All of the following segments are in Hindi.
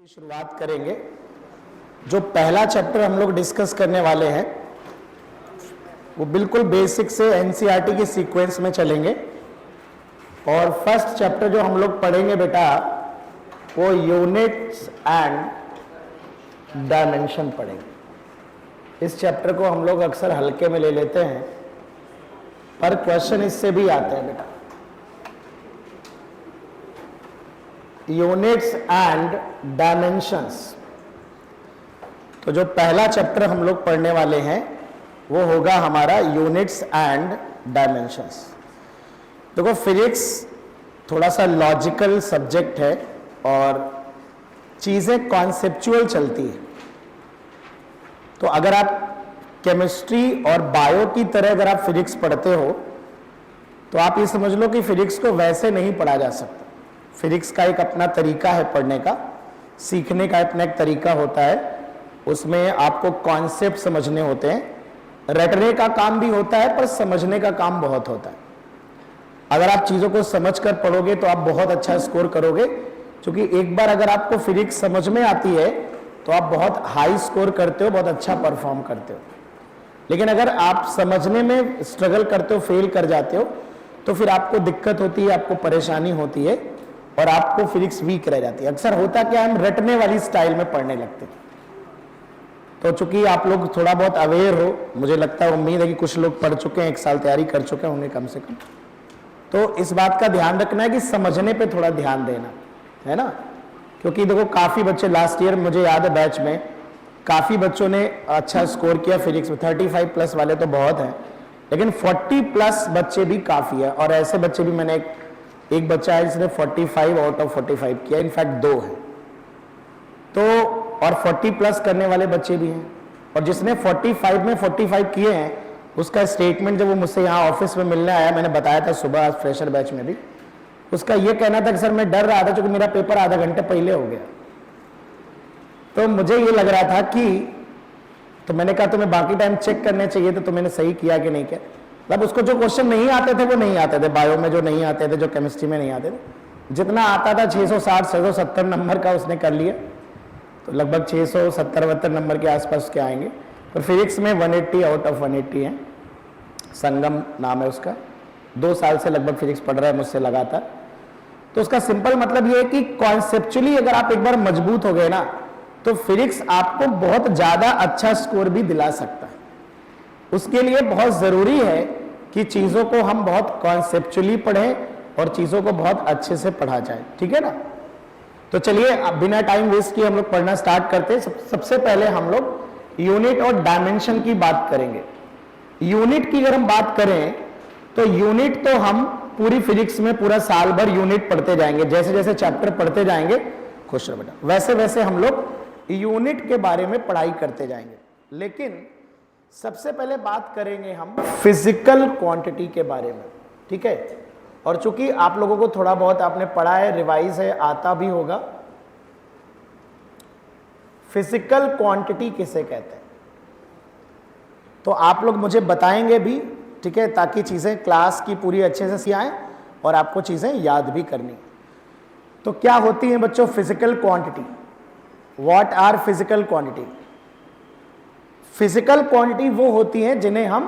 शुरुआत करेंगे। जो पहला चैप्टर हम लोग डिस्कस करने वाले हैं वो बिल्कुल बेसिक से एनसीईआरटी की सीक्वेंस में चलेंगे और फर्स्ट चैप्टर जो हम लोग पढ़ेंगे बेटा वो यूनिट्स एंड डायमेंशन पढ़ेंगे। इस चैप्टर को हम लोग अक्सर हल्के में ले लेते हैं पर क्वेश्चन इससे भी आते हैं बेटा। यूनिट्स एंड डायमेंशंस, तो जो पहला चैप्टर हम लोग पढ़ने वाले हैं वो होगा हमारा यूनिट्स एंड डायमेंशंस। देखो फिजिक्स थोड़ा सा लॉजिकल सब्जेक्ट है और चीज़ें कॉन्सेप्चुअल चलती है। तो अगर आप केमिस्ट्री और बायो की तरह अगर आप फिजिक्स पढ़ते हो तो आप ये समझ लो कि फिजिक्स को वैसे नहीं पढ़ा जा सकता। फिजिक्स का एक अपना तरीका है पढ़ने का, सीखने का अपना एक तरीका होता है। उसमें आपको कॉन्सेप्ट समझने होते हैं, रटने का काम भी होता है पर समझने का काम बहुत होता है। अगर आप चीज़ों को समझकर पढ़ोगे तो आप बहुत अच्छा स्कोर करोगे, क्योंकि एक बार अगर आपको फिजिक्स समझ में आती है तो आप बहुत हाई स्कोर करते हो, बहुत अच्छा परफॉर्म करते हो। लेकिन अगर आप समझने में स्ट्रगल करते हो, फेल कर जाते हो, तो फिर आपको दिक्कत होती है, आपको परेशानी होती है और आपको फिजिक्स वीक रह जाती है। अक्सर होता क्या, हम रटने वाली स्टाइल में पढ़ने लगते हैं। तो चूंकि आप लोग थोड़ा बहुत अवेयर हो, मुझे लगता है, उम्मीद है कि कुछ लोग पढ़ चुके हैं, 1 साल तैयारी कर चुके होंगे कम से कम, तो इस बात का ध्यान रखना है कि समझने पे थोड़ा ध्यान देना है ना। क्योंकि देखो काफ़ी बच्चे लास्ट ईयर मुझे याद है बैच में काफ़ी बच्चों ने अच्छा स्कोर किया फिजिक्स में। 35 प्लस वाले तो बहुत हैं, लेकिन 40 प्लस बच्चे भी काफ़ी है। और ऐसे बच्चे भी मैंने एक बच्चा है जिसने 45 आउट ऑफ 45 किया, इनफैक्ट 2 है। तो और 40 प्लस करने वाले बच्चे भी हैं। और जिसने 45 में 45 किए हैं उसका स्टेटमेंट जब वो मुझसे यहाँ ऑफिस में मिलने आया, मैंने बताया था सुबह आज फ्रेशर बैच में भी, उसका ये कहना था कि सर मैं डर रहा था क्योंकि मेरा पेपर आधा घंटे पहले हो गया। तो मुझे ये लग रहा था कि, तो मैंने कहा तुम्हें बाकी टाइम चेक करने चाहिए थे, तो मैंने सही किया कि नहीं किया। मतलब उसको जो क्वेश्चन नहीं आते थे वो नहीं आते थे, बायो में जो नहीं आते थे, जो केमिस्ट्री में नहीं आते थे, जितना आता था 660 670 नंबर का उसने कर लिया। तो लगभग 670-72 नंबर के आसपास के आएंगे। और फिजिक्स में 180 आउट ऑफ 180 है। संगम नाम है उसका, 2 साल से लगभग फिजिक्स पढ़ रहा है मुझसे लगातार। तो उसका सिंपल मतलब ये है कि कॉन्सेप्चुअली अगर आप एक बार मजबूत हो गए ना तो फिजिक्स आपको बहुत ज़्यादा अच्छा स्कोर भी दिला सकता है। उसके लिए बहुत ज़रूरी है कि चीज़ों को हम बहुत कॉन्सेप्चुअली पढ़ें और चीज़ों को बहुत अच्छे से पढ़ा जाए, ठीक है ना। तो चलिए बिना टाइम वेस्ट किए हम लोग पढ़ना स्टार्ट करते हैं। सबसे पहले हम लोग यूनिट और डायमेंशन की बात करेंगे। यूनिट की अगर हम बात करें तो यूनिट तो हम पूरी फिजिक्स में पूरा साल भर यूनिट पढ़ते जाएंगे, जैसे जैसे चैप्टर पढ़ते जाएंगे, खुश रहो बेटा, वैसे वैसे हम लोग यूनिट के बारे में पढ़ाई करते जाएंगे। लेकिन सबसे पहले बात करेंगे हम फिजिकल क्वांटिटी के बारे में, ठीक है। और चूंकि आप लोगों को थोड़ा बहुत आपने पढ़ा है, रिवाइज है, आता भी होगा, फिजिकल क्वांटिटी किसे कहते हैं तो आप लोग मुझे बताएंगे भी, ठीक है, ताकि चीज़ें क्लास की पूरी अच्छे से आए और आपको चीज़ें याद भी करनी। तो क्या होती हैं बच्चों physical quantity? What are physical quantity? Physical quantity वो होती हैं जिन्हें हम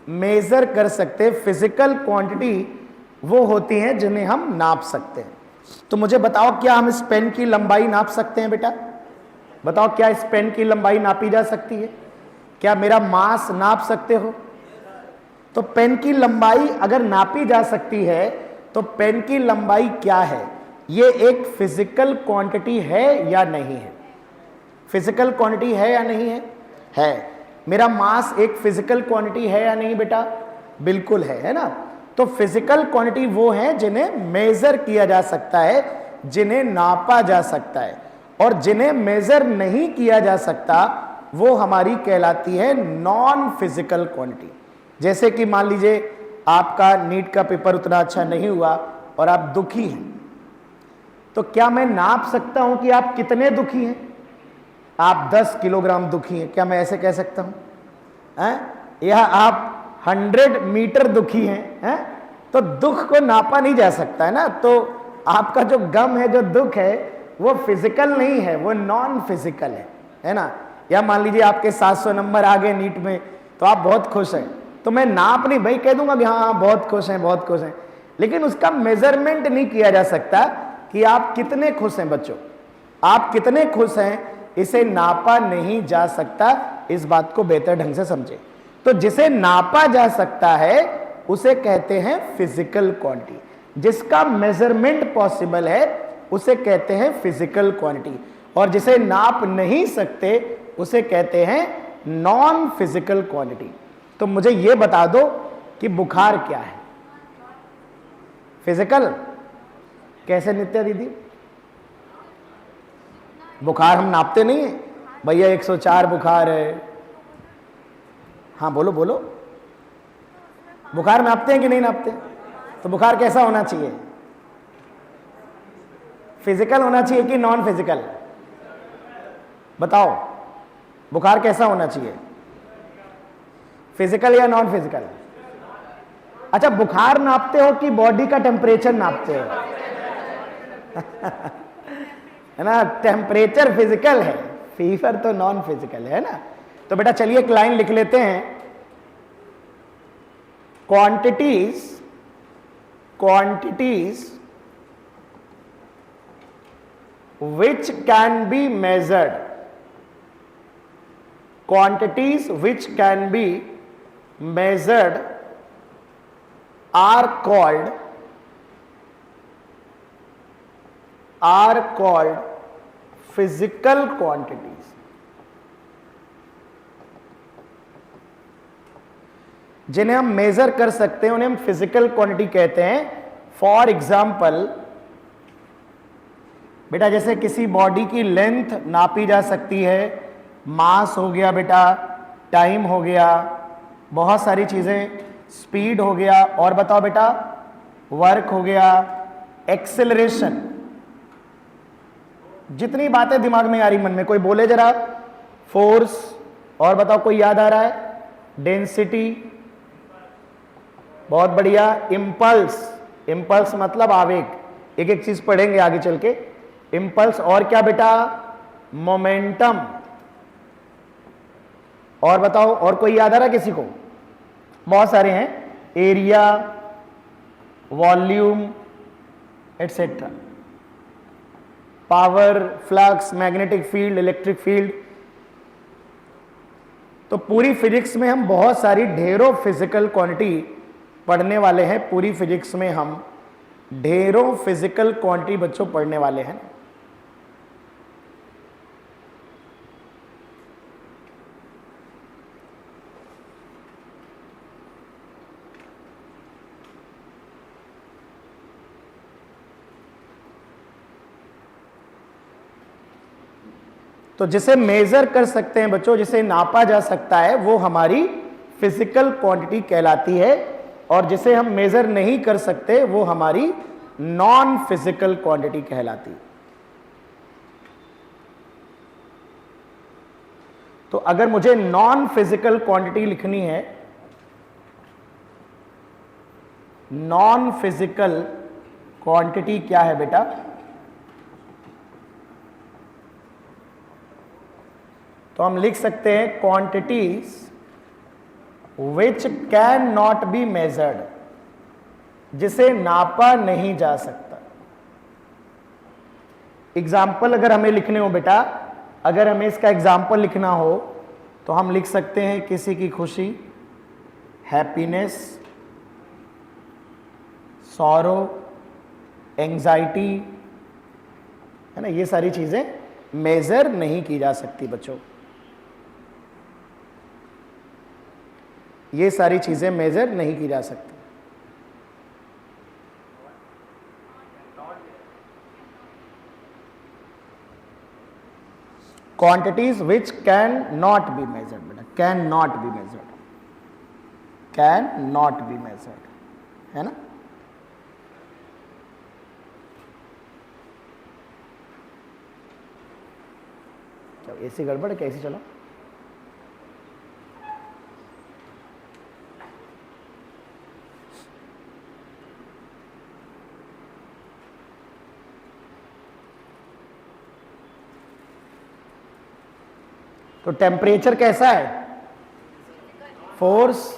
मेजर कर सकते हैं। फिजिकल क्वांटिटी वो होती हैं जिन्हें हम नाप सकते हैं। तो मुझे बताओ, क्या हम इस पेन की लंबाई नाप सकते हैं बेटा? बताओ, क्या इस पेन की लंबाई नापी जा सकती है? क्या मेरा मास नाप सकते हो? तो पेन की लंबाई अगर नापी जा सकती है तो पेन की लंबाई क्या है? ये एक फिजिकल क्वांटिटी है या नहीं है? फिजिकल क्वांटिटी है या नहीं है? है। मेरा मास एक फिजिकल क्वांटिटी है या नहीं बेटा? बिल्कुल है ना। तो फिजिकल क्वांटिटी वो है जिन्हें मेजर किया जा सकता है, जिन्हें नापा जा सकता है। और जिन्हें मेजर नहीं किया जा सकता वो हमारी कहलाती है नॉन फिजिकल क्वांटिटी। जैसे कि मान लीजिए आपका नीट का पेपर उतना अच्छा नहीं हुआ और आप दुखी हैं, तो क्या मैं नाप सकता हूं कि आप कितने दुखी हैं? आप 10 किलोग्राम दुखी हैं, क्या मैं ऐसे कह सकता हूं? या आप 100 मीटर दुखी हैं? तो दुख को नापा नहीं जा सकता है ना। तो आपका जो गम है, जो दुख है, वो फिजिकल नहीं है, वो नॉन फिजिकल है ना। या मान लीजिए आपके 700 नंबर आ गए नीट में, तो आप बहुत खुश हैं, तो मैं नाप नहीं भाई कह दूंगा कि हाँ बहुत खुश हैं, बहुत खुश हैं, लेकिन उसका मेजरमेंट नहीं किया जा सकता कि आप कितने खुश हैं। बच्चों, आप कितने खुश हैं इसे नापा नहीं जा सकता, इस बात को बेहतर ढंग से समझे। तो जिसे नापा जा सकता है उसे कहते हैं फिजिकल क्वांटिटी, जिसका मेजरमेंट पॉसिबल है उसे कहते हैं फिजिकल क्वांटिटी, और जिसे नाप नहीं सकते उसे कहते हैं नॉन फिजिकल क्वांटिटी। तो मुझे यह बता दो कि बुखार क्या है? फिजिकल? कैसे नित्या दीदी? बुखार हम नापते नहीं है भैया, 104 बुखार है। हाँ बोलो बोलो, बुखार नापते हैं कि नहीं नापते? तो बुखार कैसा होना चाहिए? फिजिकल होना चाहिए कि नॉन फिजिकल? बताओ, बुखार कैसा होना चाहिए, फिजिकल या नॉन फिजिकल? अच्छा, बुखार नापते हो कि बॉडी का टेम्परेचर नापते हो? है ना, टेम्परेचर फिजिकल है, फीवर तो नॉन फिजिकल है ना। तो बेटा चलिए एक लाइन लिख लेते हैं, quantities which can be measured, quantities which can be measured are called physical quantities। जिन्हें हम मेजर कर सकते हैं उन्हें हम फिजिकल क्वांटिटी कहते हैं। फॉर एग्जाम्पल बेटा, जैसे किसी बॉडी की लेंथ नापी जा सकती है, मास हो गया बेटा, टाइम हो गया, बहुत सारी चीजें, स्पीड हो गया, और बताओ बेटा वर्क हो गया, एक्सेलरेशन। जितनी बातें दिमाग में आ रही मन में, कोई बोले जरा। फोर्स, और बताओ कोई याद आ रहा है? डेंसिटी, बहुत बढ़िया। इंपल्स मतलब आवेग, एक एक चीज पढ़ेंगे आगे चल के। इंपल्स, और क्या बेटा? मोमेंटम, और बताओ और कोई याद आ रहा है किसी को? बहुत सारे हैं, area, volume etcetera, power, flux, magnetic field, electric field. तो पूरी फिजिक्स में हम बहुत सारी ढेरों फिजिकल क्वांटिटी पढ़ने वाले हैं। पूरी फिजिक्स में हम ढेरों फिजिकल क्वांटिटी बच्चों पढ़ने वाले हैं। तो जिसे मेजर कर सकते हैं बच्चों, जिसे नापा जा सकता है, वो हमारी फिजिकल क्वांटिटी कहलाती है, और जिसे हम मेजर नहीं कर सकते वो हमारी नॉन फिजिकल क्वांटिटी कहलाती है। तो अगर मुझे नॉन फिजिकल क्वांटिटी लिखनी है, नॉन फिजिकल क्वांटिटी क्या है बेटा? तो हम लिख सकते हैं quantities which can not be measured, जिसे नापा नहीं जा सकता। एग्जाम्पल अगर हमें लिखने हो बेटा, अगर हमें इसका एग्जाम्पल लिखना हो तो हम लिख सकते हैं किसी की खुशी, हैप्पीनेस, सॉरो, एंजाइटी, है ना। ये सारी चीजें मेजर नहीं की जा सकती बच्चों, ये सारी चीजें मेजर नहीं की जा सकती। Quantities which can not be measured बेटा, can not be measured, can not be measured, है ना। ऐसी गड़बड़ है, कैसी चलो। तो टेम्परेचर कैसा है? फोर्स,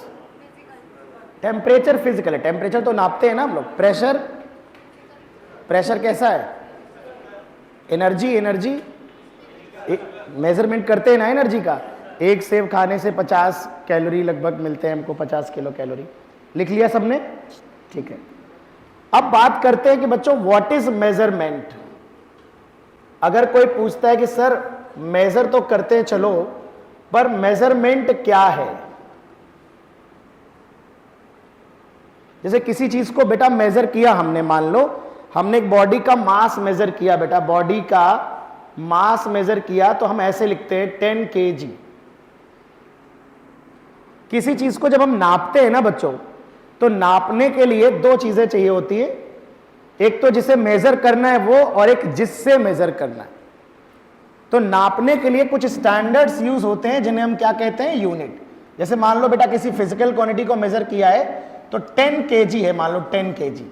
टेम्परेचर फिजिकल है, टेम्परेचर तो नापते हैं ना हम लोग। प्रेशर, प्रेशर कैसा है? एनर्जी, एनर्जी मेजरमेंट करते हैं ना एनर्जी का। एक सेब खाने से 50 कैलोरी लगभग मिलते हैं हमको, 50 किलो कैलोरी। लिख लिया सबने? ठीक है। अब बात करते हैं कि बच्चों व्हाट इज मेजरमेंट। अगर कोई पूछता है कि सर मेजर तो करते हैं चलो, पर मेजरमेंट क्या है? जैसे किसी चीज को बेटा मेजर किया हमने, मान लो हमने एक बॉडी का मास मेजर किया बेटा, बॉडी का मास मेजर किया, तो हम ऐसे लिखते हैं 10 kg। किसी चीज को जब हम नापते हैं ना बच्चों, तो नापने के लिए दो चीजें चाहिए होती है, एक तो जिसे मेजर करना है वो, और एक जिससे मेजर करना है। तो नापने के लिए कुछ स्टैंडर्ड्स यूज होते हैं जिन्हें हम क्या कहते हैं? यूनिट। जैसे मान लो बेटा किसी फिजिकल क्वांटिटी को मेजर किया है तो 10 kg है, मान लो 10 kg,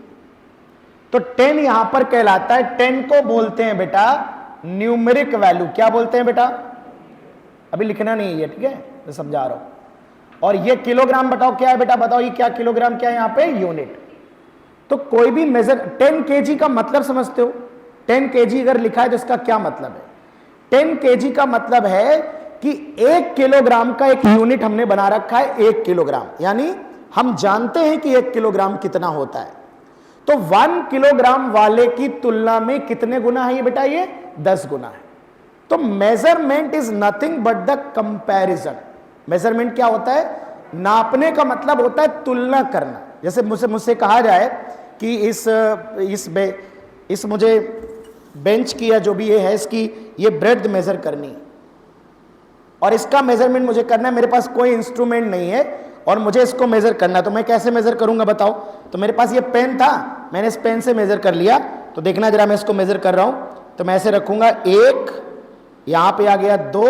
तो 10 यहां पर कहलाता है, 10 को बोलते हैं बेटा न्यूमेरिक वैल्यू। क्या बोलते हैं बेटा? अभी लिखना नहीं है, ठीक है, मैं समझा रहा हूं। और ये किलोग्राम बताओ क्या है बेटा, बताओ ये क्या किलोग्राम, क्या है यहां पे? यूनिट। तो कोई भी मेजर, 10 kg का मतलब समझते हो? 10 kg अगर लिखा है तो इसका क्या मतलब है? 10 kg का मतलब है कि 1 किलोग्राम का एक यूनिट हमने बना रखा है, 1 किलोग्राम, यानी हम जानते हैं कि 1 किलोग्राम कितना होता है। तो 1 किलोग्राम वाले की तुलना में कितने गुना है ये बेटा? ये 10 गुना है। तो measurement is nothing but the comparison. Measurement क्या होता है? नापने का मतलब होता है तुलना करना। जैसे मुझसे कहा जाए कि इस मुझे बेंच की या जो भी ये है इसकी ये ब्रेड्थ मेजर करनी है, और इसका मेजरमेंट मुझे करना है, मेरे पास कोई इंस्ट्रूमेंट नहीं है और मुझे इसको मेजर करना है, तो मैं कैसे मेजर करूंगा बताओ? तो मेरे पास ये पेन था, मैंने इस पेन से मेजर कर लिया। तो देखना जरा, मैं इसको मेजर कर रहा हूं, तो मैं ऐसे रखूंगा, 1 यहां पे आ गया, 2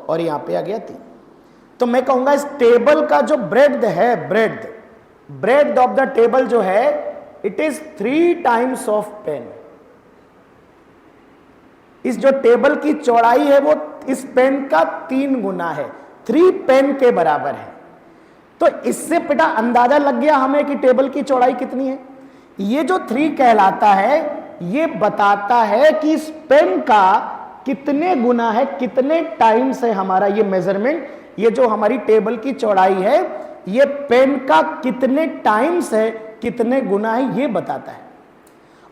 और यहां पे आ गया 3। तो मैं कहूंगा इस टेबल का जो ब्रेड्थ है, ब्रेड्थ ऑफ द टेबल जो है, it is 3 times of pen. इस जो टेबल की चौड़ाई है वो इस पेन का 3 गुना है, 3 पेन के बराबर है। तो इससे बेटा अंदाजा लग गया हमें कि टेबल की चौड़ाई कितनी है। ये जो 3 कहलाता है, ये बताता है कि इस पेन का कितने गुना है, कितने टाइम्स है हमारा ये मेजरमेंट। ये जो हमारी टेबल की चौड़ाई है, ये पेन का कितने टाइम्स है, कितने गुना है, ये बताता है।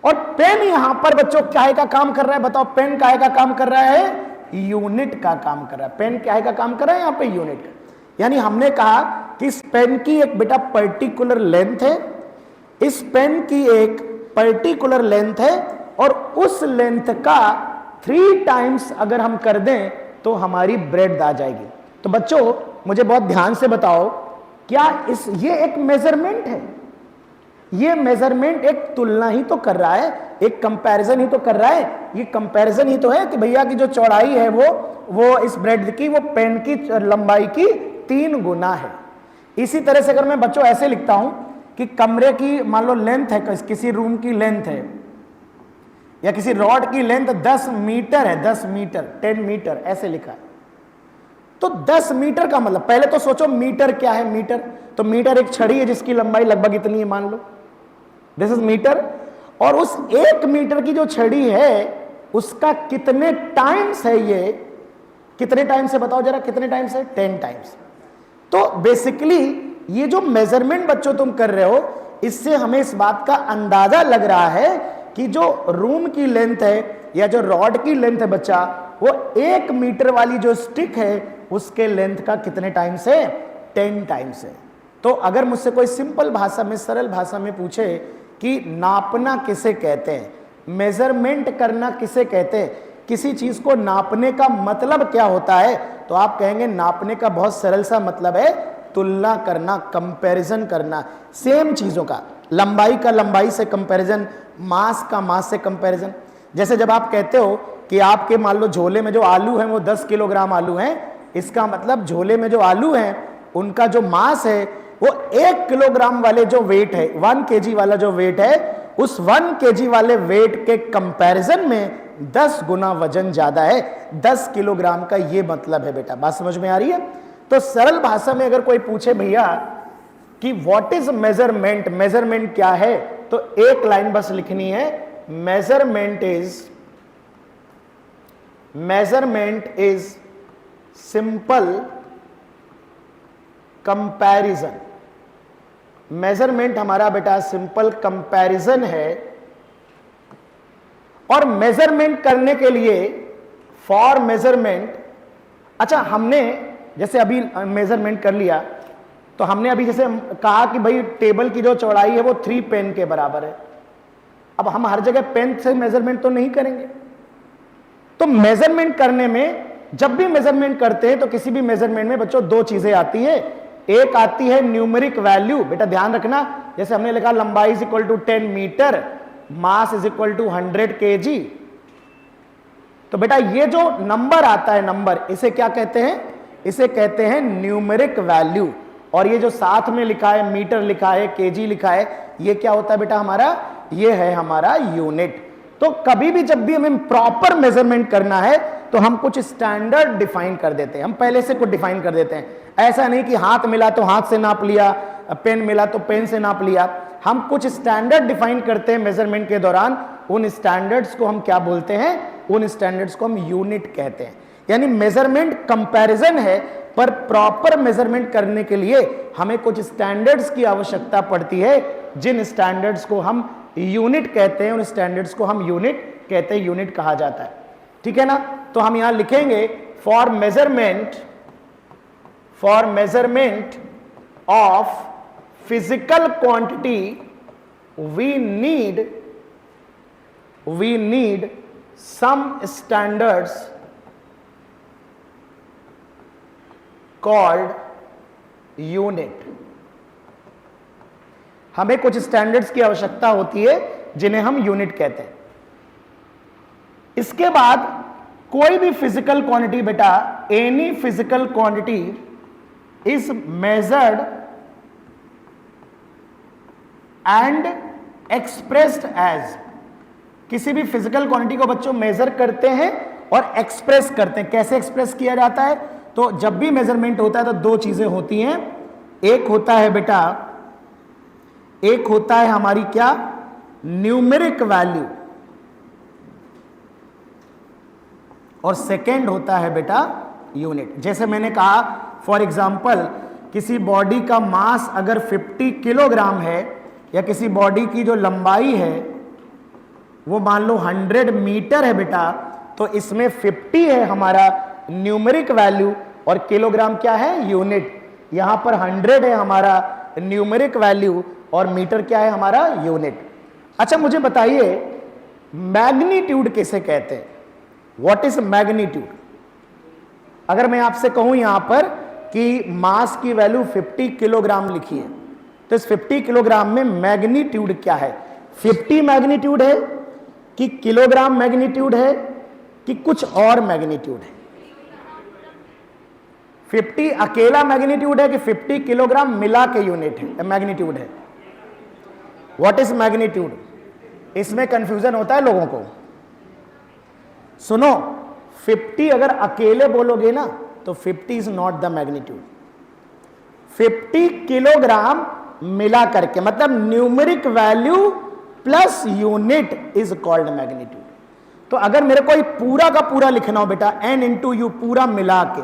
और पेन यहां पर बच्चों काहे का काम कर रहा है बताओ? पेन काहे का काम कर रहा है? यूनिट का काम कर रहा है। पेन काहे का काम कर रहा है? यहां पे यूनिट का। यानी हमने कहा कि इस पेन की एक बेटा पर्टिकुलर लेंथ है, इस पेन की एक पर्टिकुलर लेंथ है, और उस लेंथ का 3 टाइम्स अगर हम कर दें तो हमारी ब्रेड्थ आ जाएगी। तो बच्चों मुझे बहुत ध्यान से बताओ, क्या ये एक मेजरमेंट है? ये मेजरमेंट एक तुलना ही तो कर रहा है, एक कंपैरिजन ही तो कर रहा है। ये कंपैरिजन ही तो है कि भैया की जो चौड़ाई है वो इस ब्रेड्थ की, वो पेन की लंबाई की 3 गुना है। इसी तरह से अगर मैं बच्चों ऐसे लिखता हूं कि कमरे की मान लो लेंथ है, किसी रूम की लेंथ है, या किसी रॉड की लेंथ 10 मीटर है, 10 मीटर, 10 मीटर ऐसे लिखा है, तो 10 मीटर का मतलब, पहले तो सोचो मीटर क्या है। मीटर तो मीटर एक छड़ी है जिसकी लंबाई लगभग इतनी है, मान लो दिस इज मीटर। और उस 1 मीटर की जो छड़ी है उसका कितने टाइम्स है? ये कितने टाइम्स है बताओ जरा, कितने टाइम्स है? 10 टाइम्स। तो बेसिकली ये जो मेजरमेंट बच्चों तुम कर रहे हो, इससे हमें इस बात का अंदाजा लग रहा है कि जो रूम की लेंथ है या जो रॉड की लेंथ है बच्चा, वो 1 मीटर वाली जो स्टिक है उसके लेंथ का कितने टाइम्स है? 10 टाइम्स है। तो अगर मुझसे कोई सिंपल भाषा में, सरल भाषा में पूछे कि नापना किसे कहते हैं, मेजरमेंट करना किसे कहते हैं, किसी चीज को नापने का मतलब क्या होता है, तो आप कहेंगे नापने का बहुत सरल सा मतलब है तुलना करना, कंपैरिजन करना सेम चीजों का। लंबाई का लंबाई से कंपैरिजन, मास का मास से कंपैरिजन। जैसे जब आप कहते हो कि आपके मान लो झोले में जो आलू हैं वो 10 किलोग्राम आलू हैं, इसका मतलब झोले में जो आलू हैं उनका जो मास है वो 1 किलोग्राम वाले जो वेट है, 1 kg वाला जो वेट है, उस 1 kg वाले वेट के कंपैरिजन में 10 गुना वजन ज्यादा है, 10 किलोग्राम का ये मतलब है बेटा। बात समझ में आ रही है? तो सरल भाषा में अगर कोई पूछे भैया कि व्हाट इज मेजरमेंट, मेजरमेंट क्या है, तो एक लाइन बस लिखनी है, measurement is simple comparison. Measurement हमारा बेटा सिंपल कंपैरिजन है, और मेजरमेंट करने के लिए फॉर मेजरमेंट, अच्छा हमने जैसे अभी मेजरमेंट कर लिया, तो हमने अभी जैसे कहा कि भाई टेबल की जो चौड़ाई है वो 3 पेन के बराबर है। अब हम हर जगह पेन से मेजरमेंट तो नहीं करेंगे, तो मेजरमेंट करने में जब भी मेजरमेंट करते हैं तो किसी भी मेजरमेंट में बच्चों दो चीजें आती है। एक आती है न्यूमेरिक वैल्यू, बेटा ध्यान रखना, जैसे हमने लिखा लंबाई is equal to 10 metre, mass is equal to 100 kg। तो बेटा ये जो नंबर आता है, नंबर, इसे क्या कहते हैं? इसे कहते हैं न्यूमेरिक वैल्यू। और ये जो साथ में लिखा है, मीटर लिखा है, केजी लिखा है, ये क्या होता है बेटा हमारा? ये है हमारा यूनिट। तो कभी भी जब भी हमें प्रॉपर मेजरमेंट करना है तो हम कुछ स्टैंडर्ड डिफाइन कर देते हैं, हम पहले से कुछ डिफाइन कर देते हैं। ऐसा नहीं कि हाथ मिला तो हाथ से नाप लिया, पेन मिला तो पेन से नाप लिया। हम कुछ स्टैंडर्ड डिफाइन करते हैं मेजरमेंट के दौरान। उन स्टैंडर्ड्स को हम क्या बोलते हैं? उन स्टैंडर्ड्स को हम यूनिट कहते हैं। यानी मेजरमेंट कंपैरिजन है, पर प्रॉपर मेजरमेंट करने के लिए हमें कुछ स्टैंडर्ड्स की आवश्यकता पड़ती है, जिन स्टैंडर्ड्स को हम यूनिट कहते हैं। उन स्टैंडर्ड्स को हम यूनिट कहते हैं, यूनिट कहा जाता है। ठीक है ना? तो हम यहां लिखेंगे for measurement of physical quantity we need some standards called unit. हमें कुछ स्टैंडर्ड्स की आवश्यकता होती है जिन्हें हम यूनिट कहते हैं। इसके बाद कोई भी फिजिकल क्वांटिटी बेटा, any physical quantity is measured and expressed as. किसी भी फिजिकल क्वांटिटी को बच्चों मेजर करते हैं और एक्सप्रेस करते हैं। कैसे एक्सप्रेस किया जाता है? तो जब भी मेजरमेंट होता है तो दो चीजें होती हैं। एक होता है बेटा, एक होता है हमारी क्या? न्यूमेरिक वैल्यू, और सेकेंड होता है बेटा यूनिट। जैसे मैंने कहा फॉर एग्जांपल, किसी बॉडी का मास अगर 50 किलोग्राम है, या किसी बॉडी की जो लंबाई है वो मान लो 100 मीटर है बेटा, तो इसमें 50 है हमारा न्यूमेरिक वैल्यू और किलोग्राम क्या है? यूनिट। यहां पर 100 है हमारा न्यूमेरिक वैल्यू और मीटर क्या है हमारा? यूनिट। अच्छा मुझे बताइए मैग्नीट्यूड किसे कहते हैं? What is magnitude? अगर मैं आपसे कहूं यहां पर कि मास की वैल्यू 50 किलोग्राम लिखी है, तो इस 50 किलोग्राम में मैग्नीट्यूड क्या है? 50 मैग्नीट्यूड है कि किलोग्राम मैग्नीट्यूड है कि कुछ और मैग्नीट्यूड है? 50 अकेला मैग्नीट्यूड है कि 50 किलोग्राम मिला के यूनिट है, मैग्नीट्यूड है? What is magnitude? इसमें कंफ्यूजन होता है लोगों को। सुनो, 50 अगर अकेले बोलोगे ना तो 50 is not the magnitude. 50 kilogram मिला करके, मतलब numeric value plus unit is called magnitude. तो अगर मेरे को पूरा का पूरा लिखना हो बेटा, n इंटू यू, पूरा मिला के,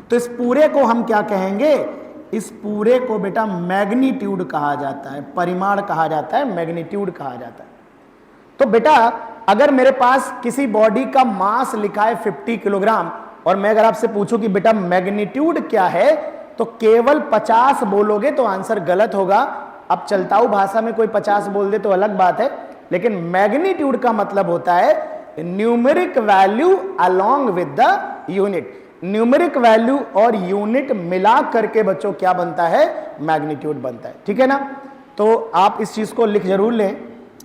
तो इस पूरे को हम क्या कहेंगे? इस पूरे को बेटा मैग्नीट्यूड कहा जाता है, परिमाण कहा जाता है, मैग्नीट्यूड कहा जाता है। तो बेटा अगर मेरे पास किसी बॉडी का मास लिखा है 50 किलोग्राम, और मैं अगर आपसे पूछूं कि बेटा मैग्नीट्यूड क्या है, तो केवल 50 बोलोगे तो आंसर गलत होगा। अब चलताऊ भाषा में कोई 50 बोल दे तो अलग बात है, लेकिन मैग्नीट्यूड का मतलब होता है numeric value along with the unit. Numeric value और यूनिट मिला करके बच्चों क्या बनता है? मैग्नीट्यूड बनता है। ठीक है ना? तो आप इस चीज को लिख जरूर लें।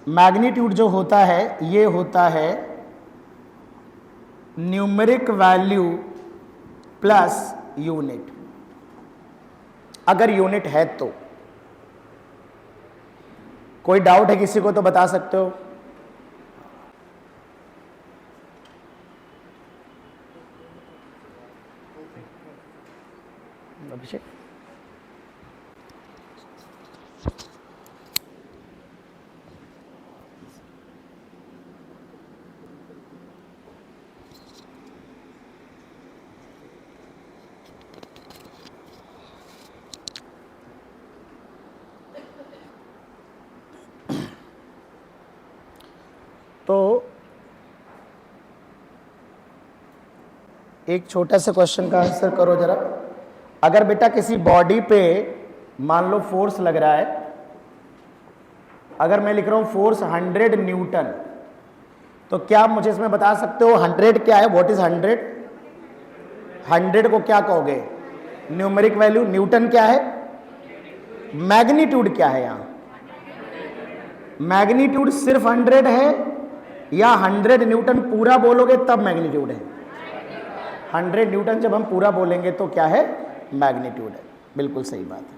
मैग्नीट्यूड जो होता है ये होता है न्यूमेरिक वैल्यू प्लस यूनिट, अगर यूनिट है तो। कोई डाउट है किसी को तो बता सकते हो। अभिषेक, तो एक छोटा सा क्वेश्चन का आंसर करो जरा। अगर बेटा किसी बॉडी पे मान लो फोर्स लग रहा है, अगर मैं लिख रहा हूं फोर्स 100 न्यूटन, तो क्या आप मुझे इसमें बता सकते हो 100 क्या है? What is 100? 100 को क्या कहोगे? Numeric value. न्यूटन क्या है? मैग्नीट्यूड क्या है? यहां मैग्नीट्यूड सिर्फ 100 है या 100 न्यूटन पूरा बोलोगे तब मैग्नीट्यूड है? 100 न्यूटन जब हम पूरा बोलेंगे तो क्या है? मैग्नीट्यूड है। बिल्कुल सही बात है।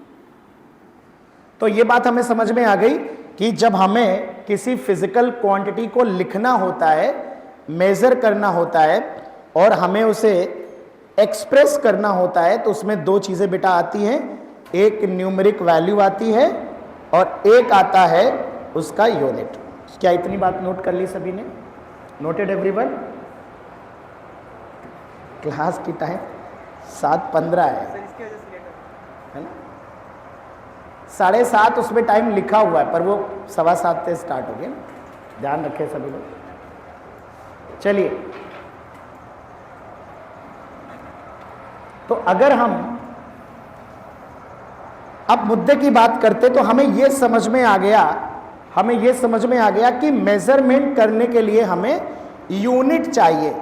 तो ये बात हमें समझ में आ गई कि जब हमें किसी फिजिकल क्वांटिटी को लिखना होता है, मेजर करना होता है और हमें उसे एक्सप्रेस करना होता है, तो उसमें दो चीजें बेटा आती हैं। एक न्यूमेरिक वैल्यू आती है और एक आता है उसका यूनिट। क्या इतनी बात नोट कर ली सभी ने? Noted everyone? क्लास की टाइम 7:15 है ना? 7:30 उसमें टाइम लिखा हुआ है, पर वो 7:15 से स्टार्ट हो गया। ध्यान रखें सभी लोग। चलिए, तो अगर हम अब मुद्दे की बात करते तो हमें यह समझ में आ गया कि मेजरमेंट करने के लिए हमें यूनिट चाहिए।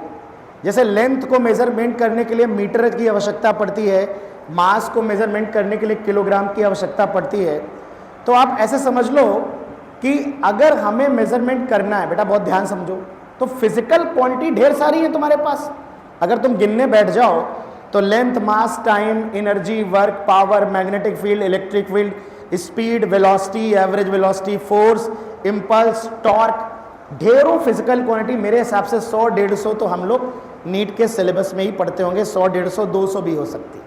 जैसे लेंथ को मेजरमेंट करने के लिए मीटर की आवश्यकता पड़ती है, मास को मेजरमेंट करने के लिए किलोग्राम की आवश्यकता पड़ती है। तो आप ऐसे समझ लो कि अगर हमें मेजरमेंट करना है, बेटा बहुत ध्यान समझो, तो फिजिकल क्वांटिटी ढेर सारी है तुम्हारे पास। अगर तुम गिनने बैठ जाओ तो length, mass, time, energy, work, power, magnetic field, electric field, speed, velocity, average velocity, force, impulse, torque, ढेरों फिजिकल क्वांटिटी। मेरे हिसाब से 100-150 तो हम लोग नीट के सिलेबस में ही पढ़ते होंगे। 100, 150, 200 भी हो सकती है।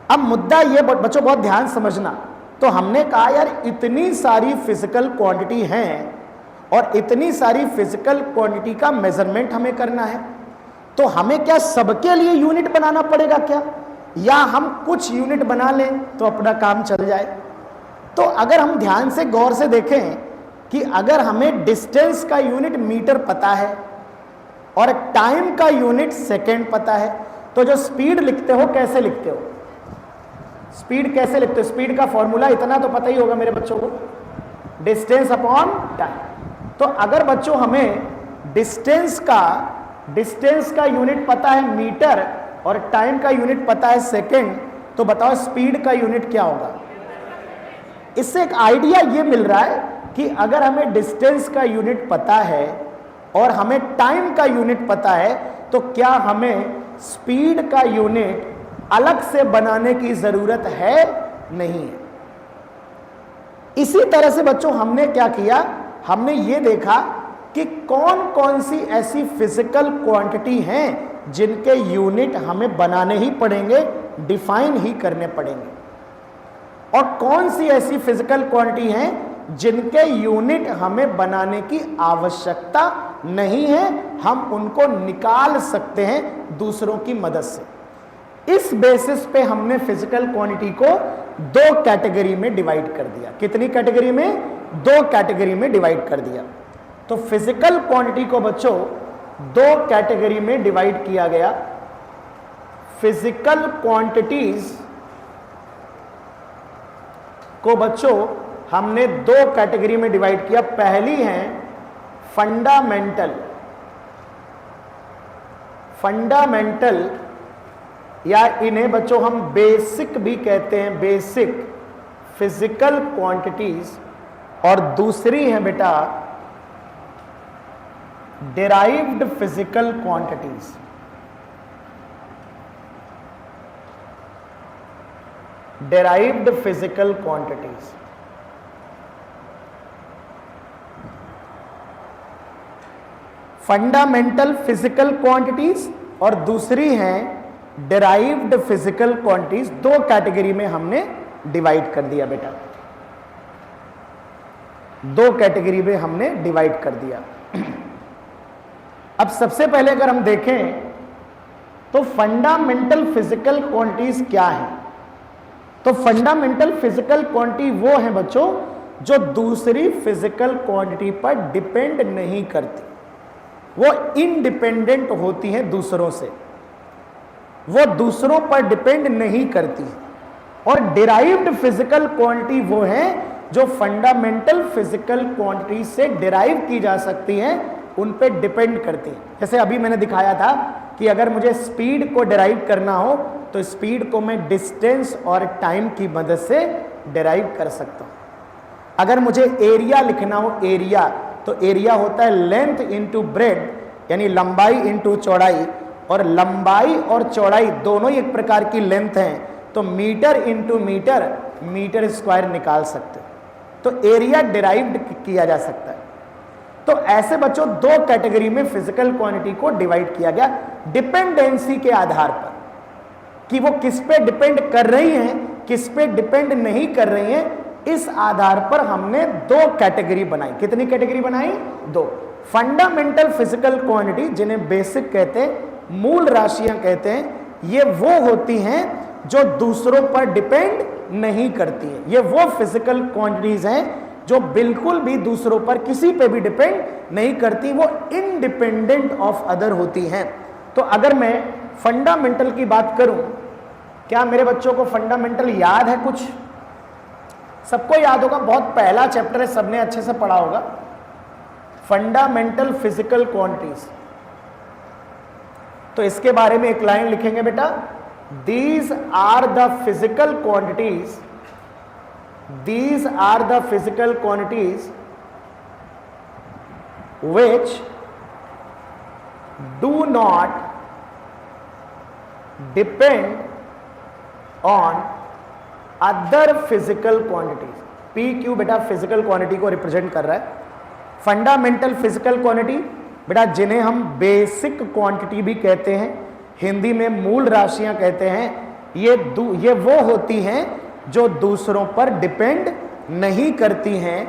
अब मुद्दा ये बच्चों बहुत ध्यान समझना, तो हमने कहा यार इतनी सारी फिजिकल क्वांटिटी हैं और इतनी सारी फिजिकल क्वांटिटी का मेजरमेंट हमें करना है, तो हमें क्या सबके लिए यूनिट बनाना पड़ेगा क्या, या हम कुछ यूनिट बना लें तो अपना काम चल जाए? तो अगर हम ध्यान से गौर से देखें कि अगर हमें डिस्टेंस का यूनिट मीटर पता है और टाइम का यूनिट सेकेंड पता है, तो जो स्पीड लिखते हो कैसे लिखते हो? स्पीड कैसे लिखते हो? स्पीड का फॉर्मूला इतना तो पता ही होगा मेरे बच्चों को, डिस्टेंस अपॉन टाइम। तो अगर बच्चों हमें डिस्टेंस का यूनिट पता है मीटर और टाइम का यूनिट पता है सेकेंड, तो बताओ स्पीड का यूनिट क्या होगा? इससे एक आइडिया ये मिल रहा है कि अगर हमें डिस्टेंस का यूनिट पता है और हमें टाइम का यूनिट पता है, तो क्या हमें स्पीड का यूनिट अलग से बनाने की जरूरत है? नहीं है। इसी तरह से बच्चों हमने क्या किया, हमने ये देखा कि कौन कौन सी ऐसी फिजिकल क्वांटिटी हैं जिनके यूनिट हमें बनाने ही पड़ेंगे, डिफाइन ही करने पड़ेंगे, और कौन सी ऐसी फिजिकल क्वांटिटी हैं जिनके यूनिट हमें बनाने की आवश्यकता नहीं है, हम उनको निकाल सकते हैं दूसरों की मदद से। इस बेसिस पे हमने फिजिकल क्वांटिटी को दो कैटेगरी में डिवाइड कर दिया। कितनी कैटेगरी में? दो कैटेगरी में डिवाइड कर दिया। तो फिजिकल क्वांटिटी को बच्चों दो कैटेगरी में डिवाइड किया गया। फिजिकल क्वांटिटीज को बच्चों हमने दो कैटेगरी में डिवाइड किया। पहली है फंडामेंटल या इन्हें बच्चों हम बेसिक भी कहते हैं, बेसिक फिजिकल क्वांटिटीज, और दूसरी है बेटा derived physical quantities. Derived physical quantities. Fundamental physical quantities और दूसरी हैं डिराइव्ड फिजिकल क्वांटिटीज, दो कैटेगरी में हमने डिवाइड कर दिया बेटा, दो कैटेगरी में हमने डिवाइड कर दिया। अब सबसे पहले अगर हम देखें तो फंडामेंटल फिजिकल क्वांटिटीज क्या है? तो फंडामेंटल फिजिकल क्वांटिटी वो है बच्चों जो दूसरी फिजिकल क्वांटिटी पर डिपेंड नहीं करती, वो इंडिपेंडेंट होती हैं दूसरों से, वो दूसरों पर डिपेंड नहीं करती। और डिराइव्ड फिजिकल क्वांटिटी वो है जो फंडामेंटल फिजिकल क्वांटिटी से डिराइव की जा सकती हैं, उन पे डिपेंड करती हैं। जैसे अभी मैंने दिखाया था कि अगर मुझे स्पीड को डिराइव करना हो तो स्पीड को मैं डिस्टेंस और टाइम की मदद से डिराइव कर सकता हूं। अगर मुझे एरिया लिखना हो, एरिया, तो एरिया होता है लेंथ इंटू ब्रेड, यानी लंबाई इंटू चौड़ाई, और लंबाई और चौड़ाई दोनों ही एक प्रकार की लेंथ हैं, तो metre into metre, metre square निकाल सकते हो। तो एरिया डिराइव्ड किया जा सकता है। तो ऐसे बच्चों दो कैटेगरी में फिजिकल क्वांटिटी को डिवाइड किया गया डिपेंडेंसी के आधार पर, कि वो किस पे डिपेंड कर रही हैं, किस पे डिपेंड नहीं कर रही हैं। इस आधार पर हमने दो कैटेगरी बनाई। कितनी कैटेगरी बनाई? दो। फंडामेंटल फिजिकल क्वांटिटी, जिन्हें बेसिक कहते हैं, मूल राशियां कहते हैं, ये वो होती हैं जो दूसरों पर डिपेंड नहीं करती है। ये वो फिजिकल क्वांटिटीज हैं जो बिल्कुल भी दूसरों पर किसी पे भी डिपेंड नहीं करती, वो इंडिपेंडेंट ऑफ अदर होती हैं। तो अगर मैं फंडामेंटल की बात करूं, क्या मेरे बच्चों को फंडामेंटल याद है? कुछ सबको याद होगा, बहुत पहला चैप्टर है, सबने अच्छे से पढ़ा होगा, फंडामेंटल फिजिकल क्वांटिटीज। तो इसके बारे में एक लाइन लिखेंगे बेटा, these are the physical quantities, these are the physical quantities which do not depend on other physical quantities। PQ बेटा फिजिकल क्वांटिटी को रिप्रेजेंट कर रहा है। फंडामेंटल फिजिकल क्वांटिटी बेटा जिन्हें हम बेसिक क्वांटिटी भी कहते हैं, हिंदी में मूल राशियां कहते हैं, ये वो होती हैं जो दूसरों पर डिपेंड नहीं करती हैं,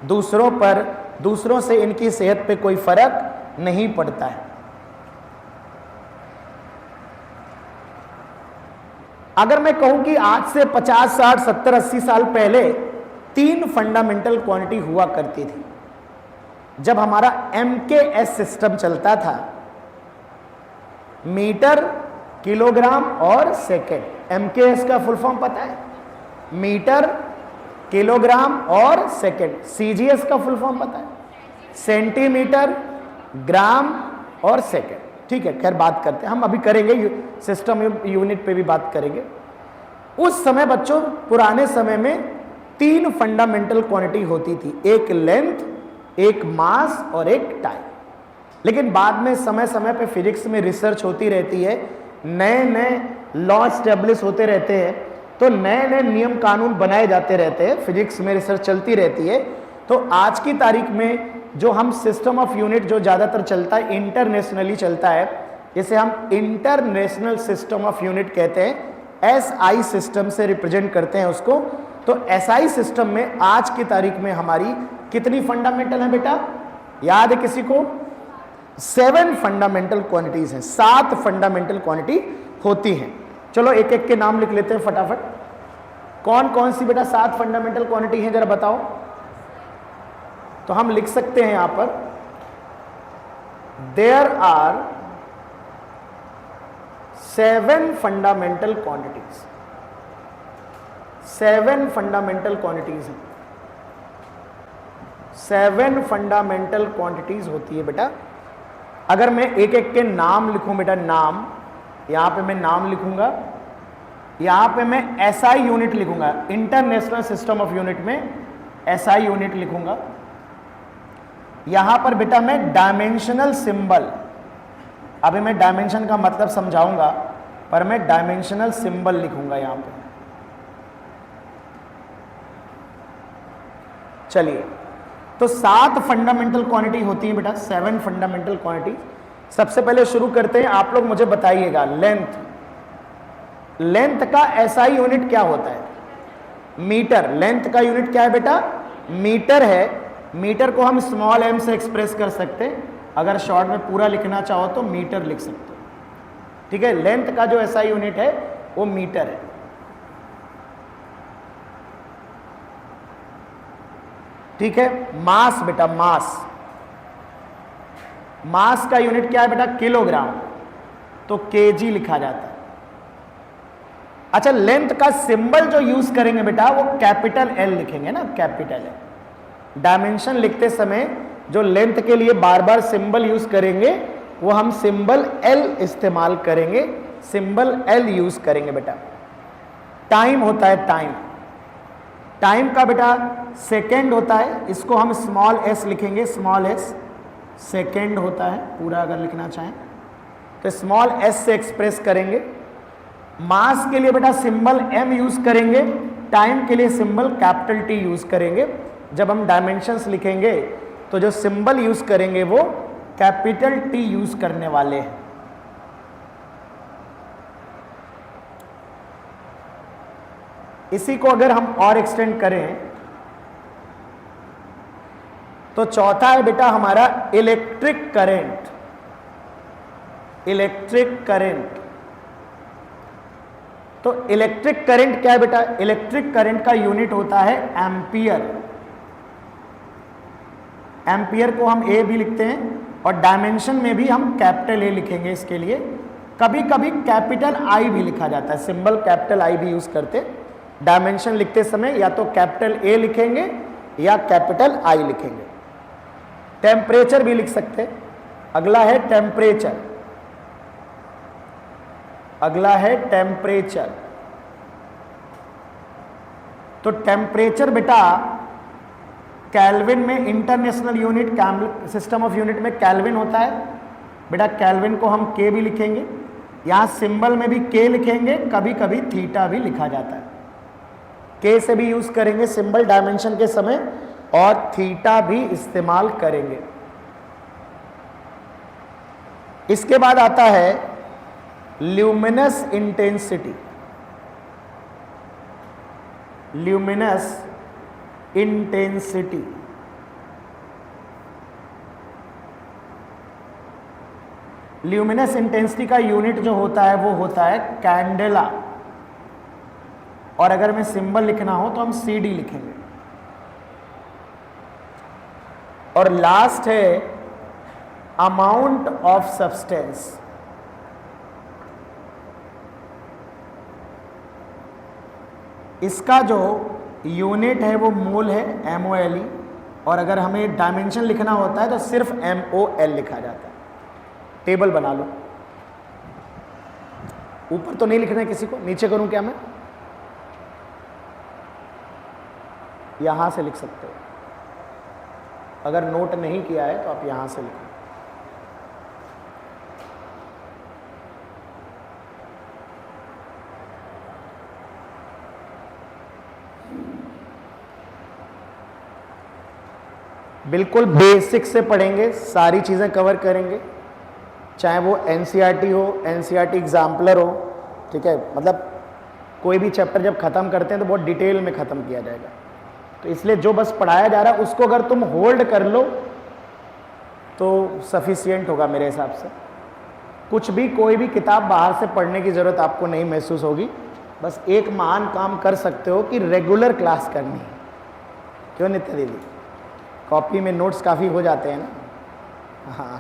दूसरों से इनकी सेहत पे कोई फर्क नहीं पड़ता है। अगर मैं कहूं कि आज से 50, 60, 70, 80 साल पहले तीन फंडामेंटल क्वांटिटी हुआ करती थी, जब हमारा MKS सिस्टम चलता था, मीटर, किलोग्राम और सेकेंड। MKS का फुल फॉर्म पता है? मीटर, किलोग्राम और सेकेंड। CGS का फुल फॉर्म पता है? सेंटीमीटर, ग्राम और सेकेंड। ठीक है, खैर बात करते हैं, हम अभी करेंगे सिस्टम यूनिट पे भी बात करेंगे। उस समय बच्चों, पुराने समय में तीन फंडामेंटल क्वांटिटी होती थी, एक लेंथ, एक मास और एक टाइम। लेकिन बाद में समय समय पे फिजिक्स में रिसर्च होती रहती है, नए नए लॉ स्टेब्लिश होते रहते हैं, तो नए नए नियम कानून बनाए जाते रहते हैं, फिजिक्स में रिसर्च चलती रहती है। तो आज की तारीख में जो हम सिस्टम ऑफ यूनिट जो ज़्यादातर चलता है, इंटरनेशनली चलता है, जिसे हम इंटरनेशनल सिस्टम ऑफ यूनिट कहते हैं, SI सिस्टम से रिप्रेजेंट करते हैं उसको। तो SI सिस्टम में आज की तारीख में हमारी कितनी फंडामेंटल है बेटा? याद है किसी को? 7 फंडामेंटल क्वांटिटीज हैं, 7 फंडामेंटल क्वांटिटी होती हैं। चलो एक एक के नाम लिख लेते हैं फटाफट। कौन कौन सी बेटा 7 फंडामेंटल क्वांटिटी हैं, जरा बताओ। तो हम लिख सकते हैं यहां पर, there are 7 fundamental quantities. 7 fundamental quantities हैं, 7 फंडामेंटल क्वांटिटीज होती है बेटा। अगर मैं एक एक के नाम लिखूं बेटा, नाम, यहां पे मैं नाम लिखूंगा, यहां पे मैं SI यूनिट लिखूंगा, इंटरनेशनल सिस्टम ऑफ यूनिट में SI यूनिट लिखूंगा। यहां पर बेटा मैं डायमेंशनल सिंबल, अभी मैं डायमेंशन का मतलब समझाऊंगा, पर मैं डायमेंशनल सिंबल लिखूंगा यहां पे। चलिए, तो 7 फंडामेंटल क्वांटिटी होती है बेटा, 7 फंडामेंटल क्वांटिटी। सबसे पहले शुरू करते हैं, आप लोग मुझे बताइएगा लेंथ। लेंथ का एसआई यूनिट क्या होता है? मीटर। लेंथ का यूनिट क्या है बेटा? मीटर है। मीटर को हम स्मॉल m से एक्सप्रेस कर सकते हैं, अगर शॉर्ट में पूरा लिखना चाहो तो मीटर लिख सकते हो, ठीक है। लेंथ का जो एसआई यूनिट है वो मीटर है। ठीक है। मास बेटा, मास, मास का यूनिट क्या है बेटा? किलोग्राम, तो केजी लिखा जाता है। अच्छा, लेंथ का सिंबल जो यूज करेंगे बेटा वो कैपिटल एल लिखेंगे ना, कैपिटल एल। डायमेंशन लिखते समय जो लेंथ के लिए बार बार सिंबल यूज करेंगे वो हम सिंबल एल इस्तेमाल करेंगे, सिंबल एल यूज करेंगे बेटा। टाइम होता है, टाइम, टाइम का बेटा सेकेंड होता है, इसको हम स्मॉल एस लिखेंगे, स्मॉल एस। सेकेंड होता है पूरा, अगर लिखना चाहें तो स्मॉल एस से एक्सप्रेस करेंगे। मास के लिए बेटा सिंबल एम यूज करेंगे, टाइम के लिए सिंबल कैपिटल टी यूज करेंगे। जब हम डायमेंशंस लिखेंगे तो जो सिंबल यूज करेंगे वो कैपिटल टी यूज करने वाले हैं। इसी को अगर हम और एक्सटेंड करें तो चौथा है बेटा हमारा इलेक्ट्रिक करंट। इलेक्ट्रिक करंट, तो इलेक्ट्रिक करंट क्या है बेटा? इलेक्ट्रिक करंट का यूनिट होता है एम्पियर। एम्पियर को हम ए भी लिखते हैं और डायमेंशन में भी हम कैपिटल ए लिखेंगे इसके लिए। कभी कभी कैपिटल आई भी लिखा जाता है, सिंबल कैपिटल आई भी यूज करते। डायमेंशन लिखते समय या तो कैपिटल ए लिखेंगे या कैपिटल आई लिखेंगे। टेम्परेचर भी लिख सकते। अगला है टेम्परेचर, अगला है टेम्परेचर। तो टेम्परेचर बेटा केल्विन में, international unit system of unit में केल्विन होता है बेटा। केल्विन को हम के भी लिखेंगे, यहां सिंबल में भी के लिखेंगे, कभी कभी थीटा भी लिखा जाता है। के से भी यूज करेंगे सिंबल डायमेंशन के समय और थीटा भी इस्तेमाल करेंगे। इसके बाद आता है luminous intensity. Luminous intensity, luminous intensity का यूनिट जो होता है वो होता है कैंडेला, और अगर मैं सिंबल लिखना हो तो हम CD लिखेंगे। और लास्ट है अमाउंट ऑफ सब्सटेंस। इसका जो यूनिट है वो मोल है, MOLE, और अगर हमें डायमेंशन लिखना होता है तो सिर्फ MOL लिखा जाता है। टेबल बना लो, ऊपर तो नहीं लिखना है किसी को, नीचे करूं क्या मैं? यहां से लिख सकते हो, अगर नोट नहीं किया है तो आप यहां से लिखो। बिल्कुल बेसिक से पढ़ेंगे, सारी चीज़ें कवर करेंगे, चाहे वो NCERT हो, NCERT एग्जाम्पलर हो, ठीक है। मतलब कोई भी चैप्टर जब ख़त्म करते हैं तो बहुत डिटेल में ख़त्म किया जाएगा। तो इसलिए जो बस पढ़ाया जा रहा है उसको अगर तुम होल्ड कर लो तो सफिशिएंट होगा मेरे हिसाब से। कुछ भी, कोई भी किताब बाहर से पढ़ने की ज़रूरत आपको नहीं महसूस होगी। बस एक महान काम कर सकते हो कि रेगुलर क्लास करनी है। क्यों नित्या दीदी? कॉपी में नोट्स काफ़ी हो जाते हैं ना। हाँ,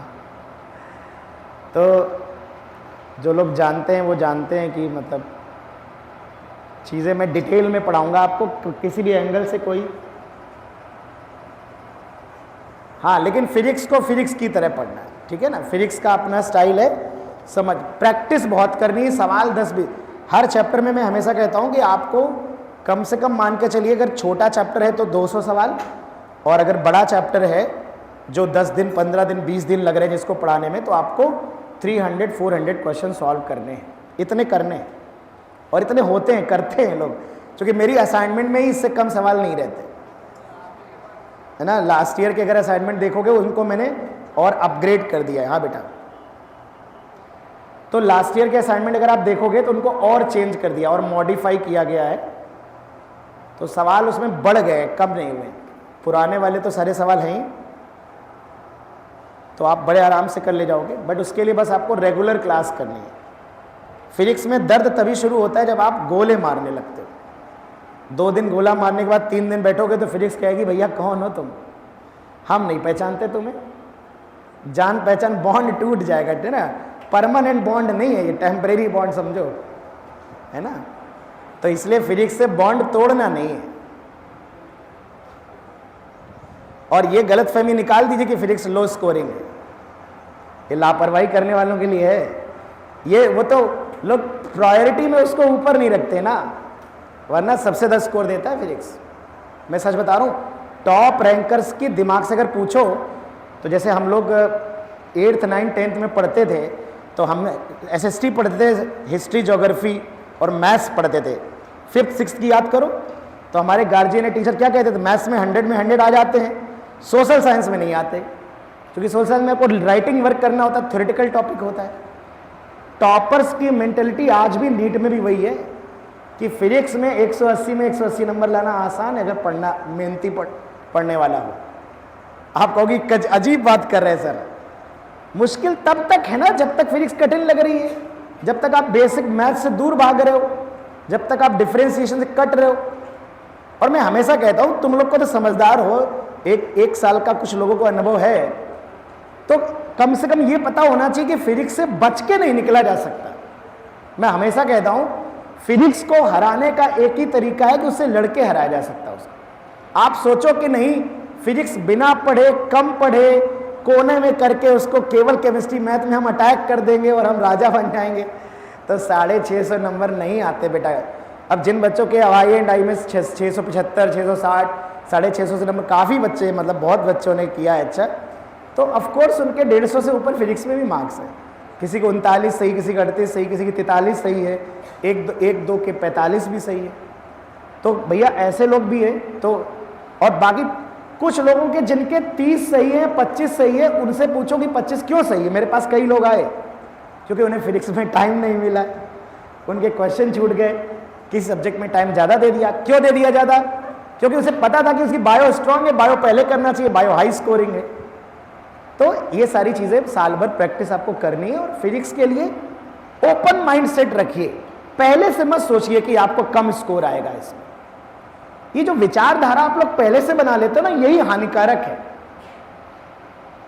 तो जो लोग जानते हैं वो जानते हैं कि मतलब चीज़ें मैं डिटेल में पढ़ाऊंगा आपको, किसी भी एंगल से कोई। हाँ, लेकिन फिजिक्स को फिजिक्स की तरह पढ़ना है, ठीक है ना। फिजिक्स का अपना स्टाइल है, समझ, प्रैक्टिस बहुत करनी है। सवाल 10-20 हर चैप्टर में। मैं हमेशा कहता हूँ कि आपको कम से कम मान के चलिए, अगर छोटा चैप्टर है तो 200 सवाल, और अगर बड़ा चैप्टर है जो 10 दिन, 15 दिन, 20 दिन लग रहे हैं जिसको पढ़ाने में, तो आपको 300-400 क्वेश्चन सॉल्व करने हैं। इतने करने हैं, और इतने होते हैं, करते हैं लोग, क्योंकि मेरी असाइनमेंट में ही इससे कम सवाल नहीं रहते, है ना। लास्ट ईयर के अगर असाइनमेंट देखोगे उनको मैंने और अपग्रेड कर दिया है। हाँ बेटा, तो लास्ट ईयर के असाइनमेंट अगर आप देखोगे तो उनको और चेंज कर दिया और मॉडिफाई किया गया है, तो सवाल उसमें बढ़ गए, कम नहीं हुए। पुराने वाले तो सारे सवाल हैं ही, तो आप बड़े आराम से कर ले जाओगे, बट उसके लिए बस आपको रेगुलर क्लास करनी है। फिजिक्स में दर्द तभी शुरू होता है जब आप गोले मारने लगते हो। 2 दिन गोला मारने के बाद 3 दिन बैठोगे तो फिजिक्स कहेगी भैया कौन हो तुम, हम नहीं पहचानते तुम्हें। जान पहचान बॉन्ड टूट जाएगा, है ना। परमानेंट बॉन्ड नहीं है ये, टेम्परेरी बॉन्ड समझो, है ना। तो इसलिए फिजिक्स से बॉन्ड तोड़ना नहीं है। और ये गलतफहमी निकाल दीजिए कि फिजिक्स लो स्कोरिंग है, ये लापरवाही करने वालों के लिए है। ये वो तो लोग प्रायोरिटी में उसको ऊपर नहीं रखते ना, वरना सबसे 10 स्कोर देता है फिजिक्स। मैं सच बता रहा हूँ, टॉप रैंकर्स की दिमाग से अगर पूछो तो जैसे हम लोग 8th 9th 10th में पढ़ते थे तो हम SST पढ़ते थे, हिस्ट्री ज्योग्राफी और मैथ्स पढ़ते थे। 5th 6th की याद करो तो हमारे गार्जियन टीचर क्या कहते थे, मैथ्स में 100 में 100 आ जाते हैं, सोशल साइंस में नहीं आते, क्योंकि सोशल साइंस में आपको राइटिंग वर्क करना होता है, थ्योरेटिकल टॉपिक होता है। टॉपर्स की मेंटेलिटी आज भी नीट में भी वही है कि फिजिक्स में 180 में 180 नंबर लाना आसान है अगर पढ़ना मेहनती पढ़ने वाला हो। आप कहोगी अजीब बात कर रहे हैं सर, मुश्किल तब तक है ना जब तक फिजिक्स कठिन लग रही है, जब तक आप बेसिक मैथ से दूर भाग रहे हो, जब तक आप डिफरेंशिएशन से कट रहे हो। और मैं हमेशा कहता हूं तुम लोग को तो समझदार हो, एक साल का कुछ लोगों को अनुभव है, तो कम से कम ये पता होना चाहिए कि फिजिक्स से बच के नहीं निकला जा सकता। मैं हमेशा कहता हूं फिजिक्स को हराने का एक ही तरीका है कि उससे लड़के हराया जा सकता है उसको। आप सोचो कि नहीं फिजिक्स बिना पढ़े, कम पढ़े, कोने में करके उसको केवल केमिस्ट्री मैथ में हम अटैक कर देंगे और हम राजा बन जाएंगे, तो 650 नंबर नहीं आते बेटा। अब जिन बच्चों के IIM में 675, 660, 650 से नंबर, काफ़ी बच्चे, मतलब बहुत बच्चों ने किया है अच्छा, तो ऑफकोर्स उनके 150 से ऊपर फिजिक्स में भी मार्क्स है। किसी को 39 सही, किसी का 38 सही, किसी की 43 सही है, एक दो के 45 भी सही है। तो भैया ऐसे लोग भी हैं। तो और बाकी कुछ लोगों के जिनके 30 सही है, 25 सही है, उनसे पूछो कि 25 क्यों सही है। मेरे पास कई लोग आए क्योंकि उन्हें फिजिक्स में टाइम नहीं मिला, उनके क्वेश्चन छूट गए, किसी सब्जेक्ट में टाइम ज़्यादा दे दिया। क्यों दे दिया ज़्यादा? क्योंकि उसे पता था कि उसकी बायो स्ट्रांग है, बायो पहले करना चाहिए, बायो हाई स्कोरिंग है। तो ये सारी चीज़ें साल भर प्रैक्टिस आपको करनी है। और फिजिक्स के लिए ओपन माइंड सेट रखिए, पहले से मत सोचिए कि आपको कम स्कोर आएगा इसमें। ये जो विचारधारा आप लोग पहले से बना लेते हो ना, यही हानिकारक है।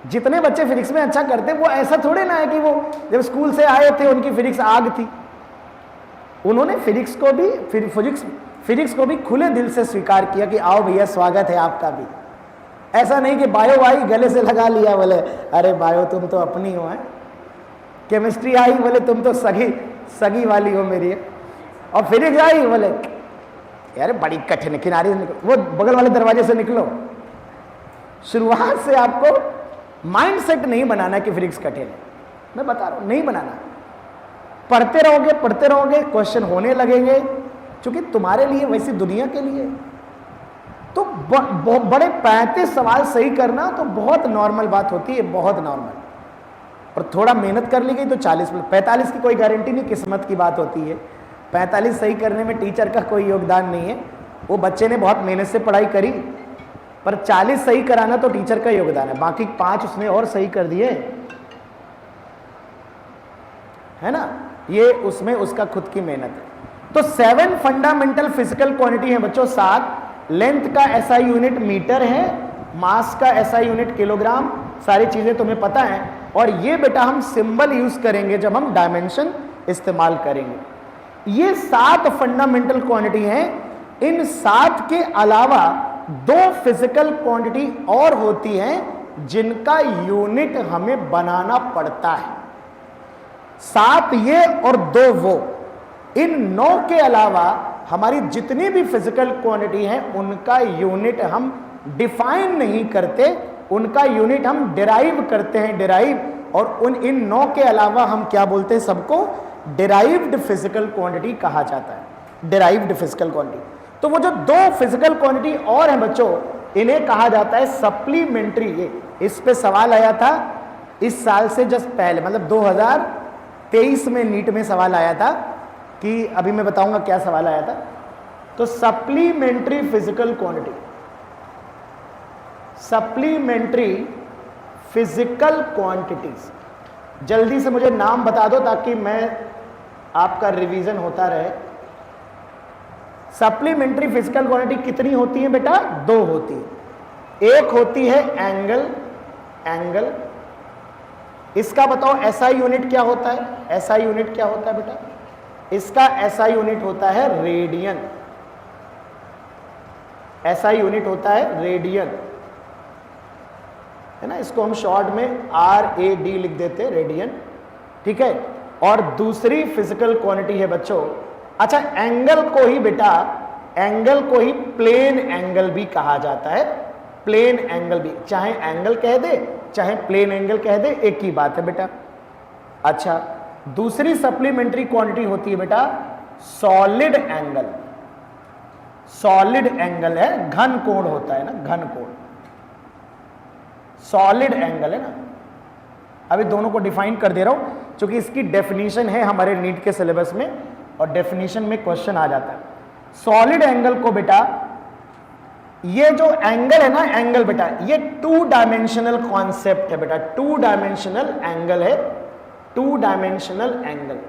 जितने बच्चे फिजिक्स में अच्छा करते वो ऐसा थोड़े ना है कि वो जब स्कूल से आए थे उनकी फिजिक्स आग थी। उन्होंने फिजिक्स को भी खुले दिल से स्वीकार किया कि आओ भैया स्वागत है आपका भी। ऐसा नहीं कि बायो आई गले से लगा लिया, बोले अरे बायो तुम तो अपनी हो, है केमिस्ट्री आई बोले तुम तो सगी वाली हो मेरी, और फिजिक्स आई बोले यार बड़ी कठिन है, किनारे से निकलो, वो बगल वाले दरवाजे से निकलो। शुरुआत से आपको माइंड सेट नहीं बनाना कि फिजिक्स कठिन है, मैं बता रहा हूं, नहीं बनाना। पढ़ते रहोगे क्वेश्चन होने लगेंगे, क्योंकि तुम्हारे लिए वैसी दुनिया के लिए तो बड़े 35 सवाल सही करना तो बहुत नॉर्मल बात होती है, बहुत नॉर्मल। और थोड़ा मेहनत कर ली गई तो 40, 45 की कोई गारंटी नहीं, किस्मत की बात होती है। 45 सही करने में टीचर का कोई योगदान नहीं है, वो बच्चे ने बहुत मेहनत से पढ़ाई करी, पर 40 सही कराना तो टीचर का योगदान है, बाकी 5 उसने और सही कर दिए, है ना, ये उसमें उसका खुद की मेहनत है। तो 7 फंडामेंटल फिजिकल क्वांटिटी है बच्चों, 7। लेंथ का SI यूनिट मीटर है, मास का SI यूनिट किलोग्राम, सारी चीजें तुम्हें पता है। और ये बेटा हम सिंबल यूज करेंगे जब हम डायमेंशन इस्तेमाल करेंगे। ये 7 फंडामेंटल क्वांटिटी हैं। इन 7 के अलावा 2 फिजिकल क्वांटिटी और होती हैं जिनका यूनिट हमें बनाना पड़ता है। 7 ये और 2 वो। इन 9 के अलावा हमारी जितनी भी फिजिकल क्वांटिटी हैं उनका यूनिट हम डिफाइन नहीं करते, उनका यूनिट हम डिराइव करते हैं, डिराइव। और इन 9 के अलावा हम क्या बोलते हैं, सबको डिराइव्ड फिजिकल क्वांटिटी कहा जाता है, डिराइव्ड फिजिकल क्वांटिटी। तो वो जो 2 फिजिकल क्वांटिटी और हैं बच्चों, इन्हें कहा जाता है सप्लीमेंट्री। ये इस पे सवाल आया था इस साल से जस्ट पहले, मतलब 23 में नीट में सवाल आया था कि अभी मैं बताऊंगा क्या सवाल आया था। तो supplementary physical quantity, supplementary physical quantities, जल्दी से मुझे नाम बता दो ताकि मैं आपका रिवीजन होता रहे। सप्लीमेंट्री फिजिकल क्वांटिटी कितनी होती है बेटा? 2 होती है। एक होती है एंगल, एंगल, इसका बताओ एसआई यूनिट क्या होता है? एसआई यूनिट क्या होता है बेटा? इसका एसआई यूनिट होता है रेडियन, एसआई यूनिट होता है रेडियन, है ना। इसको हम शॉर्ट में RAD लिख देते हैं, रेडियन, ठीक है। और दूसरी फिजिकल क्वांटिटी है बच्चों, अच्छा एंगल को ही बेटा, एंगल को ही प्लेन एंगल भी कहा जाता है, प्लेन एंगल भी, चाहे एंगल कह दे चाहे प्लेन एंगल कह दे, एक ही बात है बेटा। अच्छा दूसरी सप्लीमेंट्री क्वांटिटी होती है बेटा सॉलिड एंगल, सॉलिड एंगल है, घन कोण होता है ना, घन कोण, सॉलिड एंगल है ना। अभी दोनों को डिफाइन कर दे रहा हूं क्योंकि इसकी डेफिनेशन है हमारे नीट के सिलेबस में और डेफिनेशन में क्वेश्चन आ जाता है। सॉलिड एंगल को बेटा, ये जो एंगल है ना, एंगल बेटा ये 2 डायमेंशनल कॉन्सेप्ट है बेटा, 2 डायमेंशनल एंगल है, 2 डायमेंशनल एंगल।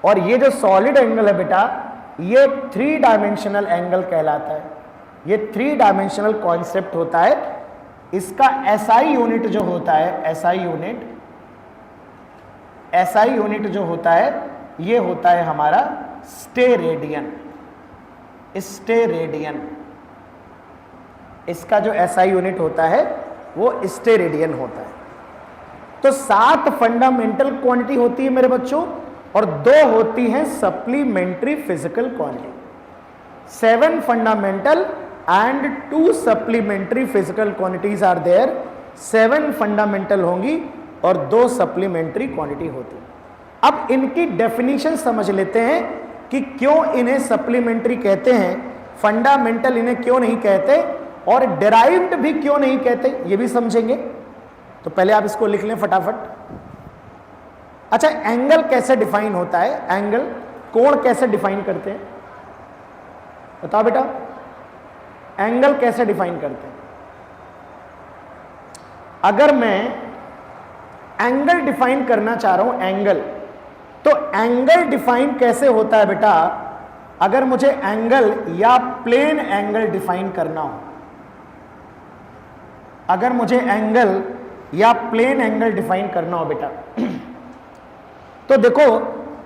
और ये जो सॉलिड एंगल है बेटा ये 3 डायमेंशनल एंगल कहलाता है, ये 3 डायमेंशनल कॉन्सेप्ट होता है। इसका एसआई यूनिट जो होता है, एसआई यूनिट, एसआई यूनिट जो होता है ये होता है हमारा स्टेरेडियन, स्टेरेडियन, इसका जो एसआई यूनिट होता है वो स्टेरेडियन होता है। तो 7 फंडामेंटल क्वांटिटी होती है मेरे बच्चों और 2 होती हैं supplementary physical quantity. 7 fundamental and 2 supplementary physical quantities are there, 7 fundamental होंगी और 2 सप्लीमेंट्री क्वांटिटी होती। अब इनकी डेफिनेशन समझ लेते हैं कि क्यों इन्हें सप्लीमेंट्री कहते हैं, फंडामेंटल इन्हें क्यों नहीं कहते और डेराइव्ड भी क्यों नहीं कहते, ये भी समझेंगे। तो पहले आप इसको लिख लें फटाफट। अच्छा एंगल कैसे डिफाइन होता है, एंगल, कोण कैसे डिफाइन करते हैं बताओ बेटा, एंगल कैसे डिफाइन करते हैं? अगर मैं एंगल डिफाइन करना चाह रहा हूं, एंगल, तो एंगल डिफाइन कैसे होता है बेटा? अगर मुझे एंगल या प्लेन एंगल डिफाइन करना हो, अगर मुझे एंगल या प्लेन एंगल डिफाइन करना हो बेटा, तो देखो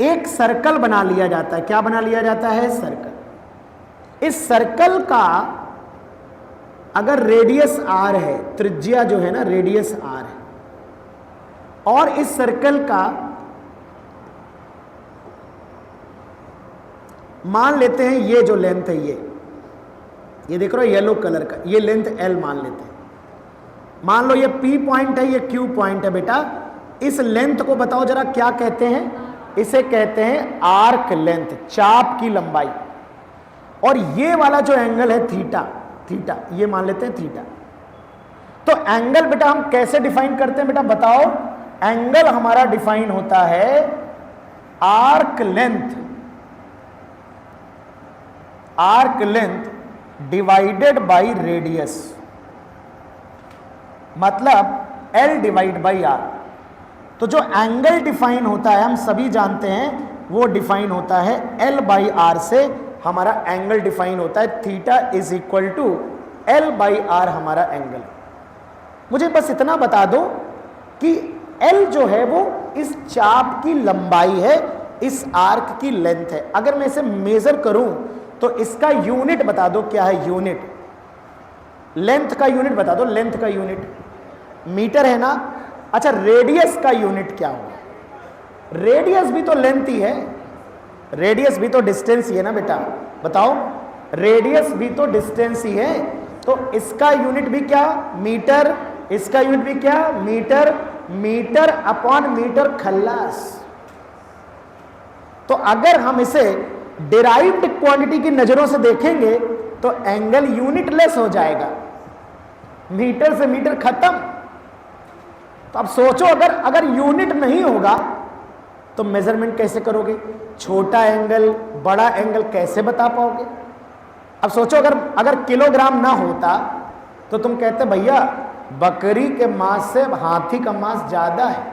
एक सर्कल बना लिया जाता है। क्या बना लिया जाता है? सर्कल। इस सर्कल का अगर रेडियस r है, त्रिज्या जो है ना रेडियस r है, और इस सर्कल का मान लेते हैं ये जो लेंथ है, ये देख रहे हो येलो कलर का, ये लेंथ l मान लेते हैं। मान लो ये p पॉइंट है, ये q पॉइंट है बेटा। इस लेंथ को बताओ जरा क्या कहते हैं? इसे कहते हैं आर्क लेंथ, चाप की लंबाई। और ये वाला जो एंगल है थीटा, थीटा ये मान लेते हैं थीटा। तो एंगल बेटा हम कैसे डिफाइन करते हैं बेटा बताओ? एंगल हमारा डिफाइन होता है arc length, arc length divided by radius, मतलब L डिवाइड बाई R। तो जो एंगल डिफाइन होता है हम सभी जानते हैं वो डिफाइन होता है L बाई R से। हमारा एंगल डिफाइन होता है theta is equal to L by R हमारा एंगल। मुझे बस इतना बता दो कि L जो है वो इस चाप की लंबाई है, इस आर्क की लेंथ है। अगर मैं इसे मेजर करूं तो इसका यूनिट बता दो क्या है? यूनिट, लेंथ का यूनिट बता दो, लेंथ का यूनिट मीटर है ना। अच्छा रेडियस का यूनिट क्या होगा? रेडियस भी तो लेंथ ही है, रेडियस भी तो डिस्टेंस ही है ना बेटा, बताओ। रेडियस भी तो डिस्टेंस ही है, तो इसका यूनिट भी क्या? मीटर। इसका यूनिट भी क्या? मीटर। मीटर अपॉन मीटर खल्लास। तो अगर हम इसे डिराइव्ड क्वांटिटी की नजरों से देखेंगे तो एंगल यूनिटलेस हो जाएगा, मीटर से मीटर खत्म। तो अब सोचो अगर यूनिट नहीं होगा तो मेजरमेंट कैसे करोगे? छोटा एंगल बड़ा एंगल कैसे बता पाओगे? अब सोचो, अगर किलोग्राम ना होता तो तुम कहते भैया बकरी के मांस से हाथी का मांस ज्यादा है,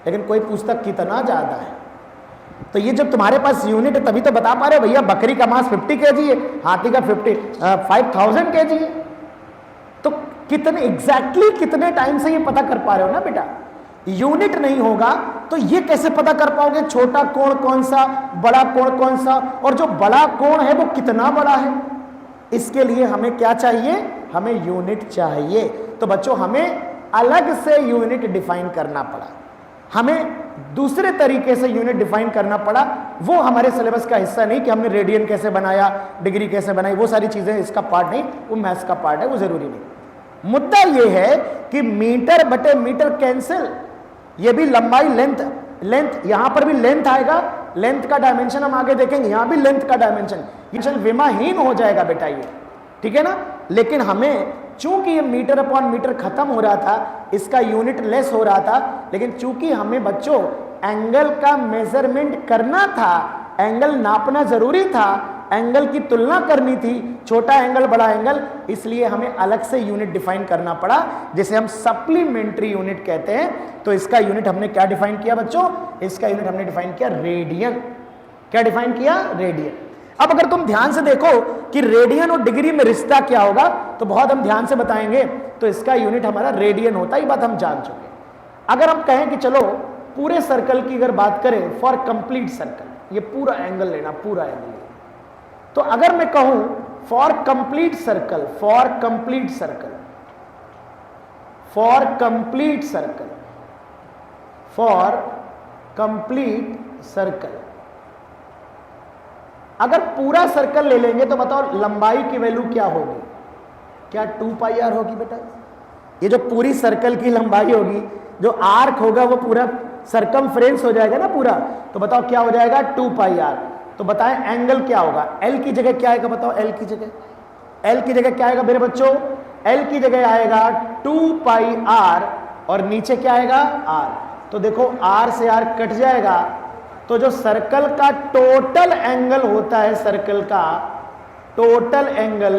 लेकिन कोई पूछता कितना ज्यादा है। तो ये जब तुम्हारे पास यूनिट है तभी तो बता पा रहे हो भैया बकरी का मांस 50 kg है, हाथी का 5000 kg है। तो कितने एग्जैक्टली कितने टाइम से ये पता कर पा रहे हो ना बेटा। यूनिट नहीं होगा तो ये कैसे पता कर पाओगे छोटा कोण कौन सा, बड़ा कोण कौन सा, और जो बड़ा कोण है वो कितना बड़ा है। इसके लिए हमें क्या चाहिए? हमें यूनिट चाहिए। तो बच्चों हमें अलग से यूनिट डिफाइन करना पड़ा, हमें दूसरे तरीके से यूनिट डिफाइन करना पड़ा। वो हमारे सिलेबस का हिस्सा नहीं कि हमने रेडियन कैसे बनाया, डिग्री कैसे बनाई, वो सारी चीजें इसका पार्ट नहीं, वो मैथ्स का पार्ट है, वो जरूरी नहीं। मुद्दा ये है कि मीटर बटे मीटर कैंसिल, ये भी लंबाई लेंथ यहां पर भी लेंथ आएगा, लेंथ का डायमेंशन हम आगे देखेंगे, यहां भी लेंथ का डायमेंशन विमाहीन हो जाएगा बेटा ये, ठीक है ना। लेकिन हमें चूंकि ये मीटर अपॉन मीटर खत्म हो रहा था, इसका यूनिट लेस हो रहा था, लेकिन चूंकि हमें बच्चों एंगल का मेजरमेंट करना था, एंगल नापना जरूरी था, एंगल की तुलना करनी थी, छोटा एंगल बड़ा एंगल, इसलिए हमें अलग से यूनिट डिफाइन करना पड़ा, जिसे हम सप्लीमेंट्री यूनिट कहते हैं। तो इसका यूनिट हमने क्या डिफाइन किया बच्चों? इसका यूनिट हमने डिफाइन किया रेडियन। क्या डिफाइन किया? रेडियन। अब अगर तुम ध्यान से देखो कि रेडियन और डिग्री में रिश्ता क्या होगा, तो बहुत हम ध्यान से बताएंगे। तो इसका यूनिट हमारा रेडियन होता है, ये बात हम जान चुके। अगर हम कहें कि चलो पूरे सर्कल की अगर बात करें, फॉर कंप्लीट सर्कल, ये पूरा एंगल लेना, पूरा एंगल लेना, तो अगर मैं कहूं for complete circle, for complete circle, for complete circle, for complete circle, अगर पूरा सर्कल ले लेंगे तो बताओ लंबाई की वैल्यू क्या होगी? क्या 2πr होगी बेटा? ये जो पूरी सर्कल की लंबाई होगी, जो आर्क होगा वो पूरा सरकमफ्रेंस हो जाएगा ना पूरा, तो बताओ क्या हो जाएगा? 2πr। तो बताएं एंगल क्या होगा? एल की जगह क्या आएगा बताओ? एल की जगह क्या आएगा मेरे बच्चों? एल की जगह आएगा 2πr और नीचे क्या आएगा? r। तो देखो r से r कट जाएगा, तो जो सर्कल का टोटल एंगल होता है, सर्कल का टोटल एंगल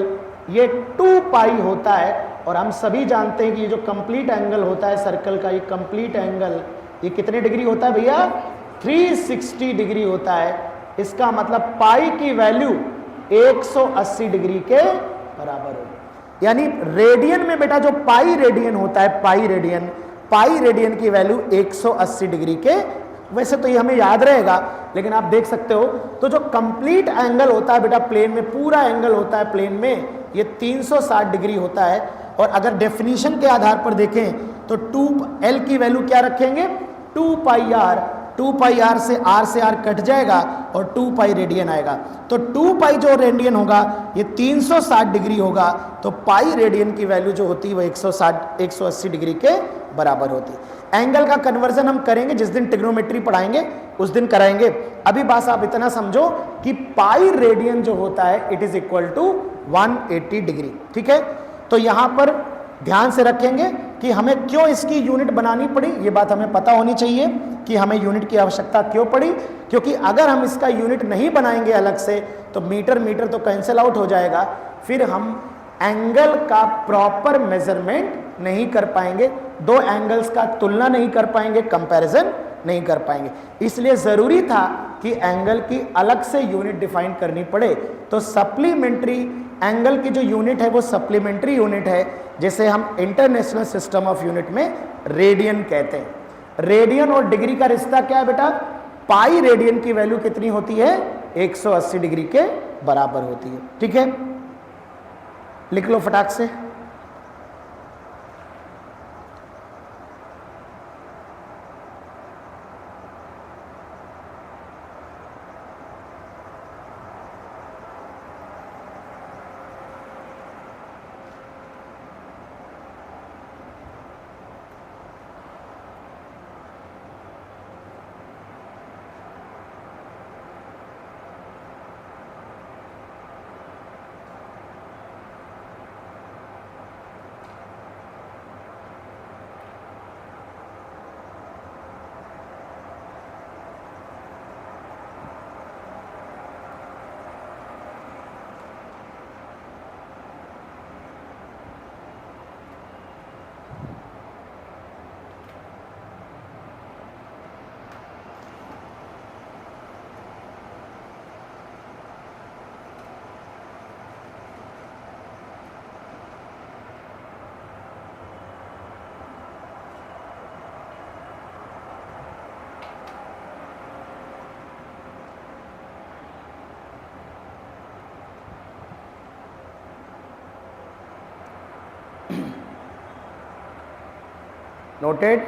ये 2π होता है। और हम सभी जानते हैं कि ये जो कंप्लीट एंगल होता है सर्कल का, ये कंप्लीट एंगल ये कितने डिग्री होता है भैया? 360 डिग्री होता है। इसका मतलब पाई की वैल्यू 180 डिग्री के बराबर होगी। यानी रेडियन में बेटा जो पाई रेडियन होता है, पाई रेडियन की वैल्यू 180 डिग्री के, वैसे तो ये हमें याद रहेगा, लेकिन आप देख सकते हो तो जो कंप्लीट एंगल होता है बेटा प्लेन में, पूरा एंगल होता है प्लेन में, ये 360 डिग्री होता है। और अगर डेफिनेशन के आधार पर देखें तो 2l की वैल्यू क्या रखेंगे? 2πr। 2πr से r कट जाएगा और 2π रेडियन आएगा। तो 2π जो रेडियन होगा ये 360 डिग्री होगा, तो पाई रेडियन की वैल्यू जो होती है वो 180 डिग्री के बराबर होती है। एंगल का कन्वर्जन हम करेंगे जिस दिन ट्रिग्नोमेट्री पढ़ाएंगे उस दिन कराएंगे। अभी बस आप इतना समझो कि पाई रेडियन जो होता है it is equal to 180 degree, ठीक है। तो यहां पर ध्यान से रखेंगे कि हमें क्यों इसकी यूनिट बनानी पड़ी, ये बात हमें पता होनी चाहिए कि हमें यूनिट की आवश्यकता क्यों पड़ी। क्योंकि अगर हम इसका यूनिट नहीं बनाएंगे अलग से तो मीटर तो कैंसिल आउट हो जाएगा, फिर हम एंगल का प्रॉपर मेजरमेंट नहीं कर पाएंगे, दो एंगल्स का तुलना नहीं कर पाएंगे, कंपैरिजन नहीं कर पाएंगे। इसलिए जरूरी था कि एंगल की अलग से यूनिट डिफाइन करनी पड़े। तो सप्लीमेंट्री एंगल की जो यूनिट है वो सप्लीमेंट्री यूनिट है, जिसे हम इंटरनेशनल सिस्टम ऑफ यूनिट में रेडियन कहते हैं। रेडियन और डिग्री का रिश्ता क्या है बेटा? पाई रेडियन की वैल्यू कितनी होती है? 180 डिग्री के बराबर होती है, ठीक है। लिख लो फटाक से। नोटेड?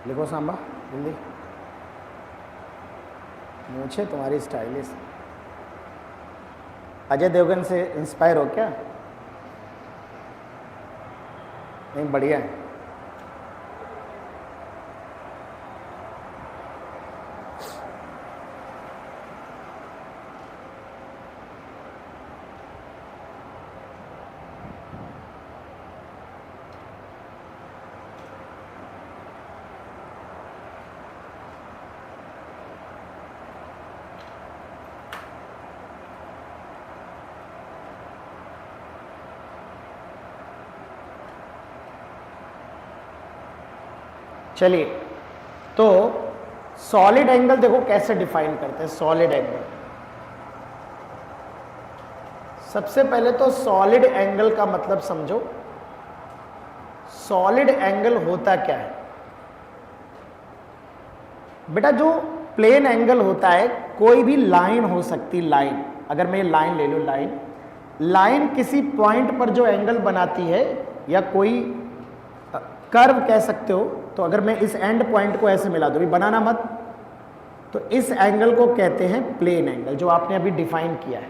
लिखो सांबा जल्दी। मूछे तुम्हारी स्टाइलिश। अजय देवगन से इंस्पायर हो क्या? नहीं, बढ़िया है। चलिए, तो सॉलिड एंगल देखो कैसे डिफाइन करते हैं। सॉलिड एंगल, सबसे पहले तो सॉलिड एंगल का मतलब समझो। सॉलिड एंगल होता क्या है बेटा? जो प्लेन एंगल होता है, कोई भी लाइन हो सकती, लाइन, अगर मैं लाइन ले लूं, लाइन किसी पॉइंट पर जो एंगल बनाती है, या कोई कर्व कह सकते हो, तो अगर मैं इस एंड पॉइंट को ऐसे मिला दूं, भी बनाना मत, तो इस एंगल को कहते हैं प्लेन एंगल, जो आपने अभी डिफाइन किया है।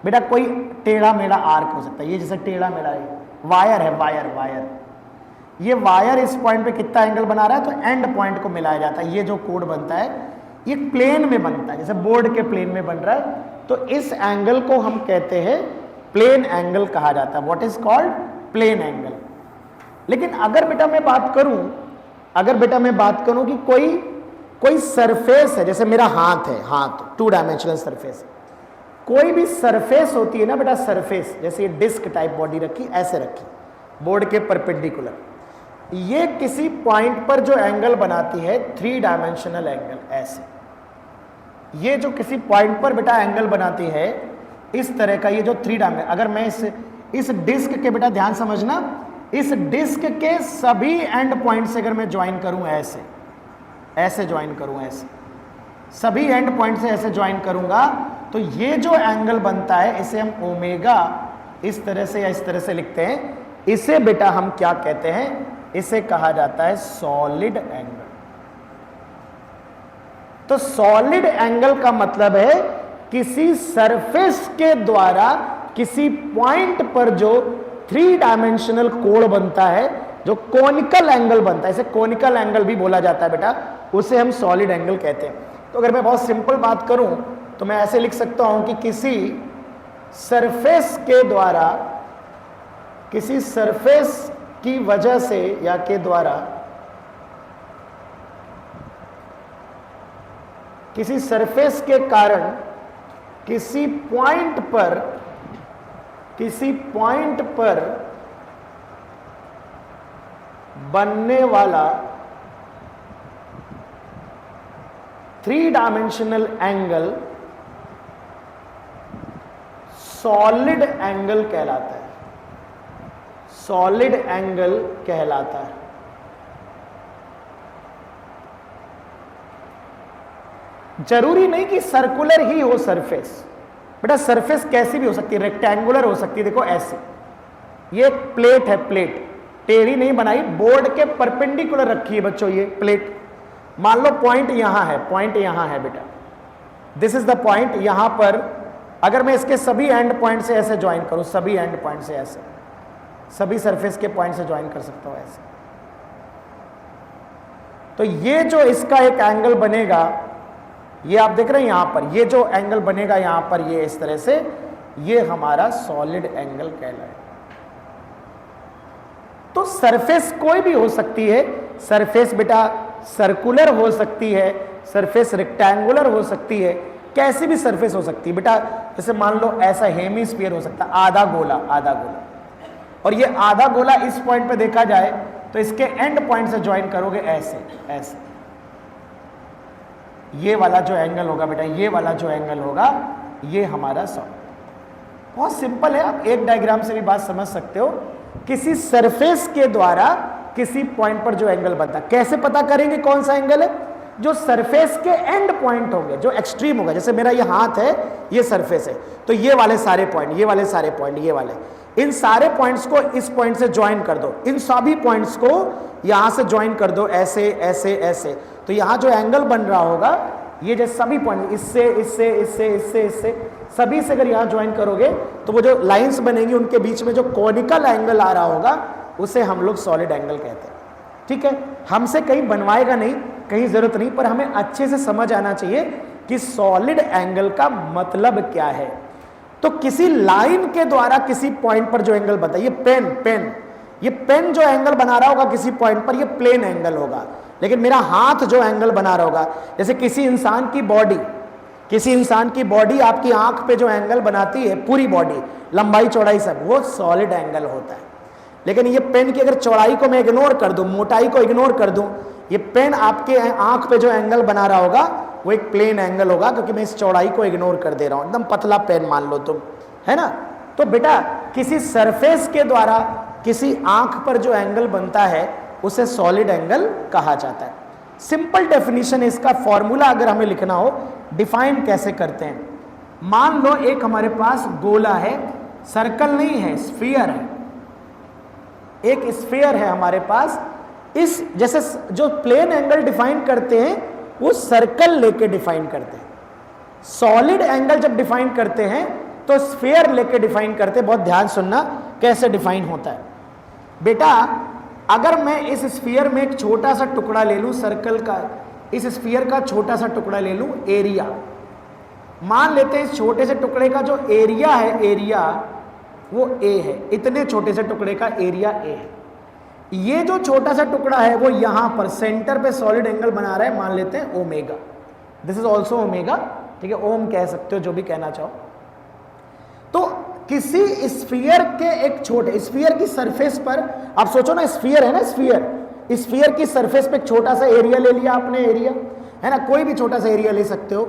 बेटा कोई टेढ़ा मेढ़ा आर्क हो सकता है, ये जैसे टेढ़ा मेढ़ा है, वायर है, वायर, ये वायर इस पॉइंट पे कितना एंगल बना रहा है, तो एंड पॉइंट को मिलाया जाता है। ये जो कोड बनता है ये प्लेन में बनता है, जैसे बोर्ड के प्लेन में बन रहा है, तो इस एंगल को हम कहते हैं प्लेन एंगल कहा जाता है। What is called? Plane angle. लेकिन अगर बेटा मैं बात करूं कि कोई सरफेस है, जैसे मेरा हाथ है, हाथ 2 डायमेंशनल सरफेस, कोई भी सरफेस होती है ना बेटा, सरफेस, जैसे ये डिस्क टाइप बॉडी रखी, ऐसे रखी बोर्ड के परपेंडिकुलर, ये किसी पॉइंट पर जो एंगल बनाती है 3 डायमेंशनल एंगल, ऐसे, ये जो किसी पॉइंट पर बेटा एंगल बनाती है इस तरह का, ये जो 3 डायमेंशन, अगर मैं इस डिस्क के बेटा ध्यान समझना, इस डिस्क के सभी एंड पॉइंट से अगर मैं ज्वाइन करूं, ऐसे ज्वाइन करूं, ऐसे सभी एंड पॉइंट से ऐसे ज्वाइन करूंगा, तो ये जो एंगल बनता है इसे हम ओमेगा इस तरह से या इस तरह से लिखते हैं। इसे बेटा हम क्या कहते हैं? इसे कहा जाता है सॉलिड एंगल। तो सॉलिड एंगल का मतलब है किसी सरफेस के द्वारा किसी पॉइंट पर जो 3 डायमेंशनल कोण बनता है, जो कोनिकल एंगल बनता है, इसे कोनिकल एंगल भी बोला जाता है बेटा, उसे हम सॉलिड एंगल कहते हैं। तो अगर मैं बहुत सिंपल बात करूं तो मैं ऐसे लिख सकता हूं कि किसी सरफेस के द्वारा, किसी सरफेस की वजह से या के द्वारा, किसी सरफेस के कारण किसी पॉइंट पर बनने वाला 3 डायमेंशनल एंगल सॉलिड एंगल कहलाता है। सॉलिड एंगल कहलाता है। जरूरी नहीं कि सर्कुलर ही हो सरफेस बेटा, सरफेस कैसी भी हो सकती है, रेक्टेंगुलर हो सकती है। देखो ऐसे, ये एक प्लेट है, प्लेट टेढ़ी नहीं बनाई, बोर्ड के परपेंडिकुलर रखी है बच्चों ये प्लेट। मान लो पॉइंट यहां है, पॉइंट यहां है बेटा, दिस इज द पॉइंट। यहां पर अगर मैं इसके सभी एंड पॉइंट से ऐसे ज्वाइन करूं, सभी एंड पॉइंट से ऐसे, सभी सरफेस के पॉइंट से ज्वाइन कर सकता हूं ऐसे, तो ये जो इसका एक एंगल बनेगा, ये आप देख रहे हैं यहां पर, ये जो एंगल बनेगा यहां पर, ये इस तरह से, ये हमारा सॉलिड एंगल कहलाएगा। तो सरफेस कोई भी हो सकती है, सरफेस बेटा सर्कुलर हो सकती है, सरफेस रेक्टेंगुलर हो सकती है, कैसी भी सरफेस हो सकती है बेटा। जैसे मान लो ऐसा हेमीस्फीयर हो सकता है, आधा गोला, आधा गोला, और ये आधा गोला इस पॉइंट पे देखा जाए तो इसके एंड पॉइंट से ज्वाइन करोगे ऐसे, ऐसे, ये वाला जो एंगल होगा बेटा, ये वाला जो एंगल होगा, ये हमारा सॉलिड। बहुत सिंपल है, आप एक डायग्राम से भी बात समझ सकते हो। किसी सरफेस के द्वारा किसी पॉइंट पर जो एंगल बनता है, कैसे पता करेंगे कौन सा एंगल है? जो सरफेस के एंड पॉइंट होंगे, जो एक्सट्रीम होगा, जैसे मेरा ये हाथ है, ये सरफेस है, तो ये वाले सारे पॉइंट, ये वाले सारे पॉइंट, ये वाले, इन सारे पॉइंट्स को इस पॉइंट से ज्वाइन कर दो, इन सभी पॉइंट्स को यहां से ज्वाइन कर दो, ऐसे ऐसे ऐसे, तो यहां जो एंगल बन रहा होगा ये जो सभी पॉइंट इससे इससे इससे इससे इससे सभी से अगर यहां ज्वाइन करोगे तो वो जो लाइंस बनेंगी उनके बीच में जो कॉनिकल एंगल आ रहा होगा उसे हम लोग सॉलिड एंगल कहते हैं। ठीक है, हमसे कहीं बनवाएगा नहीं, कहीं जरूरत नहीं, पर हमें अच्छे से समझ आना चाहिए कि सॉलिड एंगल का मतलब क्या है। तो किसी लाइन के द्वारा किसी पॉइंट पर जो एंगल बनता है, ये पेन जो एंगल बना रहा होगा किसी पॉइंट पर, ये प्लेन एंगल होगा। लेकिन मेरा हाथ जो एंगल बना रहा होगा, जैसे किसी इंसान की बॉडी आपकी आंख पे जो एंगल बनाती है, पूरी बॉडी लंबाई चौड़ाई सब, वो सॉलिड एंगल होता है। लेकिन ये पेन की अगर चौड़ाई को मैं इग्नोर कर दूं, मोटाई को इग्नोर कर दूं, ये पेन आपके आंख पे जो एंगल बना रहा होगा वो एक प्लेन एंगल होगा, क्योंकि मैं इस चौड़ाई को इग्नोर कर दे रहा हूं। एकदम पतला पेन मान लो तुम, है ना। तो बेटा किसी सरफेस के द्वारा किसी आंख पर जो एंगल बनता है उसे सॉलिड एंगल कहा जाता है। सिंपल डेफिनेशन, इसका फॉर्मूला अगर हमें लिखना हो, डिफाइन कैसे करते हैं। मान लो एक हमारे पास गोला है, सर्कल नहीं है, स्फीयर है, एक स्फीयर है हमारे पास। इस जैसे जो प्लेन एंगल डिफाइन करते हैं वो सर्कल लेके डिफाइन करते हैं, सॉलिड एंगल जब डिफाइन करते हैं तो स्फीयर लेके डिफाइन करते हैं। बहुत ध्यान सुनना कैसे डिफाइन होता है बेटा। अगर मैं इस स्फीयर में एक छोटा सा टुकड़ा ले लूं, सर्कल का, इस स्फीयर का छोटा सा टुकड़ा ले लूं, एरिया मान लेते हैं। इस छोटे से टुकड़े का जो एरिया है, एरिया वो ए है, इतने छोटे से टुकड़े का एरिया ए है। ये जो छोटा सा टुकड़ा है वो यहां पर सेंटर पे सॉलिड एंगल बना रहा है, मान लेते हैं omega, this is also omega, ठीक है, ओम कह सकते हो, जो भी कहना चाहो। तो किसी स्फीयर के एक छोटे स्फीयर की सरफेस पर, आप सोचो ना, स्फीयर है ना, स्फीयर की सरफेस पे एक छोटा सा एरिया ले लिया आपने, एरिया है ना, कोई भी छोटा सा एरिया ले सकते हो।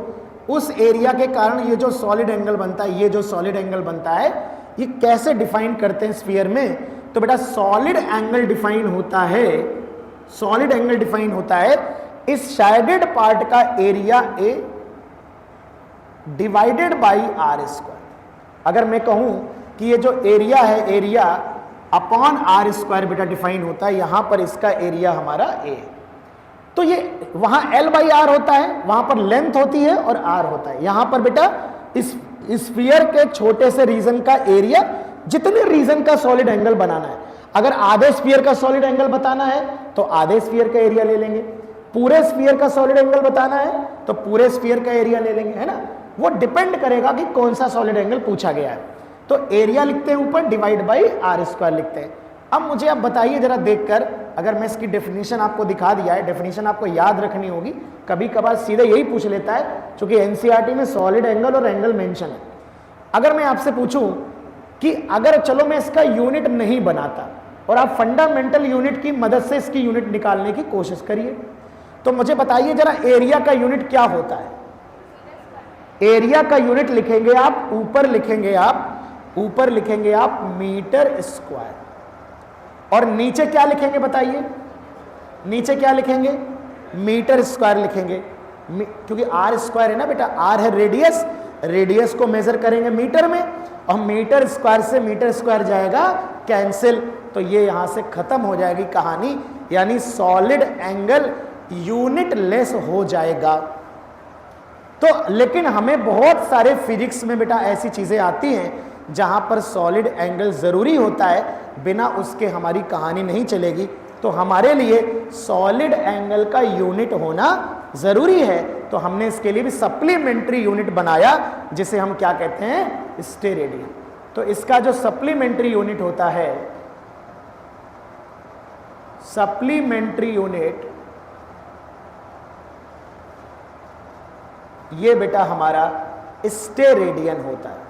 उस एरिया के कारण ये जो सॉलिड एंगल बनता है, ये जो सॉलिड एंगल बनता है, ये कैसे डिफाइन करते हैं स्फीयर में। तो बेटा सॉलिड एंगल डिफाइन होता है, सॉलिड एंगल डिफाइन होता है इस शेडेड पार्ट का area A divided by R square. अगर मैं कहूं कि ये जो एरिया है, एरिया अपॉन आर स्क्वायर बेटा डिफाइन होता है, यहां पर इसका एरिया हमारा ए। तो ये वहां एल बाई आर होता है, वहां पर लेंथ होती है और आर होता है। यहां पर बेटा इस स्फीयर के छोटे से रीजन का एरिया, जितने रीजन का सॉलिड एंगल बनाना है, अगर आधे स्फीयर का सॉलिड एंगल बताना है तो आधे स्फीयर का एरिया ले लेंगे, पूरे स्फीयर का सॉलिड एंगल बताना है तो पूरे स्फीयर का एरिया ले लेंगे, है ना। वो डिपेंड करेगा कि कौन सा सॉलिड एंगल पूछा गया है। तो एरिया लिखते हैं ऊपर, डिवाइड बाई आर स्क्वायर लिखते हैं। अब मुझे आप बताइए जरा देखकर, अगर मैं इसकी डेफिनेशन आपको दिखा दिया है, डेफिनेशन आपको याद रखनी होगी, कभी कभार सीधे यही पूछ लेता है, क्योंकि एनसीईआरटी में सॉलिड एंगल और एंगल मेंशन है। अगर मैं आपसे पूछूं कि अगर चलो मैं इसका यूनिट नहीं बनाता और आप फंडामेंटल यूनिट की मदद से इसकी यूनिट निकालने की कोशिश करिए, तो मुझे बताइए जरा एरिया का यूनिट क्या होता है। एरिया का यूनिट लिखेंगे आप, ऊपर लिखेंगे आप मीटर स्क्वायर, और नीचे क्या लिखेंगे बताइए, नीचे क्या लिखेंगे, मीटर स्क्वायर लिखेंगे, क्योंकि आर स्क्वायर है ना बेटा, आर है रेडियस, रेडियस को मेजर करेंगे मीटर में, और मीटर स्क्वायर से मीटर स्क्वायर जाएगा कैंसिल, तो ये यहां से खत्म हो जाएगी कहानी, यानी सॉलिड एंगल यूनिट लेस हो जाएगा। तो लेकिन हमें बहुत सारे फिजिक्स में बेटा ऐसी चीजें आती हैं जहां पर सॉलिड एंगल जरूरी होता है, बिना उसके हमारी कहानी नहीं चलेगी। तो हमारे लिए सॉलिड एंगल का यूनिट होना जरूरी है, तो हमने इसके लिए भी सप्लीमेंट्री यूनिट बनाया, जिसे हम क्या कहते हैं, स्टेरेडियन। तो इसका जो सप्लीमेंट्री यूनिट होता है, सप्लीमेंट्री यूनिट, ये बेटा हमारा स्टेरेडियन होता है।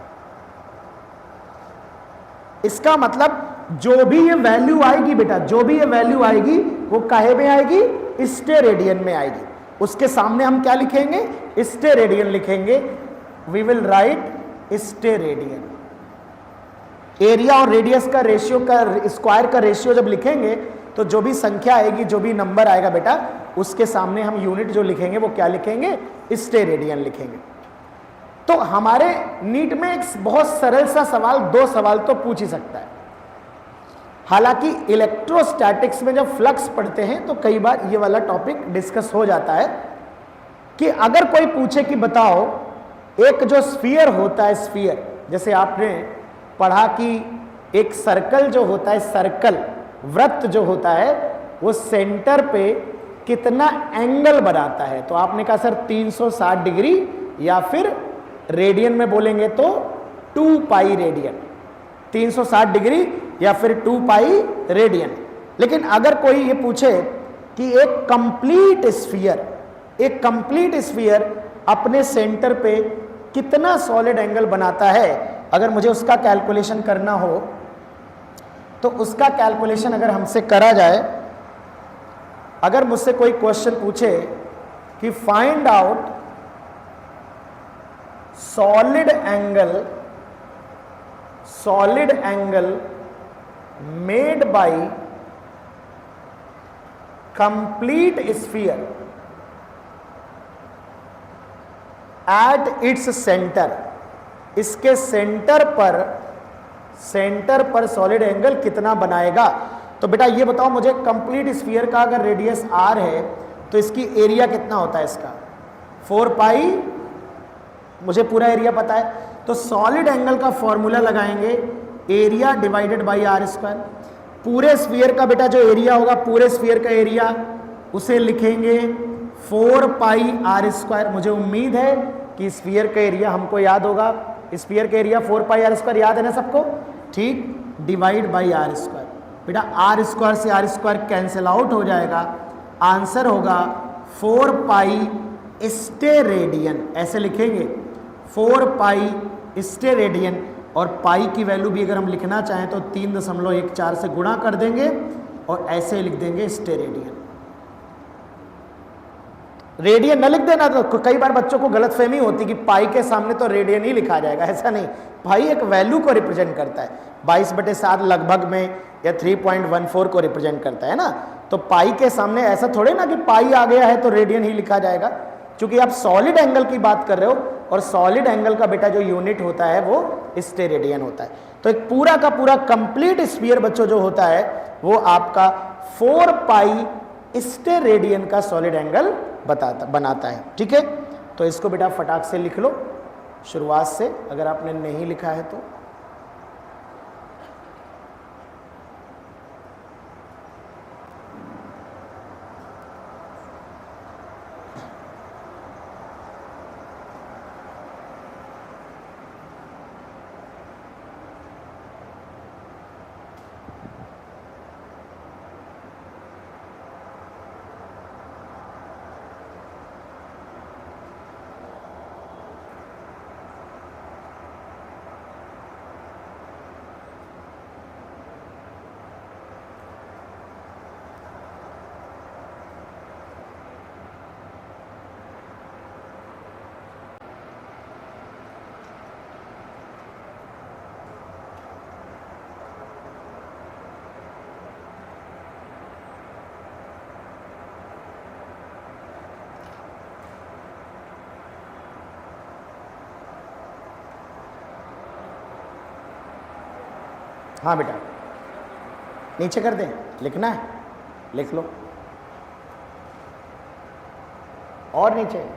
इसका मतलब जो भी ये वैल्यू आएगी बेटा, जो भी ये वैल्यू आएगी वो काहे में आएगी, स्टेरेडियन में आएगी। उसके सामने हम क्या लिखेंगे, स्टेरेडियन लिखेंगे। We will write steradian. Area और रेडियस का रेशियो का, स्क्वायर का रेशियो जब लिखेंगे तो जो भी संख्या आएगी, जो भी नंबर आएगा बेटा, उसके सामने हम यूनिट जो लिखेंगे वो क्या लिखेंगे, स्टेरेडियन लिखेंगे। तो हमारे नीट में एक बहुत सरल सा सवाल, 2 सवाल तो पूछ ही सकता है। हालांकि इलेक्ट्रोस्टैटिक्स में जब फ्लक्स पढ़ते हैं तो कई बार ये वाला टॉपिक डिस्कस हो जाता है कि अगर कोई पूछे कि बताओ एक जो स्फीयर होता है, स्फीयर जैसे आपने पढ़ा कि एक सर्कल जो होता है, सर्कल वृत्त जो होता है वो सेंटर पे कितना एंगल बनाता है, तो आपने कहा सर 360 डिग्री या फिर रेडियन में बोलेंगे तो 2 पाई रेडियन, 360 डिग्री या फिर 2 पाई रेडियन। लेकिन अगर कोई ये पूछे कि एक कंप्लीट स्फीयर, एक कंप्लीट स्फीयर अपने सेंटर पे कितना सॉलिड एंगल बनाता है, अगर मुझे उसका कैलकुलेशन करना हो तो उसका कैलकुलेशन अगर हमसे करा जाए, अगर मुझसे कोई क्वेश्चन पूछे कि find out solid angle made by complete sphere at its centre, इसके सेंटर पर सॉलिड एंगल कितना बनाएगा। तो बेटा ये बताओ मुझे, कंप्लीट स्फीयर का अगर रेडियस r है तो इसकी एरिया कितना होता है इसका, 4 पाई, मुझे पूरा एरिया पता है। तो सॉलिड एंगल का फॉर्मूला लगाएंगे, area divided by r square. पूरे स्फीयर का बेटा जो एरिया होगा, पूरे स्फीयर का एरिया उसे लिखेंगे 4 पाई r स्क्वायर। मुझे उम्मीद है कि स्फीयर का एरिया हमको याद होगा, स्फीयर का एरिया 4 पाई r स्क्वायर याद है ना सबको, ठीक, डिवाइड बाई r स्क्वायर। बेटा r स्क्वायर से r स्क्वायर कैंसिल आउट हो जाएगा, आंसर होगा 4 पाई स्टेरेडियन, ऐसे लिखेंगे 4 पाई स्टेरेडियन। और पाई की वैल्यू भी अगर हम लिखना चाहें तो 3.14 से गुणा कर देंगे और ऐसे लिख देंगे स्टेरेडियन। रेडियन न लिख देना, तो कई बार बच्चों को गलतफहमी होती कि पाई के सामने तो रेडियन ही लिखा जाएगा, ऐसा नहीं। पाई एक वैल्यू को रिप्रेजेंट करता है, 22/7 लगभग में या 3.14 को रिप्रेजेंट करता है ना। तो पाई के सामने ऐसा थोड़े ना कि पाई आ गया है तो रेडियन ही लिखा जाएगा, क्योंकि आप सॉलिड एंगल की बात कर रहे हो और सॉलिड एंगल का बेटा जो यूनिट होता है वो स्टेरेडियन होता है। तो एक पूरा का पूरा कंप्लीट स्फीयर बच्चों जो होता है वो आपका 4 पाई स्टेरेडियन का सॉलिड एंगल बनाता है, ठीक है। तो इसको बेटा फटाक से लिख लो शुरुआत से, अगर आपने नहीं लिखा है तो। हाँ बेटा नीचे कर दें, लिखना है लिख लो, और नीचे।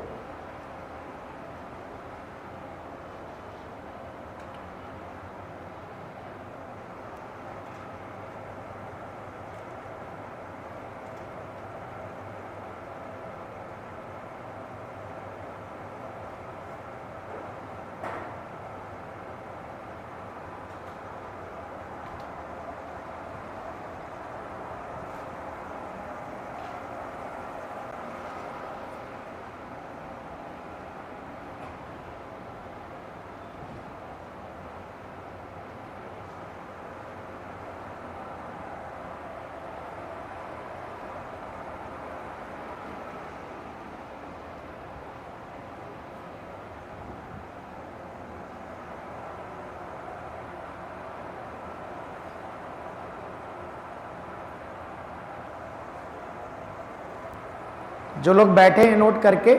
जो लोग बैठे हैं नोट करके,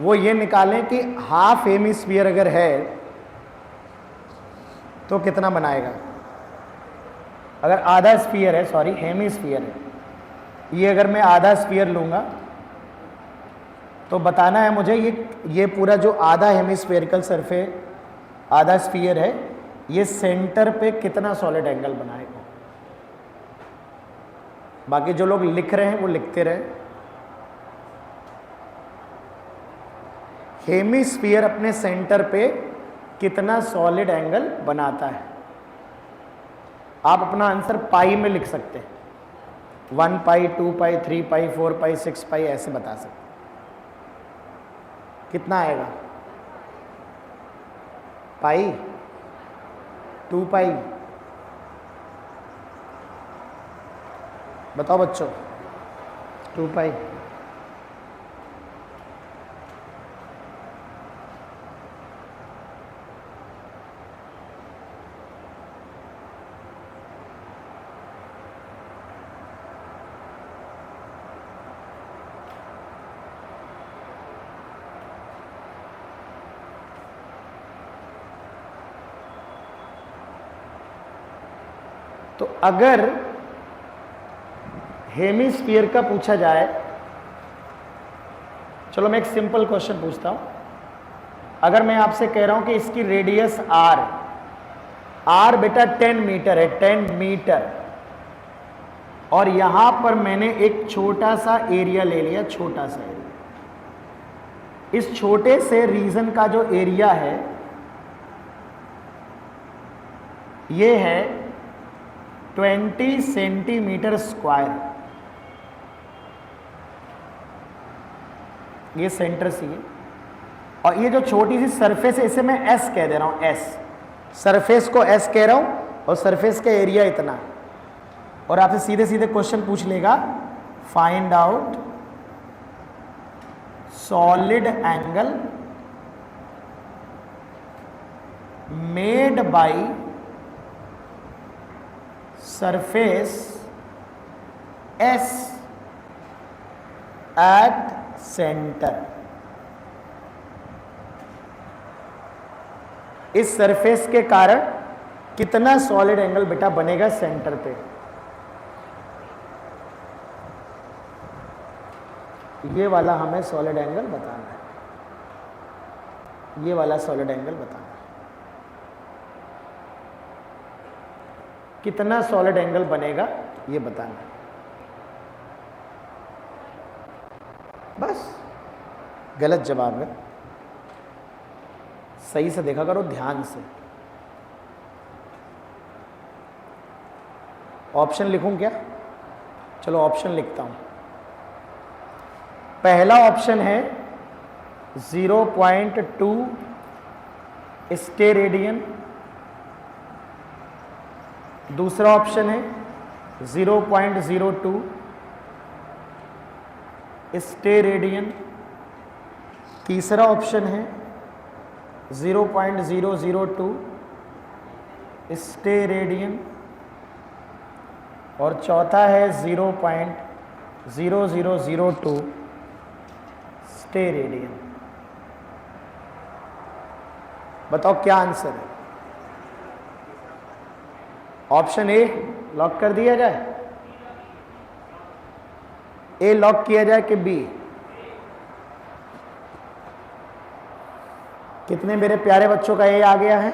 वो ये निकालें कि हाफ हेमिस्फीयर अगर है तो कितना बनाएगा। अगर आधा स्फीयर है, सॉरी हेमिस्फीयर है, ये अगर मैं आधा स्फीयर लूँगा तो बताना है मुझे ये पूरा जो आधा हेमिस्फेरिकल सरफेस, आधा स्फीयर है, ये सेंटर पे कितना सॉलिड एंगल बनाएगा। बाकी जो लोग लिख रहे हैं वो लिखते रहे। हेमिस्फीयर अपने सेंटर पे कितना सॉलिड एंगल बनाता है। आप अपना आंसर पाई में लिख सकते हैं, 1 पाई, 2 पाई, 3 पाई, 4 पाई, 6 पाई, ऐसे बता सकते हैं। कितना आएगा? पाई, 2 पाई, बताओ बच्चों, 2 पाई। तो अगर हेमिस्फीयर का पूछा जाए, चलो मैं एक सिंपल क्वेश्चन पूछता हूं। अगर मैं आपसे कह रहा हूं कि इसकी रेडियस आर बेटा 10 मीटर है, 10 मीटर, और यहां पर मैंने एक छोटा सा एरिया ले लिया, छोटा सा एरिया। इस छोटे से रीजन का जो एरिया है ये है 20 सेंटीमीटर स्क्वायर। ये सेंटर से है, और ये जो छोटी सी सरफेस है इसे मैं एस कह दे रहा हूं, एस, सरफेस को एस कह रहा हूं, और सरफेस का एरिया इतना। और आपसे सीधे सीधे क्वेश्चन पूछ लेगा, find out solid angle made by surface S at centre. इस सरफेस के कारण कितना सॉलिड एंगल बेटा बनेगा सेंटर पे। ये वाला हमें सॉलिड एंगल बताना है, ये वाला सॉलिड एंगल बताना है। कितना सॉलिड एंगल बनेगा ये बताना है, बस। गलत जवाब है, सही से देखा करो, ध्यान से। ऑप्शन लिखूं क्या? चलो ऑप्शन लिखता हूं। पहला ऑप्शन है 0.2 स्टेरेडियन, दूसरा ऑप्शन है 0.02 स्टेरेडियन, तीसरा ऑप्शन है 0.002 स्टेरेडियन, और चौथा है 0.0002 स्टेरेडियन। बताओ क्या आंसर है? ऑप्शन ए लॉक कर दिया जाए, ए लॉक किया जाए कि बी? कितने मेरे प्यारे बच्चों का ए आ गया है?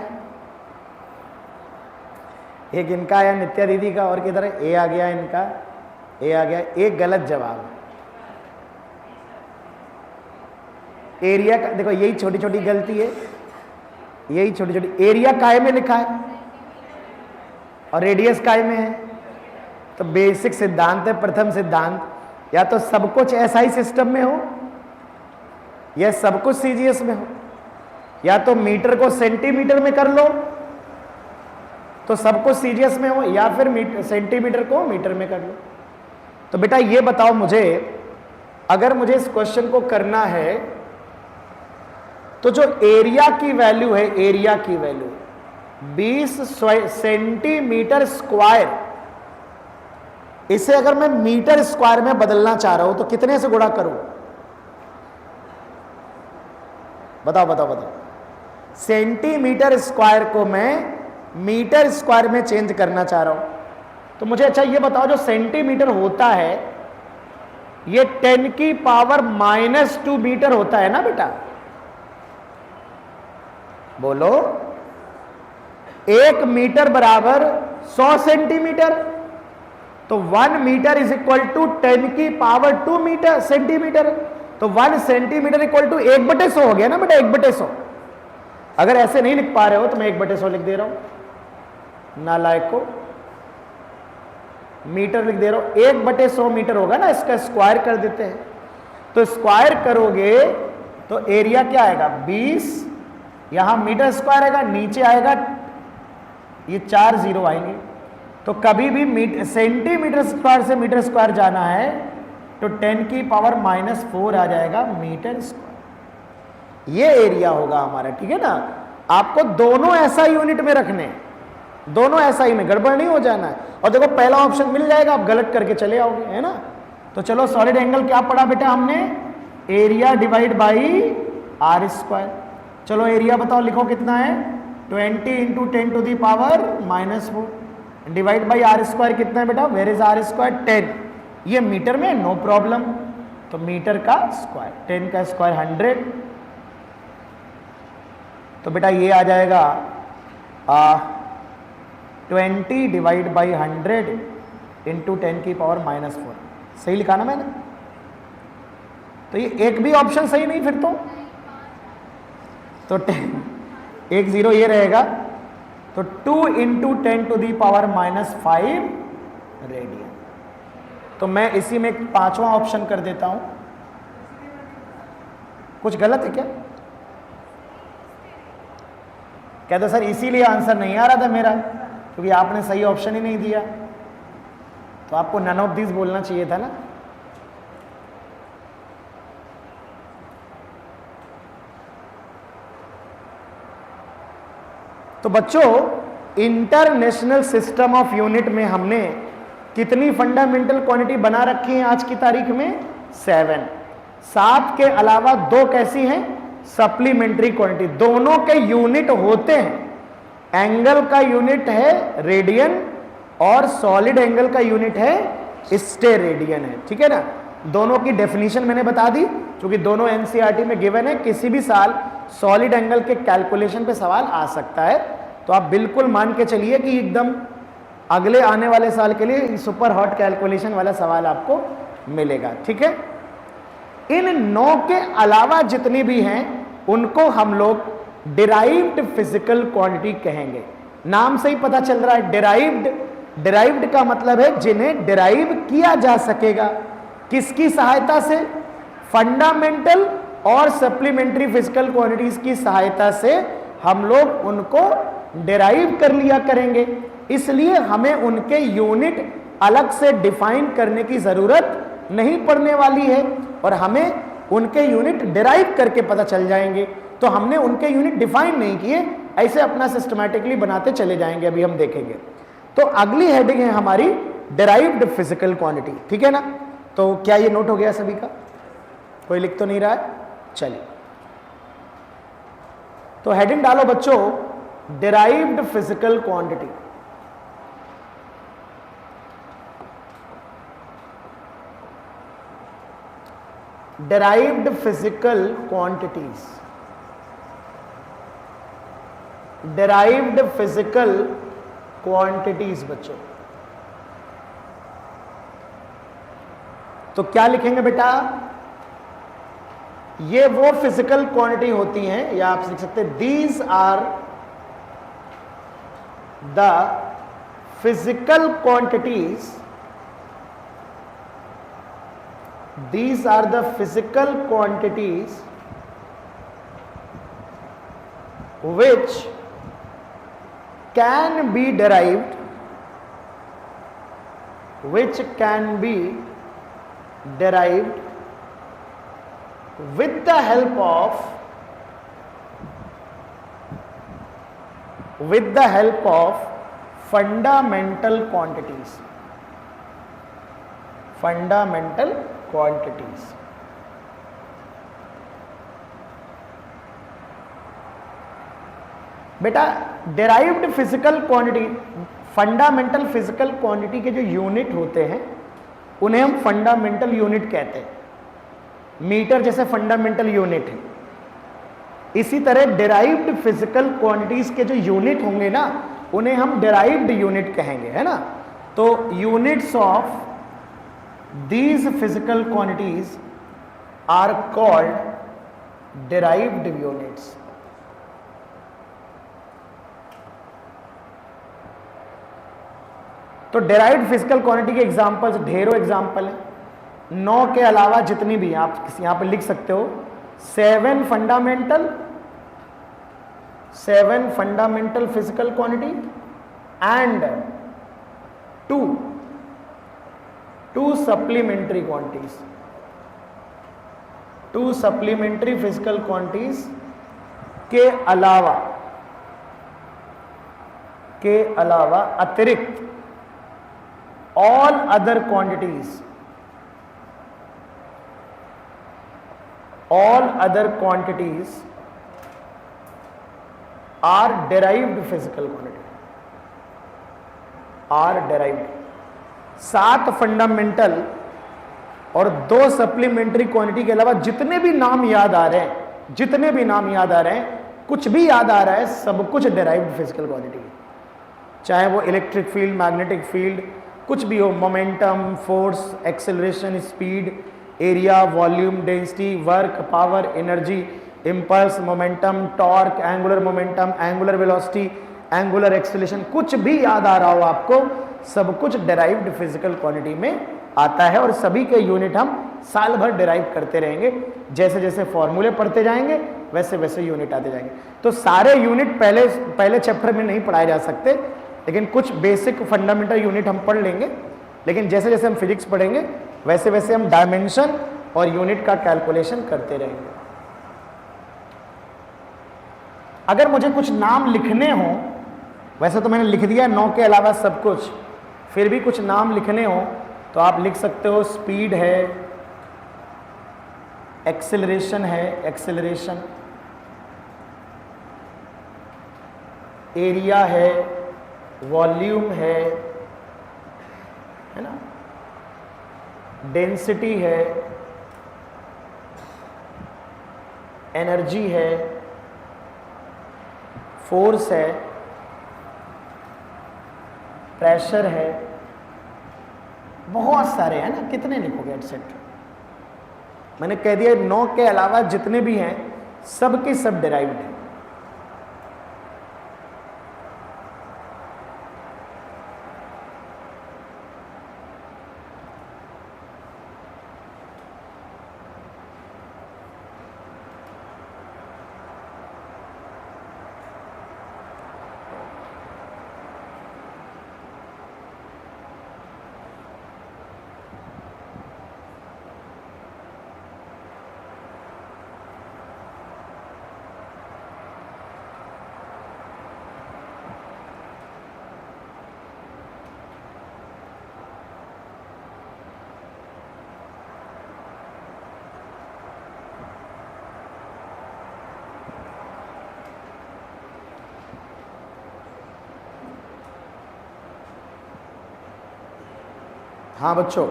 एक इनका आया, नित्या दीदी का, और किधर है? ए आ गया इनका, ए आ गया। एक गलत जवाब। एरिया का देखो, यही छोटी छोटी गलती है, यही छोटी छोटी। एरिया काय में लिखा है और रेडियस काय में है, तो बेसिक सिद्धांत है, प्रथम सिद्धांत, या तो सब कुछ एसआई सिस्टम में हो या सब कुछ सीजीएस में हो, या तो मीटर को सेंटीमीटर में कर लो तो सब कुछ सीजीएस में हो, या फिर सेंटीमीटर को मीटर में कर लो। तो बेटा ये बताओ मुझे, अगर मुझे इस क्वेश्चन को करना है तो जो एरिया की वैल्यू है, एरिया की वैल्यू 20 सेंटीमीटर स्क्वायर, इसे अगर मैं मीटर स्क्वायर में बदलना चाह रहा हूं तो कितने से गुणा करूं? बताओ बताओ बताओ। सेंटीमीटर स्क्वायर को मैं मीटर स्क्वायर में चेंज करना चाह रहा हूं। तो मुझे अच्छा ये बताओ, जो सेंटीमीटर होता है ये 10 की पावर -2 मीटर होता है ना बेटा? बोलो। 1 मीटर बराबर 100 सेंटीमीटर, तो 1 मीटर इज इक्वल टू 10 की पावर 2 मीटर सेंटीमीटर। तो 1 सेंटीमीटर इक्वल टू 1/100 हो गया ना बेटा, 1/100। अगर ऐसे नहीं लिख पा रहे हो तो मैं 1/100 लिख दे रहा हूं, नालायक को। मीटर लिख दे रहा हूं, 1/100 मीटर होगा ना, इसका स्क्वायर कर देते हैं। तो स्क्वायर करोगे तो एरिया क्या आएगा? 20। यहां मीटर स्क्वायर आएगा, नीचे आएगा, ये 4 जीरो आएंगे। तो कभी भी सेंटीमीटर स्क्वायर से मीटर स्क्वायर जाना है तो 10 की पावर -4 आ जाएगा मीटर स्क्वायर। ये एरिया होगा हमारा, ठीक है ना। आपको दोनों ऐसा यूनिट में रखने, दोनों ऐसा ही में, गड़बड़ नहीं हो जाना है। और देखो पहला ऑप्शन मिल जाएगा, आप गलत करके चले आओगे, है ना। तो चलो, सॉलिड एंगल क्या पढ़ा बेटा हमने? Area divide by R square. चलो एरिया बताओ, लिखो कितना है? 20 × 10⁻⁻4 डिवाइड बाई आर स्क्वायर कितना है बेटा? Where is R square? 10। ये मीटर में, नो प्रॉब्लम। तो मीटर का स्क्वायर, 10 का स्क्वायर 100। तो बेटा ये आ जाएगा 20 डिवाइड बाई 100 इंटू 10 की पावर -4। सही लिखा ना मैंने? तो ये एक भी ऑप्शन सही नहीं फिर तो 10, 1 0 ये रहेगा। तो 2 × 10⁻⁻5 रेडियन। तो मैं इसी में एक 5वां ऑप्शन कर देता हूं। कुछ गलत है क्या? कहते सर इसीलिए आंसर नहीं आ रहा था मेरा, क्योंकि आपने सही ऑप्शन ही नहीं दिया। तो आपको नन ऑफ दिस बोलना चाहिए था ना। तो बच्चों, इंटरनेशनल सिस्टम ऑफ यूनिट में हमने कितनी फंडामेंटल क्वांटिटी बना रखी है आज की तारीख में? 7। 7 के अलावा 2 कैसी हैं? Supplementary quantity. दोनों के यूनिट होते हैं। एंगल का यूनिट है रेडियन और सॉलिड एंगल का यूनिट है स्टेरेडियन है, ठीक है ना। दोनों की डेफिनेशन मैंने बता दी, क्योंकि दोनों एनसीईआरटी में गिवन है। किसी भी साल सॉलिड एंगल के कैलकुलेशन पे सवाल आ सकता है। तो आप बिल्कुल मान के चलिए कि एकदम अगले आने वाले साल के लिए सुपर हॉट कैलकुलेशन वाला सवाल आपको मिलेगा, ठीक है। इन 9 के अलावा जितनी भी हैं उनको हम लोग डिराइव्ड फिजिकल क्वांटिटी कहेंगे। नाम से ही पता चल रहा है, डिराइव्ड का मतलब है जिन्हें डिराइव किया जा सकेगा। किसकी सहायता से? फंडामेंटल और सप्लीमेंट्री फिजिकल क्वांटिटीज की सहायता से हम लोग उनको डिराइव कर लिया करेंगे। इसलिए हमें उनके यूनिट अलग से डिफाइन करने की जरूरत नहीं पड़ने वाली है, और हमें उनके यूनिट डिराइव करके पता चल जाएंगे। तो हमने उनके यूनिट डिफाइन नहीं किए, ऐसे अपना सिस्टमैटिकली बनाते चले जाएंगे, अभी हम देखेंगे। तो अगली हेडिंग है हमारी डिराइव्ड फिजिकल क्वांटिटी, ठीक है ना। तो क्या ये नोट हो गया सभी का? कोई लिख तो नहीं रहा है? चलिए, तो हेडिंग डालो बच्चों, derived physical quantity. Derived physical quantities, derived physical quantities बच्चों। तो क्या लिखेंगे बेटा? ये वो फिजिकल क्वांटिटी होती हैं, या आप लिख सकते हैं these are the physical quantities, these are the physical quantities which can be derived, with the help of fundamental quantities, fundamental quantities। बेटा derived physical quantity, fundamental physical quantity के जो यूनिट होते हैं उन्हें हम फंडामेंटल यूनिट कहते हैं। मीटर जैसे फंडामेंटल यूनिट है, इसी तरह डेराइव्ड फिजिकल क्वांटिटीज के जो यूनिट होंगे ना उन्हें हम डेराइव्ड यूनिट कहेंगे, है ना। तो units of these physical quantities are called derived units. तो डेराइव्ड फिजिकल क्वांटिटी के एग्जांपल्स ढेरों एग्जांपल हैं। 9 के अलावा जितनी भी आप यहां पे लिख सकते हो, 7 fundamental physical quantity and 2 supplementary quantities, 2 supplementary physical quantities के अलावा अतिरिक्त all other quantities are derived physical quantity, are derived। 7 fundamental और 2 सप्लीमेंट्री क्वांटिटी के अलावा जितने भी नाम याद आ रहे हैं, कुछ भी याद आ रहा है, सब कुछ डेराइव्ड फिजिकल क्वांटिटी, चाहे वो इलेक्ट्रिक फील्ड, मैग्नेटिक फील्ड, कुछ भी हो, momentum, force, acceleration, speed, area, volume, density, work, power, energy, impulse, momentum, torque, angular momentum, angular velocity, angular acceleration, कुछ भी याद आ रहा हो आपको, सब कुछ डेराइव्ड फिजिकल क्वांटिटी में आता है। और सभी के यूनिट हम साल भर डेराइव करते रहेंगे, जैसे जैसे फॉर्मूले पढ़ते जाएंगे वैसे वैसे यूनिट आते जाएंगे। तो सारे यूनिट पहले चैप्टर में नहीं पढ़ाए जा सकते, लेकिन कुछ बेसिक फंडामेंटल यूनिट हम पढ़ लेंगे। लेकिन जैसे जैसे हम फिजिक्स पढ़ेंगे वैसे वैसे हम डायमेंशन और यूनिट का कैलकुलेशन करते रहेंगे। अगर मुझे कुछ नाम लिखने हो, वैसे तो मैंने लिख दिया 9 के अलावा सब कुछ, फिर भी कुछ नाम लिखने हो तो आप लिख सकते हो। स्पीड है, एक्सेलरेशन है, एक्सेलरेशन, एरिया है, वॉल्यूम है ना, डेंसिटी है, एनर्जी है, फोर्स है, प्रेशर है, बहुत सारे हैं ना, कितने लिखोगे एटसेट्रा। मैंने कह दिया 9 के अलावा जितने भी हैं सब के सब डेराइव्ड हैं। हाँ बच्चों,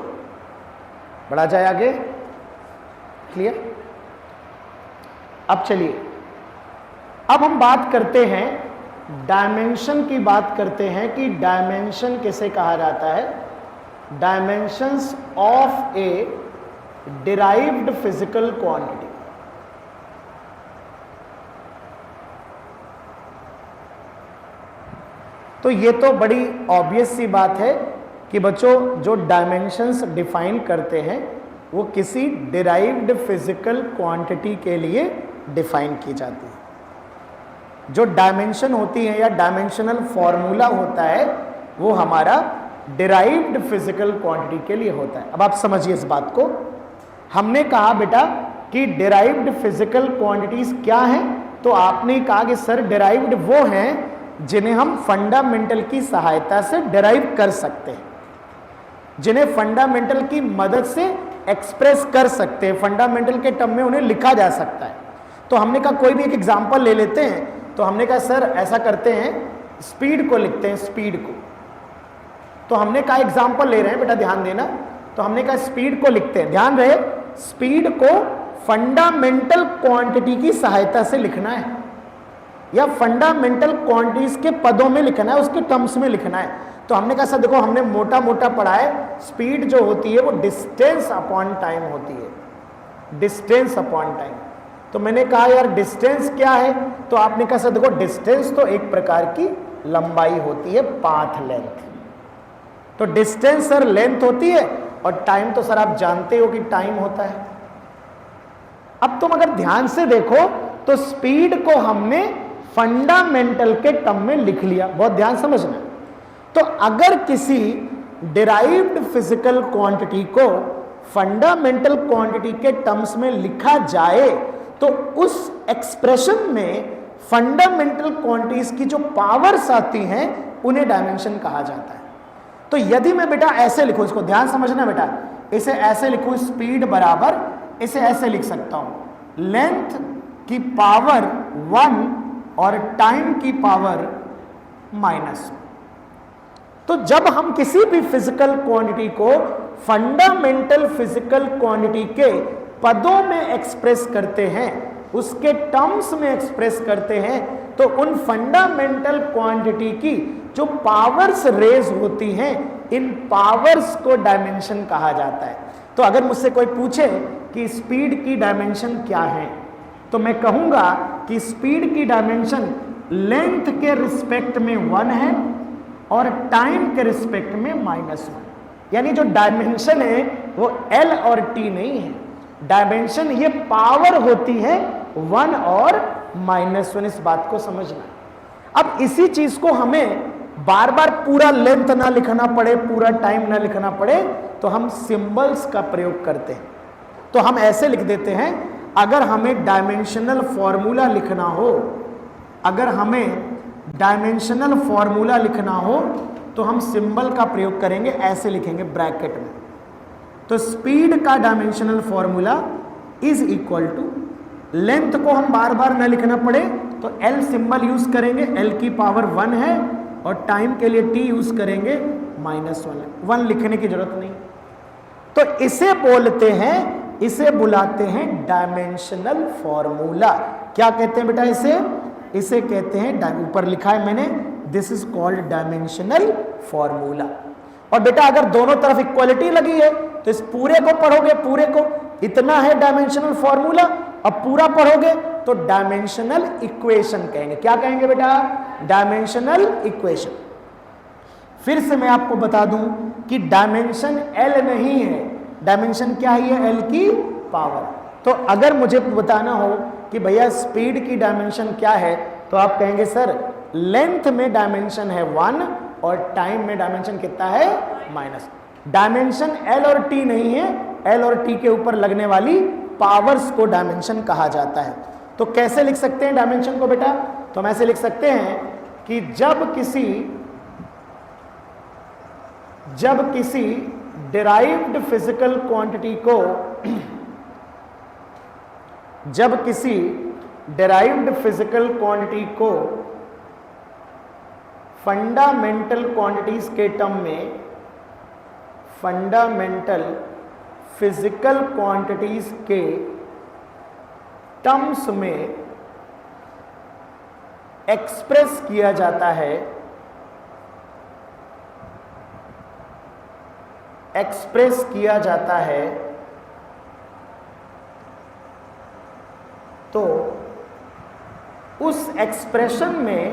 बढ़ा जाए आगे, क्लियर। अब चलिए, अब हम बात करते हैं डायमेंशन की, बात करते हैं कि डायमेंशन किसे कहा जाता है। Dimensions of A derived physical quantity. तो ये तो बड़ी ऑब्वियस सी बात है कि बच्चों जो डायमेंशंस डिफाइन करते हैं वो किसी डिराइव्ड फिजिकल क्वांटिटी के लिए डिफाइन की जाती है। जो डायमेंशन होती है या डायमेंशनल फॉर्मूला होता है वो हमारा डिराइव्ड फिजिकल क्वांटिटी के लिए होता है। अब आप समझिए इस बात को। हमने कहा बेटा कि डिराइव्ड फिजिकल क्वांटिटीज क्या हैं, तो आपने कहा कि सर डिराइव्ड वो हैं जिन्हें हम फंडामेंटल की सहायता से डिराइव कर सकते हैं, जिन्हें फंडामेंटल की मदद से एक्सप्रेस कर सकते हैं, फंडामेंटल के टर्म में उन्हें लिखा जा सकता है। तो हमने कहा कोई भी एक एग्जांपल ले लेते हैं। तो हमने कहा सर ऐसा करते हैं, स्पीड को लिखते हैं, स्पीड को। तो हमने कहा एग्जाम्पल ले रहे हैं बेटा, ध्यान देना। तो हमने कहा स्पीड को लिखते हैं, ध्यान रहे स्पीड को फंडामेंटल क्वांटिटी की सहायता से लिखना है, या फंडामेंटल क्वांटिटीज के पदों में लिखना है, उसके टर्म्स में लिखना है। तो हमने कहा सर देखो, हमने मोटा मोटा पढ़ा है, स्पीड जो होती है वो डिस्टेंस अपॉन टाइम होती है, डिस्टेंस अपॉन टाइम। तो मैंने कहा यार डिस्टेंस क्या है? तो आपने कहा सर देखो, डिस्टेंस तो एक प्रकार की लंबाई होती है, पाथ लेंथ। तो डिस्टेंस सर लेंथ होती है, और टाइम तो सर आप जानते हो कि टाइम होता है। अब तुम अगर ध्यान से देखो तो स्पीड को हमने फंडामेंटल के टर्म में लिख लिया, बहुत ध्यान समझना। तो अगर किसी डिराइव्ड फिजिकल क्वांटिटी को फंडामेंटल क्वांटिटी के टर्म्स में लिखा जाए तो उस एक्सप्रेशन में फंडामेंटल क्वांटिटीज की जो पावर्स आती हैं उन्हें डायमेंशन कहा जाता है। तो यदि मैं बेटा ऐसे लिखूं, इसको ध्यान समझना बेटा, इसे ऐसे लिखूं, स्पीड बराबर, इसे ऐसे लिख सकता हूं, लेंथ की पावर 1 और टाइम की पावर -1। तो जब हम किसी भी फिजिकल क्वांटिटी को फंडामेंटल फिजिकल क्वांटिटी के पदों में एक्सप्रेस करते हैं, उसके टर्म्स में एक्सप्रेस करते हैं, तो उन फंडामेंटल क्वांटिटी की जो पावर्स रेज होती हैं, इन पावर्स को डायमेंशन कहा जाता है। तो अगर मुझसे कोई पूछे कि स्पीड की डायमेंशन क्या है, तो मैं कहूंगा कि स्पीड की डायमेंशन लेंथ के रिस्पेक्ट में 1 है और टाइम के रिस्पेक्ट में -1। यानी जो डायमेंशन है वो L और T नहीं है, डायमेंशन ये पावर होती है 1 और -1। इस बात को समझना। अब इसी चीज को हमें बार बार पूरा लेंथ ना लिखना पड़े, पूरा टाइम ना लिखना पड़े, तो हम सिंबल्स का प्रयोग करते हैं। तो हम ऐसे लिख देते हैं, अगर हमें डायमेंशनल फॉर्मूला लिखना हो, अगर हमें डायमेंशनल फॉर्मूला लिखना हो तो हम सिंबल का प्रयोग करेंगे, ऐसे लिखेंगे ब्रैकेट में। तो स्पीड का dimensional formula is equal to, length को हम बार बार न लिखना पड़े तो L सिंबल यूज करेंगे, L की पावर 1 है, और टाइम के लिए T यूज करेंगे -1 1 लिखने की जरूरत नहीं। तो इसे बोलते हैं, इसे बुलाते हैं डायमेंशनल फॉर्मूला। क्या कहते हैं बेटा इसे? इसे कहते हैं, ऊपर लिखा है मैंने, this is called dimensional formula. और बेटा अगर दोनों तरफ इक्वलिटी लगी है तो इस पूरे को पढ़ोगे, पूरे को, इतना है डायमेंशनल फॉर्मूला, अब पूरा पढ़ोगे तो डायमेंशनल इक्वेशन कहेंगे। क्या कहेंगे बेटा? Dimensional equation. फिर से मैं आपको बता दूं कि डायमेंशन L नहीं है, डायमेंशन क्या है? L की पावर। तो अगर मुझे बताना हो कि भैया स्पीड की डायमेंशन क्या है, तो आप कहेंगे सर लेंथ में डायमेंशन है 1 और टाइम में डायमेंशन कितना है? -। डायमेंशन L और T नहीं है, L और T के ऊपर लगने वाली पावर्स को डायमेंशन कहा जाता है। तो कैसे लिख सकते हैं डायमेंशन को बेटा? तो हम ऐसे लिख सकते हैं कि जब किसी डिराइव्ड फिजिकल क्वांटिटी को जब किसी डिराइव्ड फिजिकल क्वांटिटी को फंडामेंटल क्वांटिटीज के टर्म में, फंडामेंटल फिजिकल क्वांटिटीज के टर्म्स में एक्सप्रेस किया जाता है, एक्सप्रेस किया जाता है, तो उस एक्सप्रेशन में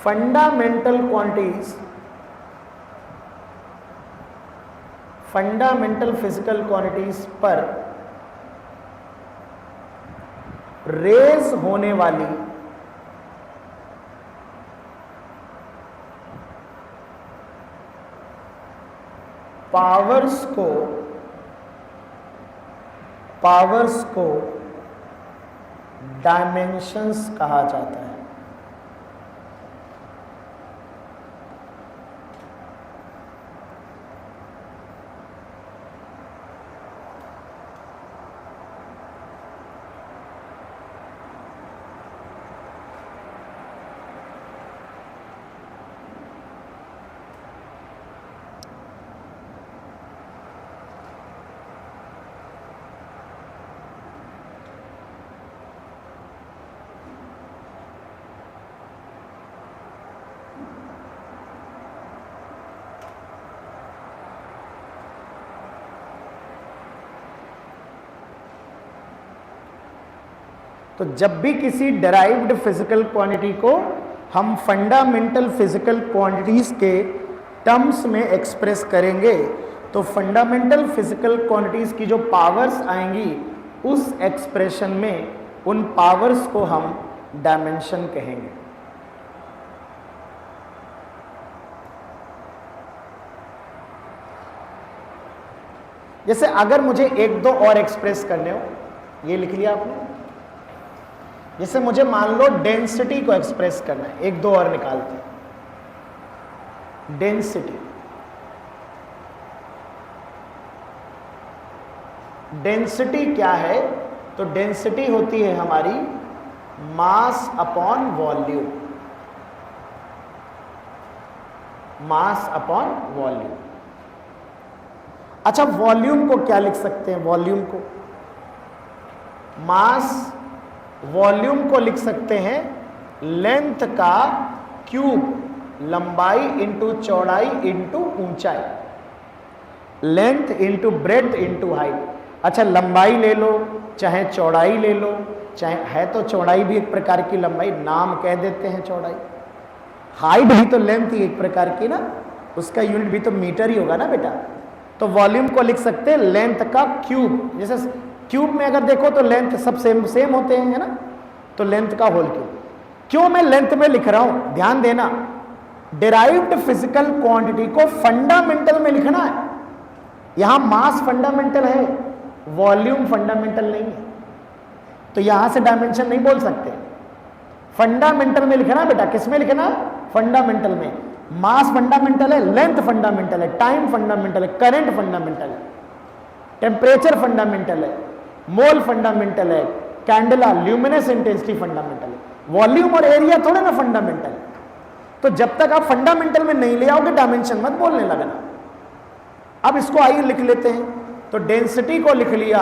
fundamental quantities, fundamental physical quantities पर रेज होने वाली पावर्स को डायमेंशंस कहा जाता है। तो जब भी किसी डेराइव्ड फिजिकल क्वांटिटी को हम फंडामेंटल फिजिकल क्वांटिटीज के टर्म्स में एक्सप्रेस करेंगे तो फंडामेंटल फिजिकल क्वांटिटीज की जो पावर्स आएंगी उस एक्सप्रेशन में उन पावर्स को हम डायमेंशन कहेंगे। जैसे अगर मुझे एक दो और एक्सप्रेस करने हो, ये लिख लिया आपने। जैसे मुझे मान लो डेंसिटी को एक्सप्रेस करना है, एक दो और निकालते हैं। डेंसिटी, डेंसिटी क्या है? तो डेंसिटी होती है हमारी mass upon volume, mass upon volume. अच्छा, वॉल्यूम को क्या लिख सकते हैं? वॉल्यूम को मास, वॉल्यूम को लिख सकते हैं लेंथ का क्यूब, लंबाई इंटू चौड़ाई इंटू ऊंचाई, length into breadth into height. अच्छा, लंबाई ले लो चाहे चौड़ाई ले लो, चाहे है तो चौड़ाई भी एक प्रकार की लंबाई, नाम कह देते हैं चौड़ाई। हाइट भी तो लेंथ ही एक प्रकार की ना, उसका यूनिट भी तो मीटर ही होगा ना बेटा। तो वॉल्यूम को लिख सकते हैं लेंथ का क्यूब। जैसे क्यूब में अगर देखो तो लेंथ सब सेम होते हैं, है ना, तो लेंथ का होल क्यूब। क्यों मैं लेंथ में लिख रहा हूं? ध्यान देना, डिराइव्ड फिजिकल क्वांटिटी को फंडामेंटल में लिखना है। यहां मास फंडामेंटल है, वॉल्यूम फंडामेंटल नहीं है, तो यहां से डायमेंशन नहीं बोल सकते। फंडामेंटल में लिखना बेटा। किस में लिखना? फंडामेंटल में। मास फंडामेंटल है, लेंथ फंडामेंटल है, टाइम फंडामेंटल है, करंट फंडामेंटल है, टेम्परेचर फंडामेंटल है, मोल फंडामेंटल है, कैंडेला ल्यूमिनेस इंटेंसिटी फंडामेंटल है। वॉल्यूम और एरिया थोड़े ना फंडामेंटल है। तो जब तक आप फंडामेंटल में नहीं ले आओगे डायमेंशन मत बोलने लगना। अब इसको आइए लिख लेते हैं। तो डेंसिटी को लिख लिया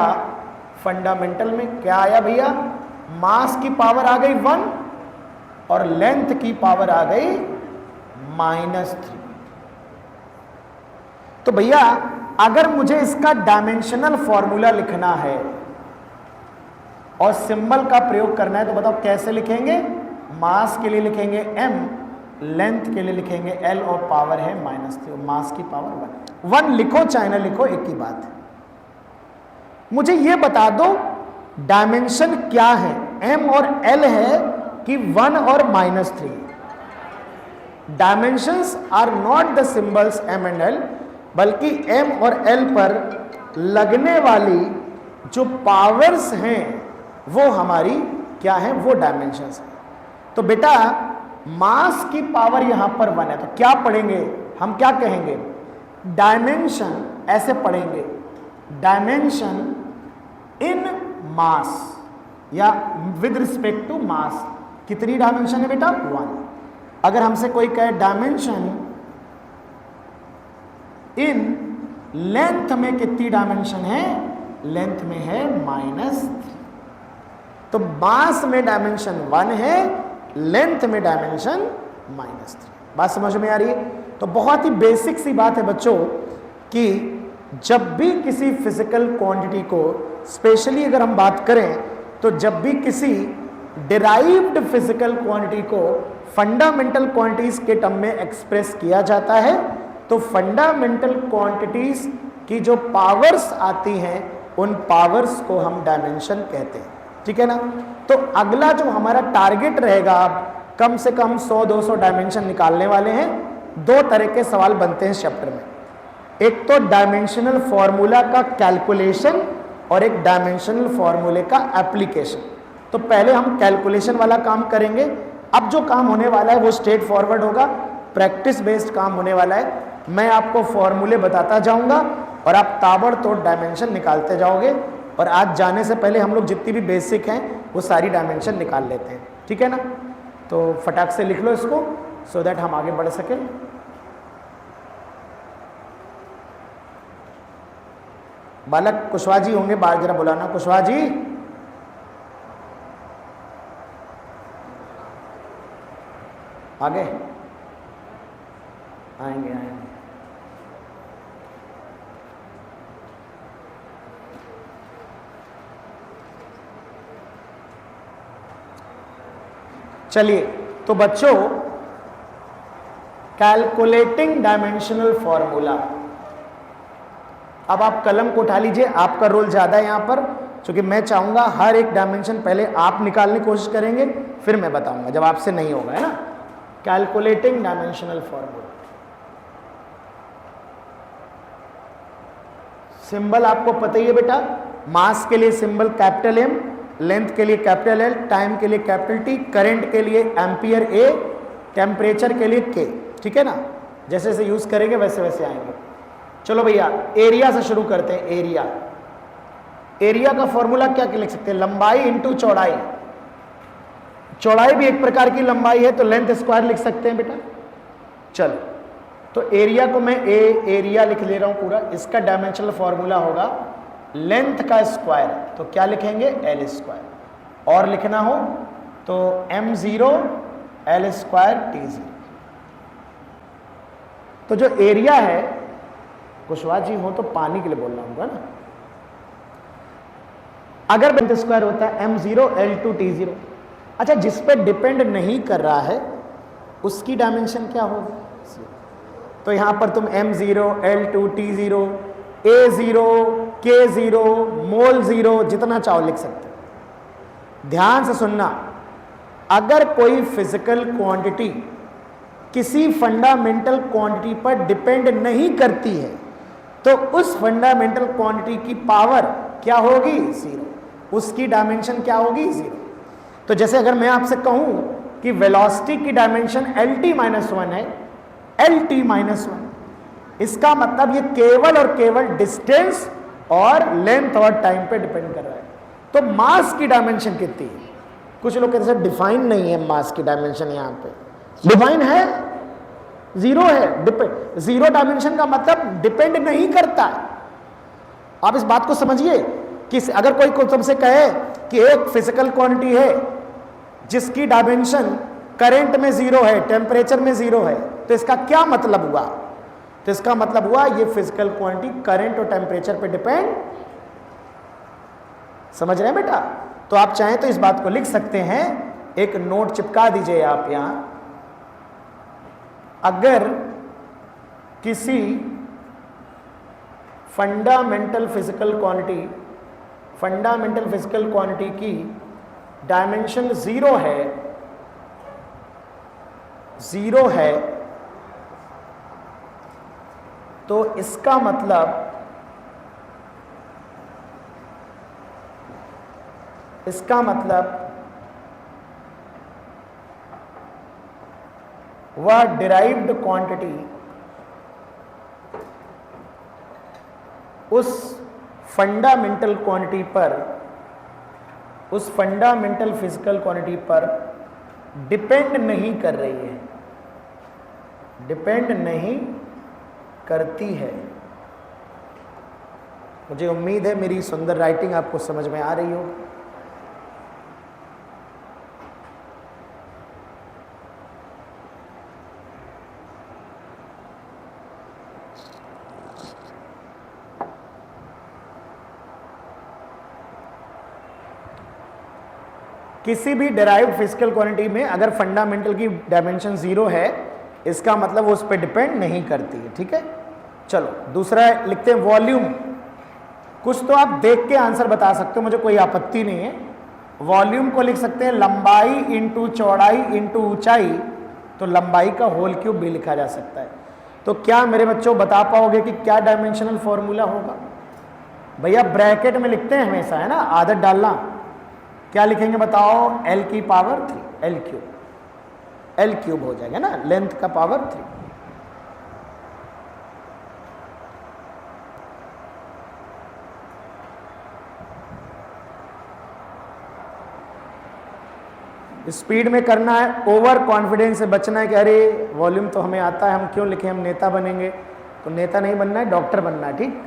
फंडामेंटल में। क्या आया भैया? मास की पावर आ गई 1 और लेंथ की पावर आ गई -3। तो भैया अगर मुझे इसका डायमेंशनल फॉर्मूला लिखना है और सिंबल का प्रयोग करना है तो बताओ कैसे लिखेंगे? मास के लिए लिखेंगे m, लेंथ के लिए लिखेंगे l और पावर है -3, मास की पावर 1 लिखो चाहे ना लिखो एक ही बात है। मुझे यह बता दो डायमेंशन क्या है, m और l है कि 1 और -3? Dimensions are not the symbols m and l, बल्कि m और l पर लगने वाली जो पावर्स हैं वो हमारी क्या है? वो डायमेंशंस है। तो बेटा मास की पावर यहां पर 1 है तो क्या पढ़ेंगे हम? क्या कहेंगे? डायमेंशन ऐसे पढ़ेंगे, डायमेंशन इन मास या विद रिस्पेक्ट टू मास। कितनी डायमेंशन है बेटा? 1। अगर हमसे कोई कहे डायमेंशन इन लेंथ में कितनी डायमेंशन है? लेंथ में है -3। तो मास में डायमेंशन 1 है, लेंथ में डायमेंशन -3। बात समझ में आ रही है? तो बहुत ही बेसिक सी बात है बच्चों कि जब भी किसी फिजिकल क्वांटिटी को, स्पेशली अगर हम बात करें तो जब भी किसी डिराइव्ड फिजिकल क्वांटिटी को फंडामेंटल क्वांटिटीज के टर्म में एक्सप्रेस किया जाता है तो फंडामेंटल क्वांटिटीज की जो पावर्स आती हैं उन पावर्स को हम डायमेंशन कहते हैं। ठीक है ना? तो अगला जो हमारा टारगेट रहेगा, आप कम से कम 100-200 डायमेंशन निकालने वाले हैं। 2 तरह के सवाल बनते हैं इस चैप्टर में, एक तो डायमेंशनल फॉर्मूला का कैलकुलेशन और एक डायमेंशनल फॉर्मूले का एप्लीकेशन। तो पहले हम कैलकुलेशन वाला काम करेंगे। अब जो काम होने वाला है वो स्ट्रेट फॉरवर्ड होगा, प्रैक्टिस बेस्ड काम होने वाला है। मैं आपको फॉर्मूले बताता जाऊंगा और आप ताबड़तोड़ डायमेंशन निकालते जाओगे। और आज जाने से पहले हम लोग जितनी भी बेसिक हैं वो सारी डायमेंशन निकाल लेते हैं। ठीक है ना? तो फटाक से लिख लो इसको सो दैट हम आगे बढ़ सकें। बालक कुशवाहा जी होंगे बाहर, जरा बुलाना। कुशवाहा जी, आगे आएंगे आएंगे। चलिए, तो बच्चों कैलकुलेटिंग डायमेंशनल फॉर्मूला, अब आप कलम को उठा लीजिए, आपका रोल ज्यादा है यहां पर, क्योंकि मैं चाहूंगा हर एक डायमेंशन पहले आप निकालने की कोशिश करेंगे, फिर मैं बताऊंगा जब आपसे नहीं होगा, है ना। कैलकुलेटिंग डायमेंशनल फॉर्मूला, सिंबल आपको पता ही है बेटा, मास के लिए सिंबल कैपिटल एम, लेंथ के लिए कैपिटल एल, टाइम के लिए कैपिटल टी, करंट के लिए एम्पियर ए, टेम्परेचर के लिए के, ठीक है ना। जैसे जैसे यूज करेंगे वैसे वैसे आएंगे। चलो भैया, एरिया से शुरू करते हैं। एरिया, एरिया का फॉर्मूला क्या लिख सकते हैं, लंबाई इंटू चौड़ाई। चौड़ाई भी एक प्रकार की लंबाई है, तो लेंथ स्क्वायर लिख सकते हैं बेटा। चलो, तो एरिया को मैं एरिया लिख ले रहा हूं पूरा, इसका डायमेंशनल फॉर्मूला होगा लेंथ का स्क्वायर, तो क्या लिखेंगे, एल स्क्वायर, और लिखना हो तो m0 l स्क्वायर t0। तो जो एरिया है, कुशवाहा जी हो तो पानी के लिए बोलना होगा ना, अगर लेंथ स्क्वायर होता है m0 l2 t0। अच्छा, जिस पे डिपेंड नहीं कर रहा है उसकी डायमेंशन क्या होगी, तो यहां पर तुम m0 l2 t0 a0 k0 मोल 0 जितना चाहो लिख सकते हो। ध्यान से सुनना, अगर कोई फिजिकल क्वांटिटी किसी फंडामेंटल क्वांटिटी पर डिपेंड नहीं करती है तो उस फंडामेंटल क्वांटिटी की पावर क्या होगी, 0, उसकी डायमेंशन क्या होगी, 0। तो जैसे अगर मैं आपसे कहूं कि वेलोसिटी की डायमेंशन lt-1 है, lt-1, इसका मतलब ये केवल और केवल डिस्टेंस और लेंथ और टाइम पे डिपेंड कर रहा है। तो मास की डायमेंशन कितनी है, कुछ लोग कहते हैं डिफाइन नहीं है मास की डायमेंशन, यहां पे डिफाइन है, 0 है, डिपेंड, 0 डायमेंशन का मतलब डिपेंड नहीं करता है। आप इस बात को समझिए कि अगर कोई तुमसे कहे कि एक फिजिकल क्वांटिटी है जिसकी डायमेंशन करंट में 0 है, टेम्परेचर में 0 है, तो इसका क्या मतलब हुआ, तो इसका मतलब हुआ ये फिजिकल क्वांटिटी करंट और टेम्परेचर पे डिपेंड, समझ रहे हैं बेटा। तो आप चाहें तो इस बात को लिख सकते हैं, एक नोट चिपका दीजिए आप यहां, अगर किसी फंडामेंटल फिजिकल क्वांटिटी की डायमेंशन 0 है, तो इसका मतलब वह डिराइव्ड क्वांटिटी उस फंडामेंटल क्वांटिटी पर, उस फंडामेंटल फिजिकल क्वांटिटी पर डिपेंड नहीं कर रही है, डिपेंड नहीं करती है। मुझे उम्मीद है मेरी सुंदर राइटिंग आपको समझ में आ रही हो। किसी भी डिराइव्ड फिजिकल क्वांटिटी में अगर फंडामेंटल की डायमेंशन 0 है, इसका मतलब वो उस पर डिपेंड नहीं करती है, ठीक है। चलो दूसरा लिखते हैं वॉल्यूम। कुछ तो आप देख के आंसर बता सकते हो, मुझे कोई आपत्ति नहीं है। वॉल्यूम को लिख सकते हैं लंबाई इंटू चौड़ाई इंटू ऊंचाई, तो लंबाई का होल क्यूब भी लिखा जा सकता है। तो क्या मेरे बच्चों बता पाओगे कि क्या डायमेंशनल फॉर्मूला होगा? भैया ब्रैकेट में लिखते हैं हमेशा, है ना, आदत डालना। क्या लिखेंगे बताओ, l की पावर 3, l क्यूब हो जाएगा ना, लेंथ का पावर 3। स्पीड में करना है, ओवर कॉन्फिडेंस से बचना है कि अरे वॉल्यूम तो हमें आता है, हम क्यों लिखें, हम नेता बनेंगे। तो नेता नहीं बनना है, डॉक्टर बनना है, ठीक।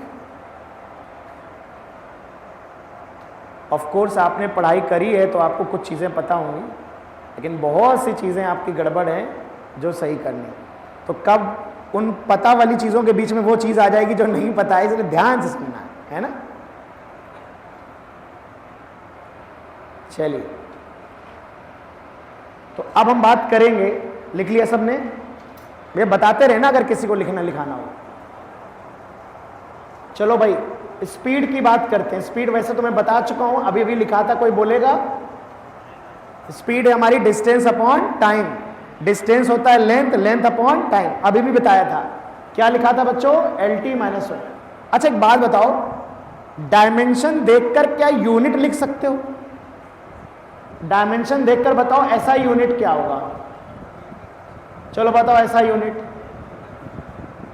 ऑफ कोर्स आपने पढ़ाई करी है तो आपको कुछ चीज़ें पता होंगी, लेकिन बहुत सी चीज़ें आपकी गड़बड़ हैं जो सही करनी है। तो कब उन पता वाली चीज़ों के बीच में वो चीज़ आ जाएगी जो नहीं पता है, इसलिए ध्यान से सुनना है ना। चलिए तो अब हम बात करेंगे, लिख लिया सबने? ये बताते रहना अगर किसी को लिखना लिखाना हो। चलो भाई स्पीड की बात करते हैं। स्पीड वैसे तो मैं बता चुका हूं, अभी भी लिखा था, कोई बोलेगा? स्पीड है हमारी डिस्टेंस अपॉन टाइम। डिस्टेंस होता है लेंथ, लेंथ अपॉन टाइम, अभी भी बताया था। क्या लिखा था बच्चों? LT minus 1। अच्छा एक बात बताओ, डायमेंशन देखकर क्या यूनिट लिख सकते हो? डायमेंशन देखकर बताओ ऐसा यूनिट क्या होगा? चलो बताओ ऐसा यूनिट।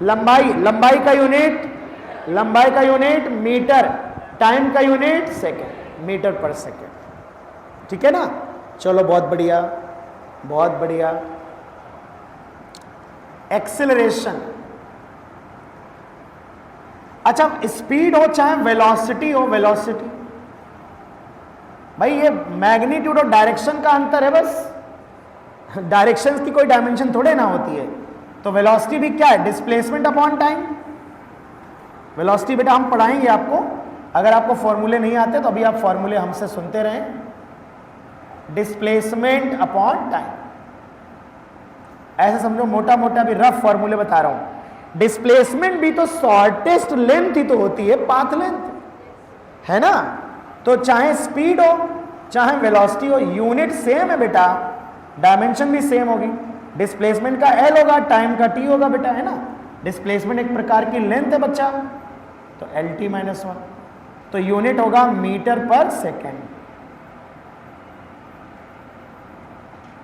लंबाई, लंबाई का यूनिट, लंबाई का यूनिट मीटर, टाइम का यूनिट सेकेंड, मीटर पर सेकेंड। ठीक है ना? चलो बहुत बढ़िया, बहुत बढ़िया। एक्सेलरेशन, अच्छा स्पीड हो चाहे वेलोसिटी हो, वेलोसिटी भाई ये मैग्नीट्यूड और डायरेक्शन का अंतर है बस। डायरेक्शन की कोई डायमेंशन थोड़े ना होती है। तो वेलोसिटी भी क्या है? Displacement upon time. वेलोसिटी बेटा हम पढ़ाएंगे आपको, अगर आपको फॉर्मूले नहीं आते तो अभी आप फॉर्मूले हमसे सुनते रहें। डिस्प्लेसमेंट अपॉन टाइम, ऐसे समझो, मोटा मोटा भी रफ फॉर्मूले बता रहा हूं। डिस्प्लेसमेंट भी तो शॉर्टेस्ट लेंथ ही तो होती है, पाथ लेंथ, है ना? तो चाहे स्पीड हो चाहे वेलोसिटी हो, यूनिट सेम है बेटा, डायमेंशन भी सेम होगी। डिस्प्लेसमेंट का L होगा, टाइम का T होगा बेटा, है ना? डिस्प्लेसमेंट एक प्रकार की लेंथ है बच्चा, तो LT माइनस 1। तो यूनिट होगा मीटर पर सेकेंड।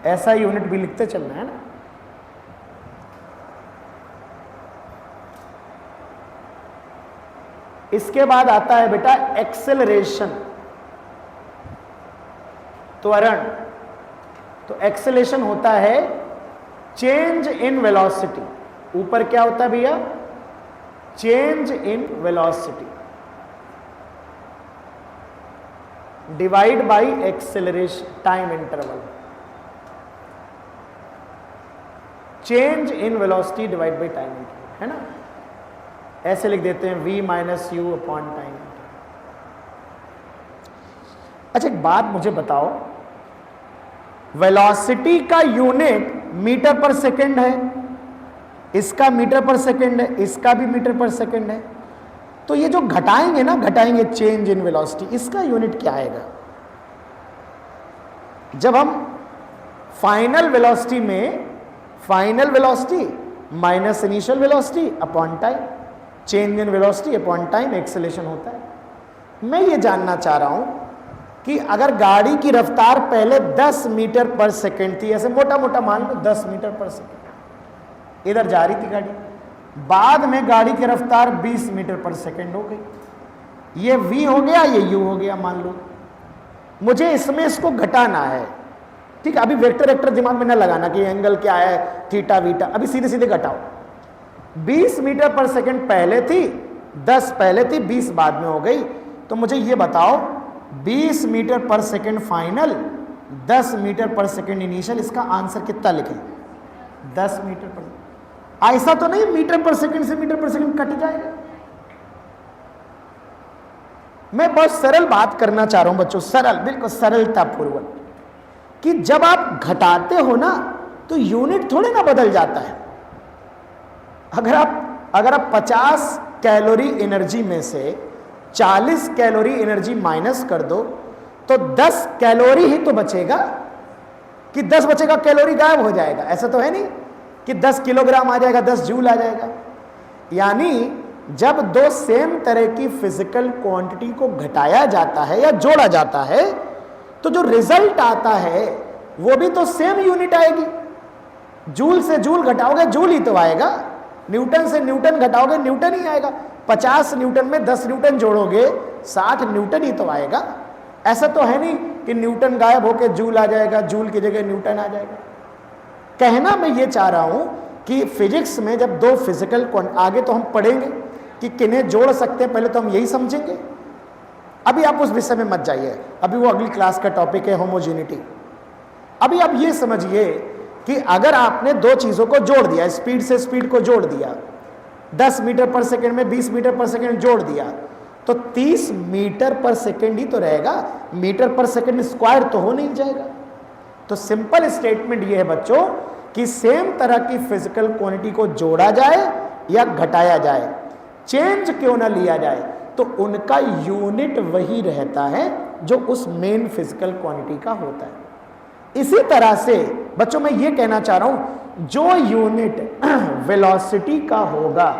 ऐसा यूनिट भी लिखते चलना है ना। इसके बाद आता है बेटा एक्सेलरेशन, त्वरण। तो एक्सेलरेशन होता है चेंज इन वेलोसिटी। ऊपर क्या होता है भैया? Change in velocity divide by acceleration time interval. Change in velocity divide by time interval, है ना? ऐसे लिख देते हैं V minus you upon time. अच्छा एक बात मुझे बताओ, वेलोसिटी का यूनिट मीटर पर सेकेंड है, इसका मीटर पर सेकेंड है, इसका भी मीटर पर सेकेंड है। तो ये जो घटाएंगे ना, घटाएंगे चेंज इन वेलोसिटी, इसका यूनिट क्या आएगा? जब हम फाइनल वेलोसिटी में, final velocity minus initial velocity upon time, change in velocity upon time acceleration होता है। मैं ये जानना चाह रहा हूं कि अगर गाड़ी की रफ्तार पहले 10 मीटर पर सेकेंड थी, ऐसे मोटा मोटा मान लो 10 मीटर पर सेकेंड, इधर जा रही थी गाड़ी, बाद में गाड़ी की रफ्तार 20 मीटर पर सेकेंड हो गई, ये V हो गया, ये U हो गया मान लो। मुझे इसमें इसको घटाना है, ठीक है? अभी वेक्टर वेक्टर दिमाग में न लगाना कि एंगल क्या है, थीटा वीटा, अभी सीधे सीधे घटाओ। 20 मीटर पर सेकेंड पहले थी, 10 पहले थी, 20 बाद में हो गई। तो मुझे ये बताओ 20 मीटर पर सेकेंड फाइनल, 10 मीटर पर सेकेंड इनिशियल, इसका आंसर कितना लिखें? 10 मीटर पर। ऐसा तो नहीं मीटर पर सेकेंड से मीटर पर सेकेंड कट जाएगा। मैं बहुत सरल बात करना चाह रहा हूं बच्चों, सरल, बिल्कुल सरलता पूर्वक, कि जब आप घटाते हो ना तो यूनिट थोड़े ना बदल जाता है। अगर आप 50 कैलोरी एनर्जी में से 40 कैलोरी एनर्जी माइनस कर दो तो 10 कैलोरी ही तो बचेगा, कि 10 बचेगा, कैलोरी गायब हो जाएगा। ऐसा तो है नहीं कि 10 किलोग्राम आ जाएगा, 10 जूल आ जाएगा। यानी जब दो सेम तरह की फिजिकल क्वांटिटी को घटाया जाता है या जोड़ा जाता है तो जो रिजल्ट आता है वो भी तो सेम यूनिट आएगी। जूल से जूल घटाओगे जूल ही तो आएगा, न्यूटन से न्यूटन घटाओगे न्यूटन ही आएगा, 50 न्यूटन में 10 न्यूटन जोड़ोगे 60 न्यूटन ही तो आएगा। ऐसा तो है नहीं कि न्यूटन गायब होकर जूल आ जाएगा, जूल की जगह न्यूटन आ जाएगा। कहना मैं ये चाह रहा हूं कि फिजिक्स में जब दो फिजिकल आगे तो हम पढ़ेंगे कि किन्हें जोड़ सकते हैं, पहले तो हम यही समझेंगे। अभी आप उस विषय में मत जाइए, अभी वो अगली क्लास का टॉपिक है होमोजेनिटी। अभी आप ये समझिए कि अगर आपने दो चीजों को जोड़ दिया, स्पीड से स्पीड को जोड़ दिया, 10 मीटर पर सेकेंड में 20 मीटर पर सेकेंड जोड़ दिया तो 30 मीटर पर सेकेंड ही तो रहेगा, मीटर पर सेकेंड स्क्वायर तो हो नहीं जाएगा। तो सिंपल स्टेटमेंट ये है बच्चों कि सेम तरह की फिजिकल क्वांटिटी को जोड़ा जाए या घटाया जाए, चेंज क्यों ना लिया जाए, तो उनका यूनिट वही रहता है जो उस मेन फिजिकल क्वांटिटी का होता है। इसी तरह से बच्चों मैं ये कहना चाह रहा हूं, जो यूनिट वेलोसिटी का होगा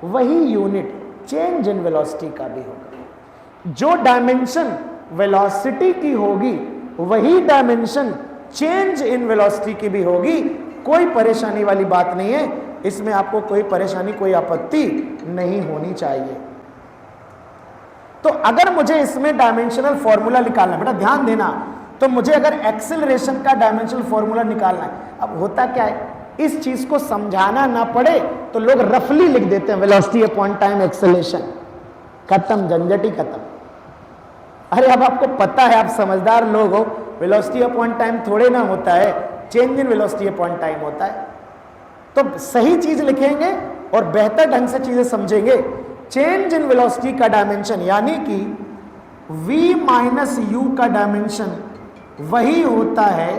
वही यूनिट चेंज इन वेलोसिटी का भी होगा। जो डायमेंशन वेलोसिटी की होगी वही डायमेंशन चेंज इन वेलोसिटी की भी होगी। कोई परेशानी वाली बात नहीं है, इसमें आपको कोई परेशानी, कोई आपत्ति नहीं होनी चाहिए। तो अगर मुझे इसमें डायमेंशनल फॉर्मूला निकालना है, बेटा ध्यान देना, तो मुझे अगर एक्सेलरेशन का डायमेंशनल फॉर्मूला निकालना है, अब होता क्या है, इस चीज को समझाना ना पड़े तो लोग रफली लिख देते हैं वेलोसिटी अपॉन टाइम एक्सेलरेशन, खत्म, झंझट ही खत्म। अरे अब आपको पता है, आप समझदार लोग हो, वेलोसिटी अपॉन टाइम थोड़े ना होता है, change in velocity upon time होता है। तो सही चीज लिखेंगे और बेहतर ढंग से चीजें समझेंगे। चेंज इन वेलोसिटी का डायमेंशन यानी कि v माइनस यू का डायमेंशन वही होता है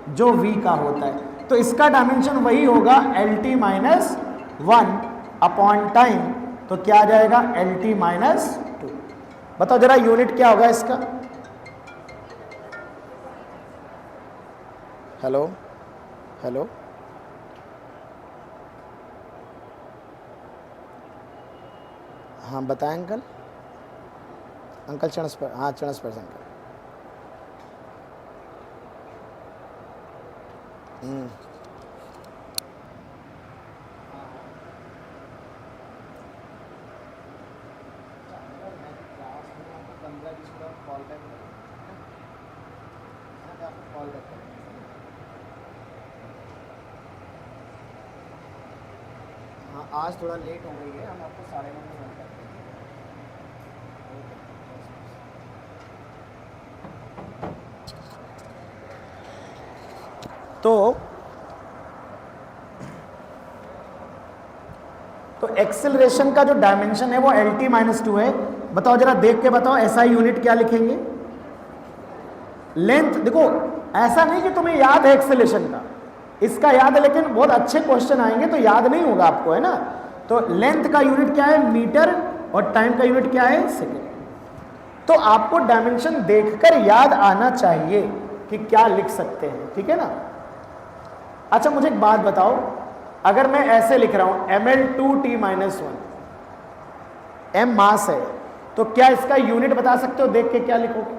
जो v का होता है, तो इसका डायमेंशन वही होगा LT माइनस 1 अपॉन टाइम, तो क्या आ जाएगा LT माइनस 2। बताओ जरा यूनिट क्या होगा इसका। हेलो हेलो, हाँ बताएं अंकल। अंकल चणस पर, हाँ चणस पर अंकल। हाँ आज थोड़ा लेट हो गई है, हम आपको 9:30 में फोन करते हैं। तो एक्सेलरेशन का जो डायमेंशन है वो LT माइनस 2 है। बताओ जरा देख के बताओ, ऐसा यूनिट क्या लिखेंगे। लेंथ, देखो ऐसा नहीं कि तुम्हें याद है एक्सेलरेशन का, इसका याद है, लेकिन बहुत अच्छे क्वेश्चन आएंगे तो याद नहीं होगा आपको, है ना। तो लेंथ का यूनिट क्या है, मीटर, और टाइम का यूनिट क्या है, सेकेंड। तो आपको डायमेंशन देखकर याद आना चाहिए कि क्या लिख सकते हैं, ठीक है ना। अच्छा मुझे एक बात बताओ, अगर मैं ऐसे लिख रहा हूं ml2t माइनस 1, m मास है, तो क्या इसका यूनिट बता सकते हो देख के, क्या लिखोगे।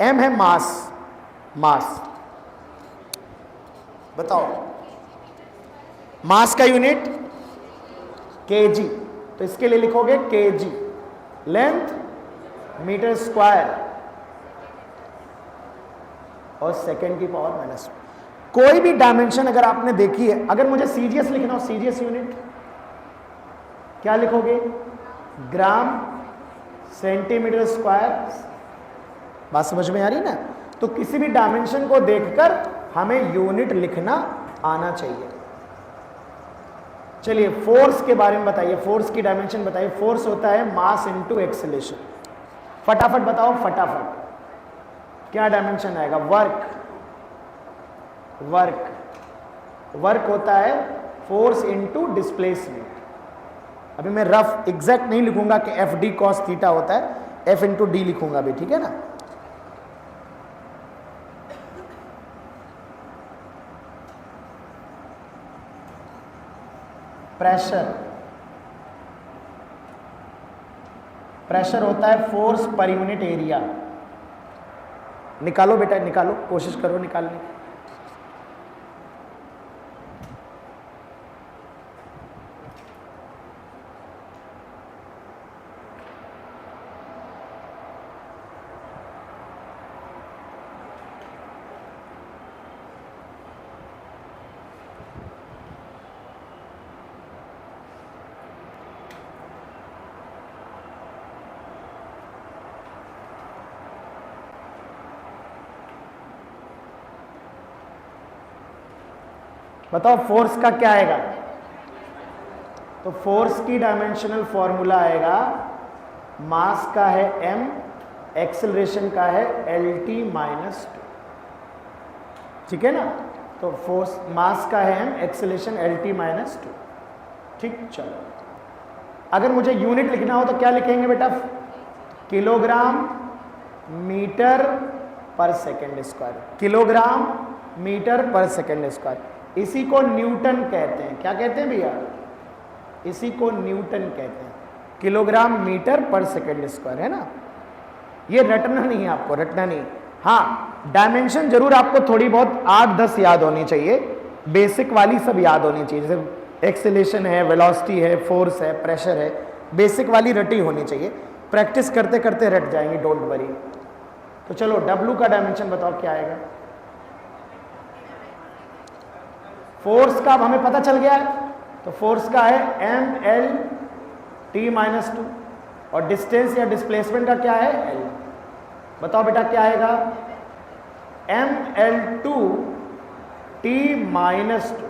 m है मास, मास बताओ, मास का यूनिट kg, तो इसके लिए लिखोगे kg। लेंथ मीटर स्क्वायर और सेकेंड की पावर माइनस। कोई भी डायमेंशन अगर आपने देखी है, अगर मुझे सीजीएस लिखना हो, सीजीएस यूनिट क्या लिखोगे, ग्राम सेंटीमीटर स्क्वायर। बात समझ में आ रही ना। तो किसी भी डायमेंशन को देखकर हमें यूनिट लिखना आना चाहिए। चलिए फोर्स के बारे में बताइए, फोर्स की डायमेंशन बताइए। फोर्स होता है मास इनटू एक्सेलरेशन। फटाफट बताओ, फटाफट क्या डायमेंशन आएगा। वर्क, वर्क, वर्क होता है फोर्स इनटू डिस्प्लेसमेंट। अभी मैं रफ एग्जैक्ट नहीं लिखूंगा कि एफ डी कॉस थीटा होता है, एफ इंटू डी लिखूंगा भी, ठीक है ना। प्रेशर, प्रेशर होता है फोर्स पर यूनिट एरिया। निकालो बेटा, निकालो, कोशिश करो निकालने की। बताओ फोर्स का क्या आएगा। तो फोर्स की डायमेंशनल फॉर्मूला आएगा, मास का है m, एक्सेलरेशन का है LT माइनस 2। ठीक है ना। तो फोर्स मास का है m, एक्सेलरेशन LT माइनस 2। ठीक, चलो अगर मुझे यूनिट लिखना हो तो क्या लिखेंगे बेटा? किलोग्राम मीटर पर सेकेंड स्क्वायर, किलोग्राम मीटर पर सेकेंड स्क्वायर। इसी को न्यूटन कहते हैं। क्या कहते हैं भैया? इसी को न्यूटन कहते हैं, किलोग्राम मीटर पर सेकेंड स्क्वायर, है ना। ये रटना नहीं है, आपको रटना नहीं। हाँ, डायमेंशन जरूर आपको थोड़ी बहुत 8-10 याद होनी चाहिए, बेसिक वाली सब याद होनी चाहिए। जैसे एक्सेलेरेशन है, वेलोसिटी है, फोर्स है, प्रेशर है, बेसिक वाली रटी होनी चाहिए। प्रैक्टिस करते करते रट जाएंगे, डोंट वरी। तो चलो W का डायमेंशन बताओ क्या आएगा? फोर्स का अब हमें पता चल गया है, तो फोर्स का है mLT-2 और डिस्टेंस या डिस्प्लेसमेंट का क्या है? L। बताओ बेटा क्या आएगा? mL2T-2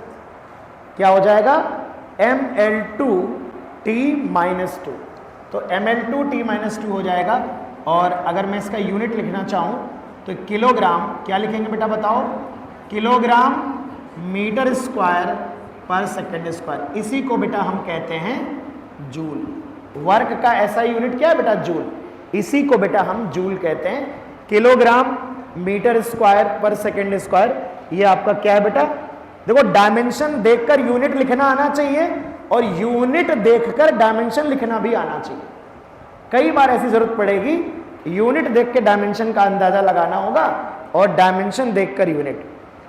क्या हो जाएगा? mL2T-2। तो mL2T-2 हो जाएगा। और अगर मैं इसका यूनिट लिखना चाहूं तो किलोग्राम, क्या लिखेंगे बेटा बताओ? किलोग्राम मीटर स्क्वायर पर सेकेंड स्क्वायर। इसी को बेटा हम कहते हैं जूल। वर्क का ऐसा यूनिट क्या है बेटा? जूल। इसी को बेटा हम जूल कहते हैं। किलोग्राम मीटर स्क्वायर पर सेकेंड स्क्वायर, ये आपका क्या है बेटा? देखो, डायमेंशन देखकर यूनिट लिखना आना चाहिए और यूनिट देखकर डायमेंशन लिखना भी आना चाहिए। कई बार ऐसी जरूरत पड़ेगी, यूनिट देख के डायमेंशन का अंदाजा लगाना होगा और डायमेंशन देखकर यूनिट।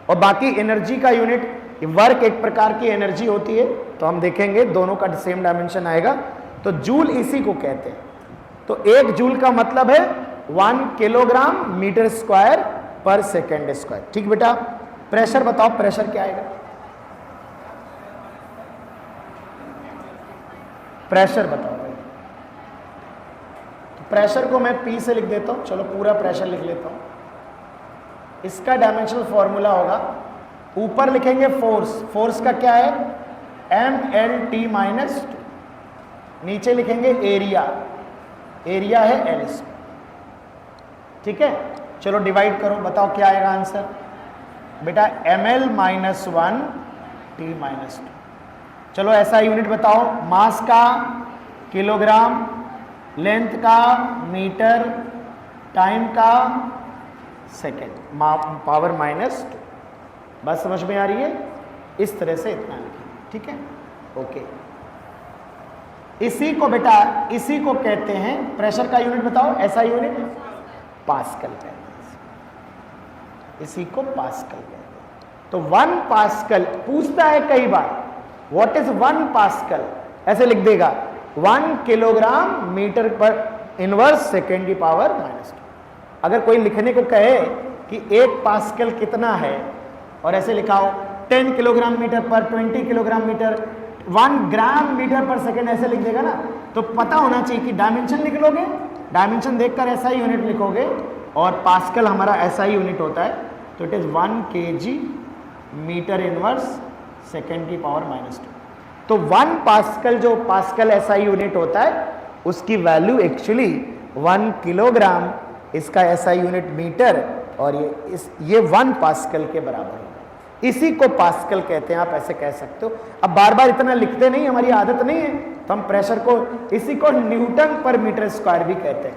और बाकी एनर्जी का यूनिट, वर्क एक प्रकार की एनर्जी होती है, तो हम देखेंगे दोनों का सेम डायमेंशन आएगा। तो जूल इसी को कहते हैं। तो 1 जूल का मतलब है 1 किलोग्राम मीटर स्क्वायर पर सेकेंड स्क्वायर। ठीक बेटा। प्रेशर बताओ, प्रेशर क्या आएगा? प्रेशर बताओ। तो प्रेशर को मैं P से लिख देता हूं। चलो पूरा प्रेशर लिख लेता हूं। इसका डायमेंशनल फॉर्मूला होगा, ऊपर लिखेंगे फोर्स, फोर्स का क्या है? mLT-2। नीचे लिखेंगे एरिया, एरिया है L। ठीक है, चलो डिवाइड करो, बताओ क्या आएगा आंसर? बेटा mL-1T-2। चलो ऐसा यूनिट बताओ, मास का किलोग्राम, लेंथ का मीटर, टाइम का सेकेंड, पावर -2। बात समझ में आ रही है? इस तरह से इतना लिखें। ठीक है, ओके। इसी को बेटा, इसी को कहते हैं, प्रेशर का यूनिट बताओ, ऐसा यूनिट पास्कल कहते हैं। इसी को पास्कल कहते हैं। तो 1 पास्कल पूछता है कई बार, व्हाट इज 1 पास्कल? ऐसे लिख देगा 1 किलोग्राम मीटर पर इनवर्स सेकेंड की पावर -2। अगर कोई लिखने को कहे कि 1 पास्कल कितना है और ऐसे लिखाओ 10 किलोग्राम मीटर पर 20 किलोग्राम मीटर 1 ग्राम मीटर पर सेकेंड, ऐसे लिख देगा ना, तो पता होना चाहिए कि डायमेंशन लिख लोगे, डायमेंशन देखकर ऐसा ही यूनिट लिखोगे। और पास्कल हमारा ऐसा ही यूनिट होता है, तो it is 1 kg metre inverse second की पावर -2। तो 1 पास्कल, जो पास्कल ऐसा ही यूनिट होता है, उसकी वैल्यू एक्चुअली 1 किलोग्राम, इसका ऐसा यूनिट मीटर, और ये 1 पास्कल के बराबर है। इसी को पास्कल कहते हैं, आप ऐसे कह सकते हो। अब बार बार इतना लिखते नहीं, हमारी आदत नहीं है, तो हम प्रेशर को, इसी को न्यूटन पर मीटर स्क्वायर भी कहते हैं।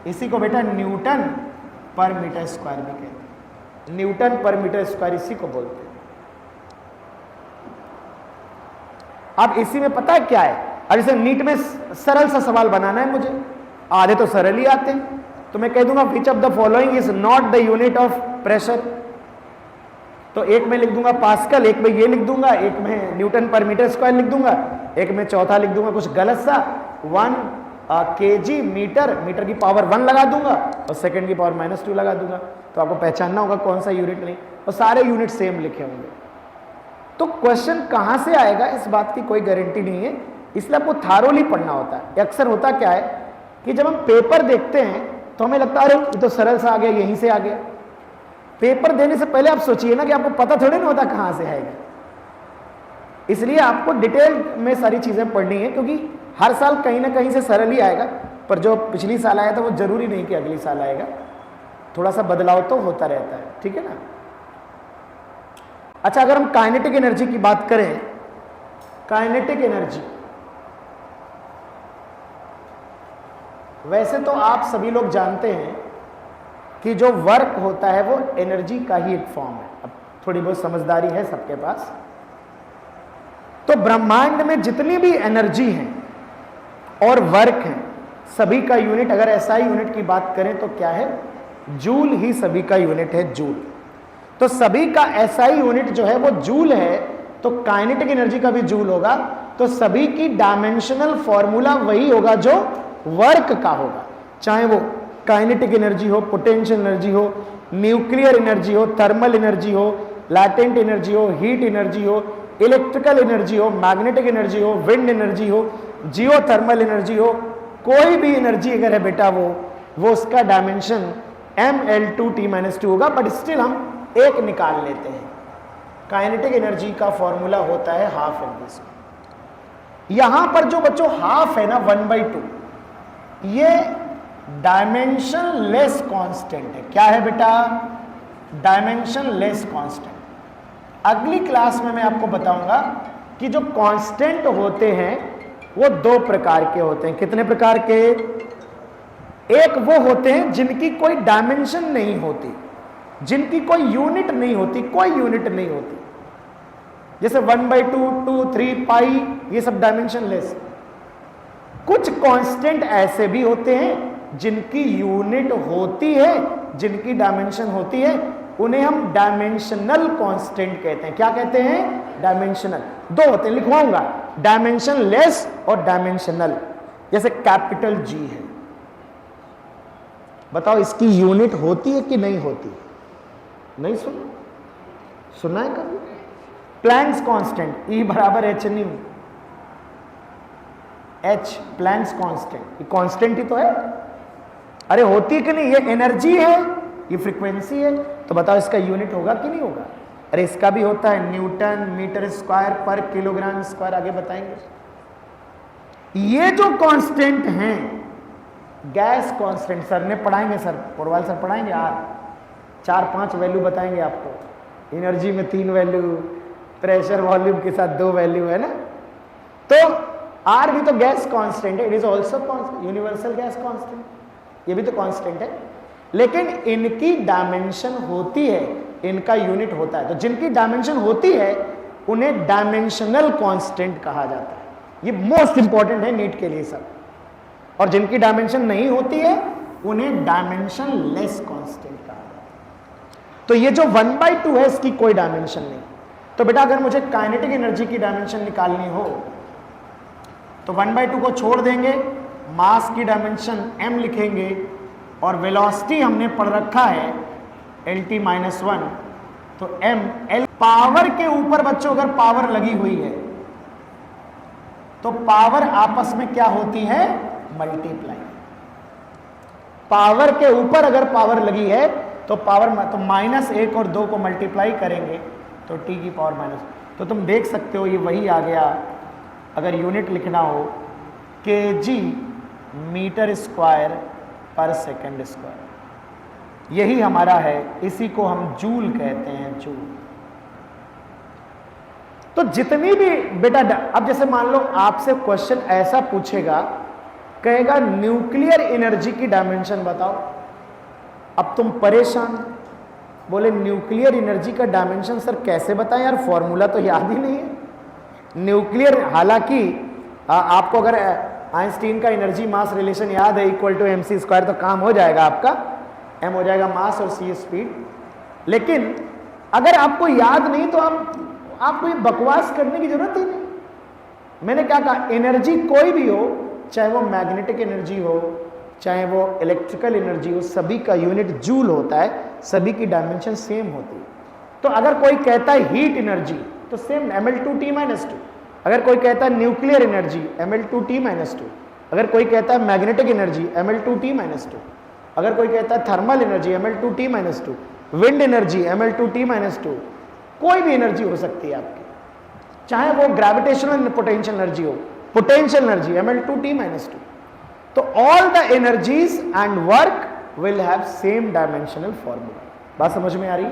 इसी को बेटा न्यूटन पर मीटर स्क्वायर भी कहते हैं। न्यूटन पर मीटर स्क्वायर इसी को बोलते हैं। अब इसी में पता है क्या है? अब जैसे नीट में सरल सा सवाल बनाना है मुझे, आधे तो सरल ही आते हैं, तो मैं कह दूंगा which of the following is not the unit of pressure. तो एक में लिख दूंगा पास्कल, एक में ये लिख दूंगा, एक में न्यूटन पर मीटर स्क्वायर लिख दूंगा, एक में चौथा लिख दूंगा कुछ गलत सा 1 kg मीटर, मीटर की पावर 1 लगा दूंगा और सेकंड की पावर -2 लगा दूंगा। तो आपको पहचानना होगा कौन सा यूनिट नहीं, और सारे यूनिट सेम लिखे होंगे। तो क्वेश्चन कहां से आएगा इस बात की कोई गारंटी नहीं है, इसलिए आपको थारोली पढ़ना होता है। अक्सर होता क्या है कि जब हम पेपर देखते हैं तो हमें लगता है अरे ये तो सरल सा आ गया, यहीं से आ गया। पेपर देने से पहले आप सोचिए ना कि आपको पता थोड़ी ना होता कहां से आएगा। इसलिए आपको डिटेल में सारी चीजें पढ़नी है, क्योंकि हर साल कहीं ना कहीं से सरल ही आएगा, पर जो पिछली साल आया था वो जरूरी नहीं कि अगली साल आएगा, थोड़ा सा बदलाव तो होता रहता है। ठीक है ना, अच्छा, अगर हम काइनेटिक एनर्जी की बात करें, काइनेटिक एनर्जी, वैसे तो आप सभी लोग जानते हैं कि जो वर्क होता है वो एनर्जी का ही एक फॉर्म है। अब थोड़ी बहुत समझदारी है सबके पास। तो ब्रह्मांड में जितनी भी एनर्जी है और वर्क है, सभी का यूनिट, अगर एसआई यूनिट की बात करें तो क्या है, जूल ही सभी का यूनिट है, जूल। तो सभी का एसआई यूनिट जो है वो जूल है, तो काइनेटिक एनर्जी का भी जूल होगा। तो सभी की डायमेंशनल फॉर्मूला वही होगा जो वर्क का होगा, चाहे वो काइनेटिक एनर्जी हो, पोटेंशियल एनर्जी हो, न्यूक्लियर एनर्जी हो, थर्मल एनर्जी हो, लैटेंट एनर्जी हो, हीट एनर्जी हो, इलेक्ट्रिकल एनर्जी हो, मैग्नेटिक एनर्जी हो, विंड एनर्जी हो, जियोथर्मल एनर्जी हो, कोई भी एनर्जी अगर है बेटा वो उसका डायमेंशन mL2T-2 होगा। बट स्टिल हम एक निकाल लेते हैं, काइनेटिक एनर्जी का फॉर्मूला होता है हाफ mv²। यहां पर जो बच्चों हाफ है ना, 1/2, ये डायमेंशन लेस कांस्टेंट है। क्या है बेटा, डायमेंशन लेस कांस्टेंट। अगली क्लास में मैं आपको बताऊंगा कि जो कांस्टेंट होते हैं वो दो प्रकार के होते हैं। कितने प्रकार के, एक वो होते हैं जिनकी कोई डायमेंशन नहीं होती, जिनकी कोई यूनिट नहीं होती, कोई यूनिट नहीं होती, जैसे 1/2, 2, 3, पाई, ये सब डायमेंशन लेस। कुछ कांस्टेंट ऐसे भी होते हैं जिनकी यूनिट होती है, जिनकी डायमेंशन होती है, उन्हें हम डायमेंशनल कांस्टेंट कहते हैं। क्या कहते हैं, डायमेंशनल। दो होते हैं, लिखवाऊंगा, डायमेंशन लेस और डायमेंशनल। जैसे कैपिटल जी है, बताओ इसकी यूनिट होती है कि नहीं होती, नहीं सुना है कभी? प्लैंक्स कांस्टेंट, E बराबर h/nu, H प्लैंक्स कांस्टेंट, ये कांस्टेंट ही तो है। अरे होती है कि नहीं, ये एनर्जी है, ये फ्रीक्वेंसी है, तो बताओ इसका यूनिट होगा कि नहीं होगा? अरे इसका भी होता है, न्यूटन मीटर स्क्वायर पर किलोग्राम स्क्वायर, आगे बताएंगे। ये जो कांस्टेंट हैं, गैस कांस्टेंट, सर ने पढ़ाएंगे, सर पोरवाल सर पढ़ाएंगे, 4-5 वैल्यू बताएंगे आपको। एनर्जी में 3 वैल्यू, प्रेशर वॉल्यूम के साथ 2 वैल्यू है ना। तो आर भी तो गैस कांस्टेंट है, it is also universal gas constant, ये भी तो कांस्टेंट है, लेकिन इनकी डायमेंशन होती है, इनका यूनिट होता है। तो जिनकी डायमेंशन होती है उन्हें डायमेंशनल कांस्टेंट कहा जाता है। ये मोस्ट इंपॉर्टेंट है नीट के लिए सब। और जिनकी डायमेंशन नहीं होती है उन्हें डायमेंशन लेस कांस्टेंट कहा जाता है। तो ये जो 1/2 है, इसकी कोई डायमेंशन नहीं। तो बेटा अगर मुझे काइनेटिक एनर्जी की डायमेंशन निकालनी हो तो 1/2 को छोड़ देंगे, मास की डायमेंशन m लिखेंगे, और वेलोसिटी हमने पढ़ रखा है Lt-1, तो m l। पावर के ऊपर बच्चों अगर पावर लगी हुई है तो पावर आपस में क्या होती है, मल्टीप्लाई। पावर के ऊपर अगर पावर लगी है तो पावर, तो -1 और 2 को मल्टीप्लाई करेंगे तो t की पावर माइनस। तो तुम देख सकते हो ये वही आ गया, अगर यूनिट लिखना हो kg मीटर स्क्वायर पर सेकंड स्क्वायर, यही हमारा है, इसी को हम जूल कहते हैं, जूल। तो जितनी भी बेटा, अब जैसे मान लो आपसे क्वेश्चन ऐसा पूछेगा, कहेगा न्यूक्लियर एनर्जी की डायमेंशन बताओ, अब तुम परेशान, बोले न्यूक्लियर एनर्जी का डायमेंशन सर कैसे बताएं यार, फॉर्मूला तो याद ही नहीं है। न्यूक्लियर, हालांकि आपको अगर आइंस्टीन का एनर्जी मास रिलेशन याद है, =mc², तो काम हो जाएगा आपका, m हो जाएगा मास और c स्पीड। लेकिन अगर आपको याद नहीं तो आपको ये बकवास करने की जरूरत ही नहीं। मैंने क्या कहा, एनर्जी कोई भी हो, चाहे वो मैग्नेटिक एनर्जी हो, चाहे वो इलेक्ट्रिकल एनर्जी हो, सभी का यूनिट जूल होता है, सभी की डायमेंशन सेम होती है। तो अगर कोई कहता है हीट एनर्जी तो सेम mL2T-2, अगर कोई कहता है न्यूक्लियर एनर्जी mL2T-2, अगर कोई कहता है मैग्नेटिक एनर्जी mL2T-2, अगर कोई कहता है thermal energy mL2T-2, wind energy mL2T-2, कोई भी एनर्जी हो सकती है आपकी, चाहे वो ग्रेविटेशनल पोटेंशियल एनर्जी हो, पोटेंशियल एनर्जी mL2T-2। तो all the energies and work will have same dimensional formula. बात समझ में आ रही है?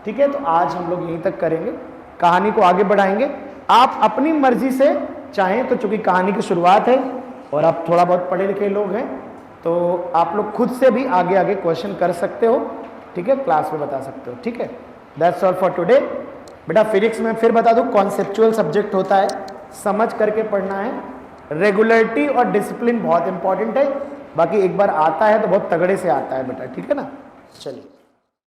ठीक है, तो आज हम लोग यहीं तक करेंगे। कहानी को आगे बढ़ाएंगे। आप अपनी मर्जी से चाहें तो, चूंकि कहानी की शुरुआत है और आप थोड़ा बहुत पढ़े लिखे लोग हैं, तो आप लोग खुद से भी आगे आगे क्वेश्चन कर सकते हो, ठीक है, क्लास में बता सकते हो, ठीक है। That's all for today. बेटा फिजिक्स में फिर बता दूं, कॉन्सेप्चुअल सब्जेक्ट होता है, समझ करके पढ़ना है। रेगुलरिटी और डिसिप्लिन बहुत इंपॉर्टेंट है, बाकी एक बार आता है तो बहुत तगड़े से आता है बेटा, ठीक है ना। चलिए।